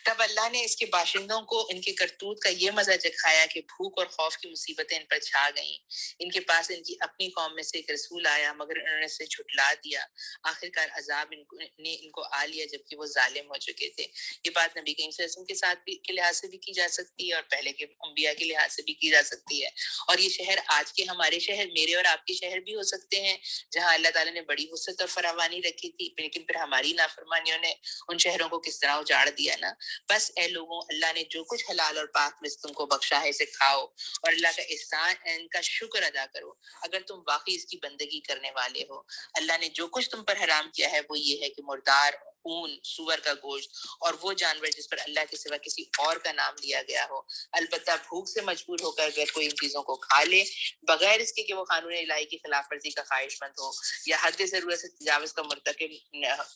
تب اللہ نے اس کے باشندوں کو ان کے کرتوت کا یہ مزہ چکھایا کہ بھوک اور خوف کی مصیبتیں ان پر چھا گئیں. ان کے پاس ان کی اپنی قوم میں سے ایک رسول آیا مگر انہوں نے اسے جھٹلا دیا. آخرکار عذاب ان کو آ لیا جبکہ وہ ظالم ہو چکے تھے. یہ بات نبی کریم صلی اللہ علیہ وسلم کے ساتھ بھی کے لحاظ سے بھی کی جا سکتی ہے اور پہلے کے انبیاء کے لحاظ سے بھی کی جا سکتی ہے. اور یہ شہر آج کے ہمارے شہر، میرے اور آپ کے شہر بھی ہو سکتے ہیں جہاں اللہ تعالیٰ نے بڑی وسعت اور فراوانی رکھی تھی، لیکن پھر ہماری نافرمانیوں نے ان شہروں کو کس طرح اجاڑ دیا نا. بس اے لوگوں، اللہ نے جو کچھ حلال اور پاک رزق تم کو بخشا ہے اسے کھاؤ اور اللہ کا احسان کا شکر ادا کرو اگر تم واقعی اس کی بندگی کرنے والے ہو. اللہ نے جو کچھ تم پر حرام کیا ہے وہ یہ ہے کہ مردار، خون، سور کا گوشت اور وہ جانور جس پر اللہ کے سوا کسی اور کا نام لیا گیا ہو. البتہ بھوک سے مجبور ہو کر اگر کوئی ان چیزوں کو کھا لے بغیر اس کے کہ وہ قانون الہی کی خلاف ورزی کا خواہش مند ہو یا حد ضرورت سے تجاوز کا مرتکب،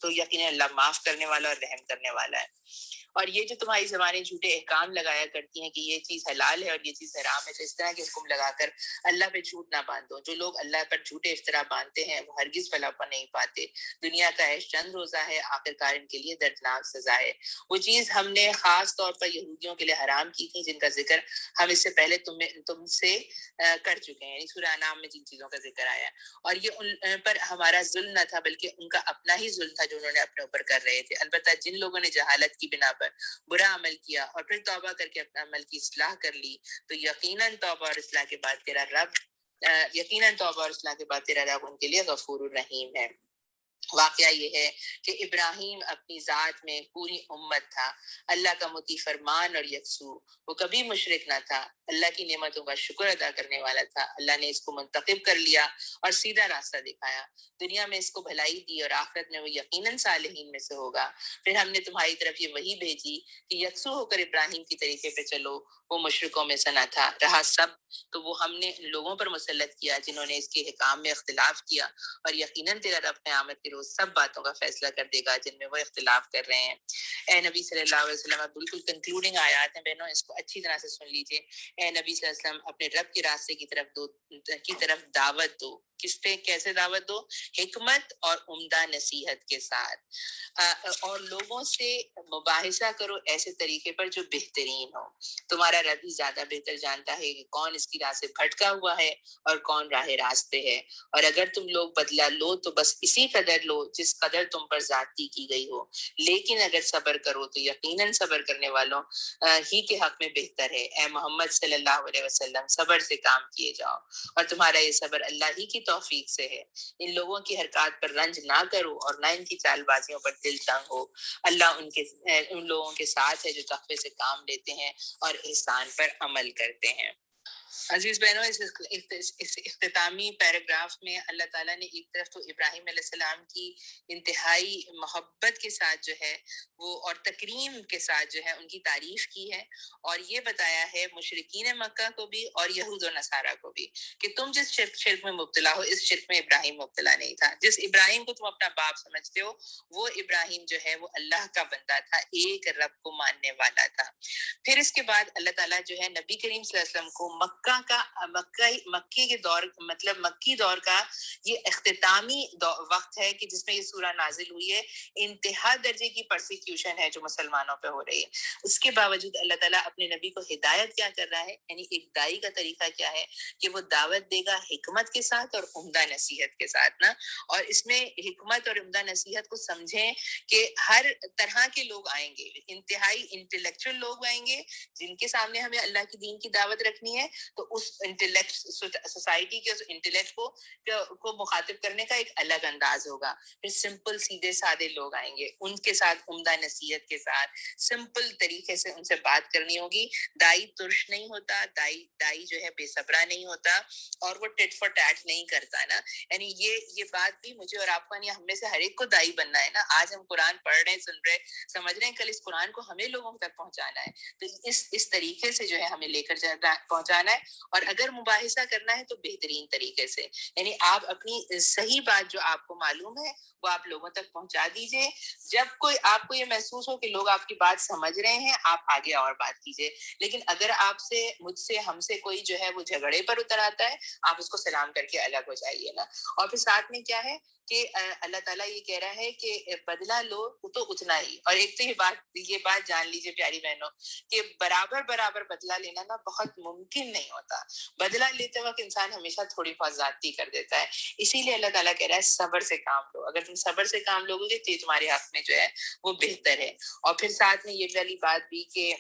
تو یقیناً اللہ معاف کرنے والا اور رحم کرنے والا ہے. اور یہ جو تمہاری زبانیں جھوٹے احکام لگایا کرتی ہیں کہ یہ چیز حلال ہے اور یہ چیز حرام ہے، تو اس طرح کے حکم لگا کر اللہ پہ جھوٹ نہ باندھو. جو لوگ اللہ پر جھوٹے افطرا باندھتے ہیں وہ ہرگز فلاح پا نہیں پاتے. دنیا کا عیش چند روزہ ہے، آخرکار ان کے لیے دردناک سزا ہے. وہ چیز ہم نے خاص طور پر یہودیوں کے لیے حرام کی تھی جن کا ذکر ہم اس سے پہلے تم سے کر چکے ہیں، یعنی سورہ انعام میں جن چیزوں کا ذکر آیا. اور یہ ان پر ہمارا ظلم نہ تھا بلکہ ان کا اپنا ہی ظلم تھا جو انہوں نے اپنے اوپر کر رہے تھے. البتہ جن لوگوں نے جہالت کی بنا پر برا عمل کیا اور پھر توبہ کر کے اپنے عمل کی اصلاح کر لی تو یقیناً توبہ اور اصلاح کے بعد تیرا رب ان کے لیے غفور الرحیم ہے. واقعہ یہ ہے کہ ابراہیم اپنی ذات میں پوری امت تھا، اللہ کا مطیع فرمان اور یکسو. وہ کبھی مشرک نہ تھا، اللہ کی نعمتوں کا شکر ادا کرنے والا تھا. اللہ نے اس کو منتخب کر لیا اور سیدھا راستہ دکھایا. دنیا میں اس کو بھلائی دی اور آخرت میں وہ یقیناً صالحین میں سے ہوگا. پھر ہم نے تمہاری طرف یہ وحی بھیجی کہ یکسو ہو کر ابراہیم کی طریقے پہ چلو. وہ مشرکوں میں سے نہ تھا. رہا سب تو وہ ہم نے ان لوگوں پر مسلط کیا جنہوں نے اس کے حکام میں اختلاف کیا، اور یقیناً تیرا رب قیامت کے روز سب باتوں کا فیصلہ کر دے گا جن میں وہ اختلاف کر رہے ہیں. اے نبی صلی اللہ علیہ وسلم، بالکل کنکلوڈنگ آیات ہیں بہنوں، اس کو اچھی طرح سے سن لیجئے. اے نبی صلی اللہ علیہ وسلم، اپنے رب کے راستے کی طرف دعوت دو. کس پہ کیسے دعوت دو؟ حکمت اور عمدہ نصیحت کے ساتھ، اور لوگوں سے مباحثہ کرو ایسے طریقے پر جو بہترین ہو. تمہارا رب ہی زیادہ بہتر جانتا ہے کہ کون اس کی راہ سے بھٹکا ہوا ہے اور کون راہ راست پہ ہے. اور اگر تم لوگ بدلہ لو تو بس اسی قدر لو جس قدر تم پر زیادتی کی گئی ہو، لیکن اگر صبر کرو تو یقیناً صبر کرنے والوں ہی کے حق میں بہتر ہے. اے محمد صلی اللہ علیہ وسلم، صبر سے کام کیے جاؤ اور تمہارا یہ صبر اللہ ہی کی توفیق سے ہے. ان لوگوں کی حرکات پر رنج نہ کرو اور نہ ان کی چال بازیوں پر دل تنگ ہو. اللہ ان لوگوں کے ساتھ ہے جو تقوی سے کام لیتے ہیں اور احسان پر عمل کرتے ہیں. عزیز بہنوں، اس اختتامی پیراگراف میں اللہ تعالیٰ نے ایک طرف تو ابراہیم علیہ السلام کی انتہائی محبت کے ساتھ جو ہے وہ اور تکریم کے ساتھ جو ہے ان کی تعریف کی ہے، اور یہ بتایا ہے مشرکین مکہ کو بھی اور یہود و نصارہ کو بھی کہ تم جس شرک میں مبتلا ہو اس شرک میں ابراہیم مبتلا نہیں تھا. جس ابراہیم کو تم اپنا باپ سمجھتے ہو وہ ابراہیم جو ہے وہ اللہ کا بندہ تھا، ایک رب کو ماننے والا تھا. پھر اس کے بعد اللہ تعالیٰ جو ہے نبی کریم صلی اللہ علیہ وسلم کو مکی کے دور، مطلب مکی دور کا یہ اختتامی وقت ہے کہ جس میں یہ سورہ نازل ہوئی ہے. انتہا درجے کی پرسیکیوشن ہے جو مسلمانوں پہ ہو رہی ہے. اس کے باوجود اللہ تعالیٰ اپنے نبی کو ہدایت کیا کر رہا ہے، یعنی ایک دائی کا طریقہ کیا ہے کہ وہ دعوت دے گا حکمت کے ساتھ اور عمدہ نصیحت کے ساتھ نا. اور اس میں حکمت اور عمدہ نصیحت کو سمجھیں کہ ہر طرح کے لوگ آئیں گے، انتہائی انٹلیکچوئل لوگ آئیں گے جن کے سامنے ہمیں اللہ کی دین کی دعوت رکھنی ہے، تو اس انٹلیکٹ سوسائٹی کے اس انٹلیکٹ کو مخاطب کرنے کا ایک الگ انداز ہوگا. پھر سمپل سیدھے سادے لوگ آئیں گے، ان کے ساتھ عمدہ نصیحت کے ساتھ سمپل طریقے سے ان سے بات کرنی ہوگی. دائی ترش نہیں ہوتا، دائی جو ہے بے صبرا نہیں ہوتا، اور وہ ٹٹ فور ٹیٹ نہیں کرتا نا. یعنی یہ بات بھی مجھے اور آپ کو، یعنی ہم میں سے ہر ایک کو دائی بننا ہے نا. آج ہم قرآن پڑھ رہے ہیں، سن رہے، سمجھ رہے ہیں، کل اس قرآن کو ہمیں لوگوں تک پہنچانا ہے. تو اس طریقے سے جو ہے ہمیں لے کر پہنچانا ہے. اور اگر مباحثہ کرنا ہے تو بہترین طریقے سے، یعنی آپ اپنی صحیح بات جو آپ کو معلوم ہے وہ آپ لوگوں تک پہنچا دیجئے. جب کوئی آپ کو یہ محسوس ہو کہ لوگ آپ کی بات سمجھ رہے ہیں، آپ آگے اور بات کیجئے. لیکن اگر آپ سے، مجھ سے، ہم سے کوئی جو ہے وہ جھگڑے پر اتر آتا ہے، آپ اس کو سلام کر کے الگ ہو جائیے نا. اور پھر ساتھ میں کیا ہے کہ اللہ تعالیٰ یہ کہہ رہا ہے کہ بدلہ لو تو اتنا ہی. اور ایک تو یہ بات جان لیجیے پیاری بہنوں کہ برابر برابر بدلہ لینا نا بہت ممکن نہیں ہوتا. بدلہ لیتے وقت انسان ہمیشہ تھوڑی بہت زیادتی کر دیتا ہے. اسی لیے اللہ تعالیٰ کہہ رہا ہے صبر سے کام لو. اگر تم صبر سے کام لوگے تو یہ تمہارے حق میں جو ہے وہ بہتر ہے. اور پھر ساتھ میں یہ والی بات بھی کہ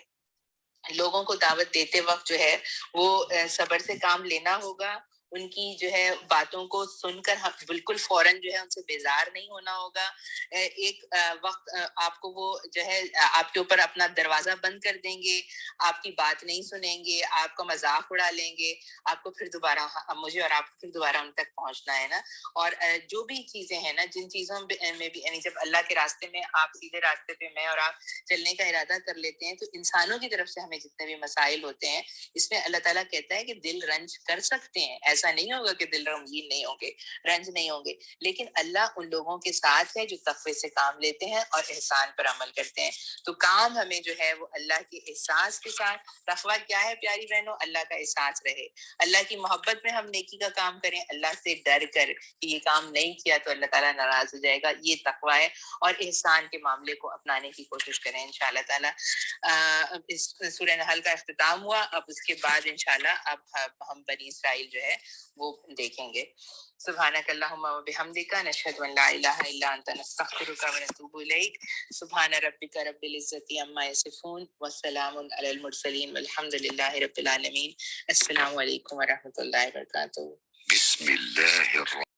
لوگوں کو دعوت دیتے وقت جو ہے وہ صبر سے کام لینا ہوگا. ان کی جو ہے باتوں کو سن کر بالکل فوراً جو ہے ان سے بیزار نہیں ہونا ہوگا. ایک وقت آپ کو وہ جو ہے آپ کے اوپر اپنا دروازہ بند کر دیں گے، آپ کی بات نہیں سنیں گے، آپ کا مذاق اڑا لیں گے. آپ کو پھر دوبارہ، مجھے اور آپ کو پھر دوبارہ ان تک پہنچنا ہے نا. اور جو بھی چیزیں ہیں نا، جن چیزوں میں بھی، یعنی جب اللہ کے راستے میں آپ سیدھے راستے پہ میں اور آپ چلنے کا ارادہ کر لیتے ہیں تو انسانوں کی طرف سے ہمیں جتنے بھی مسائل ہوتے ہیں اس میں اللہ تعالیٰ کہتا ہے کہ دل رنج کر سکتے ہیں. ایسا نہیں ہوگا کہ دل رنجین نہیں ہوں گے، رنج نہیں ہوں گے، لیکن اللہ ان لوگوں کے ساتھ ہے جو تقوی سے کام لیتے ہیں اور احسان پر عمل کرتے ہیں. تو کام ہمیں جو ہے وہ اللہ کے احساس کے ساتھ. تقوی کیا ہے پیاری بہنوں؟ اللہ کا احساس رہے، اللہ کی محبت میں ہم نیکی کا کام کریں، اللہ سے ڈر کر کہ یہ کام نہیں کیا تو اللہ تعالیٰ ناراض ہو جائے گا. یہ تقوی ہے. اور احسان کے معاملے کو اپنانے کی کوشش کریں انشاءاللہ تعالیٰ. اس سورہ نحل کا اختتام ہوا. اب اس کے بعد انشاءاللہ اب ہم بنی اسرائیل جو ہے وہ دیکھیں گے. سبحانک اللہم و بحمدک، نشہد ان لا الہ الا انت، نستغفرک و نتوب الیک. سبحان ربک رب العزۃ عما یصفون وسلام علی المرسلین والحمد للہ رب العالمین. السلام علیکم و رحمۃ اللہ وبرکاتہ. بسم اللہ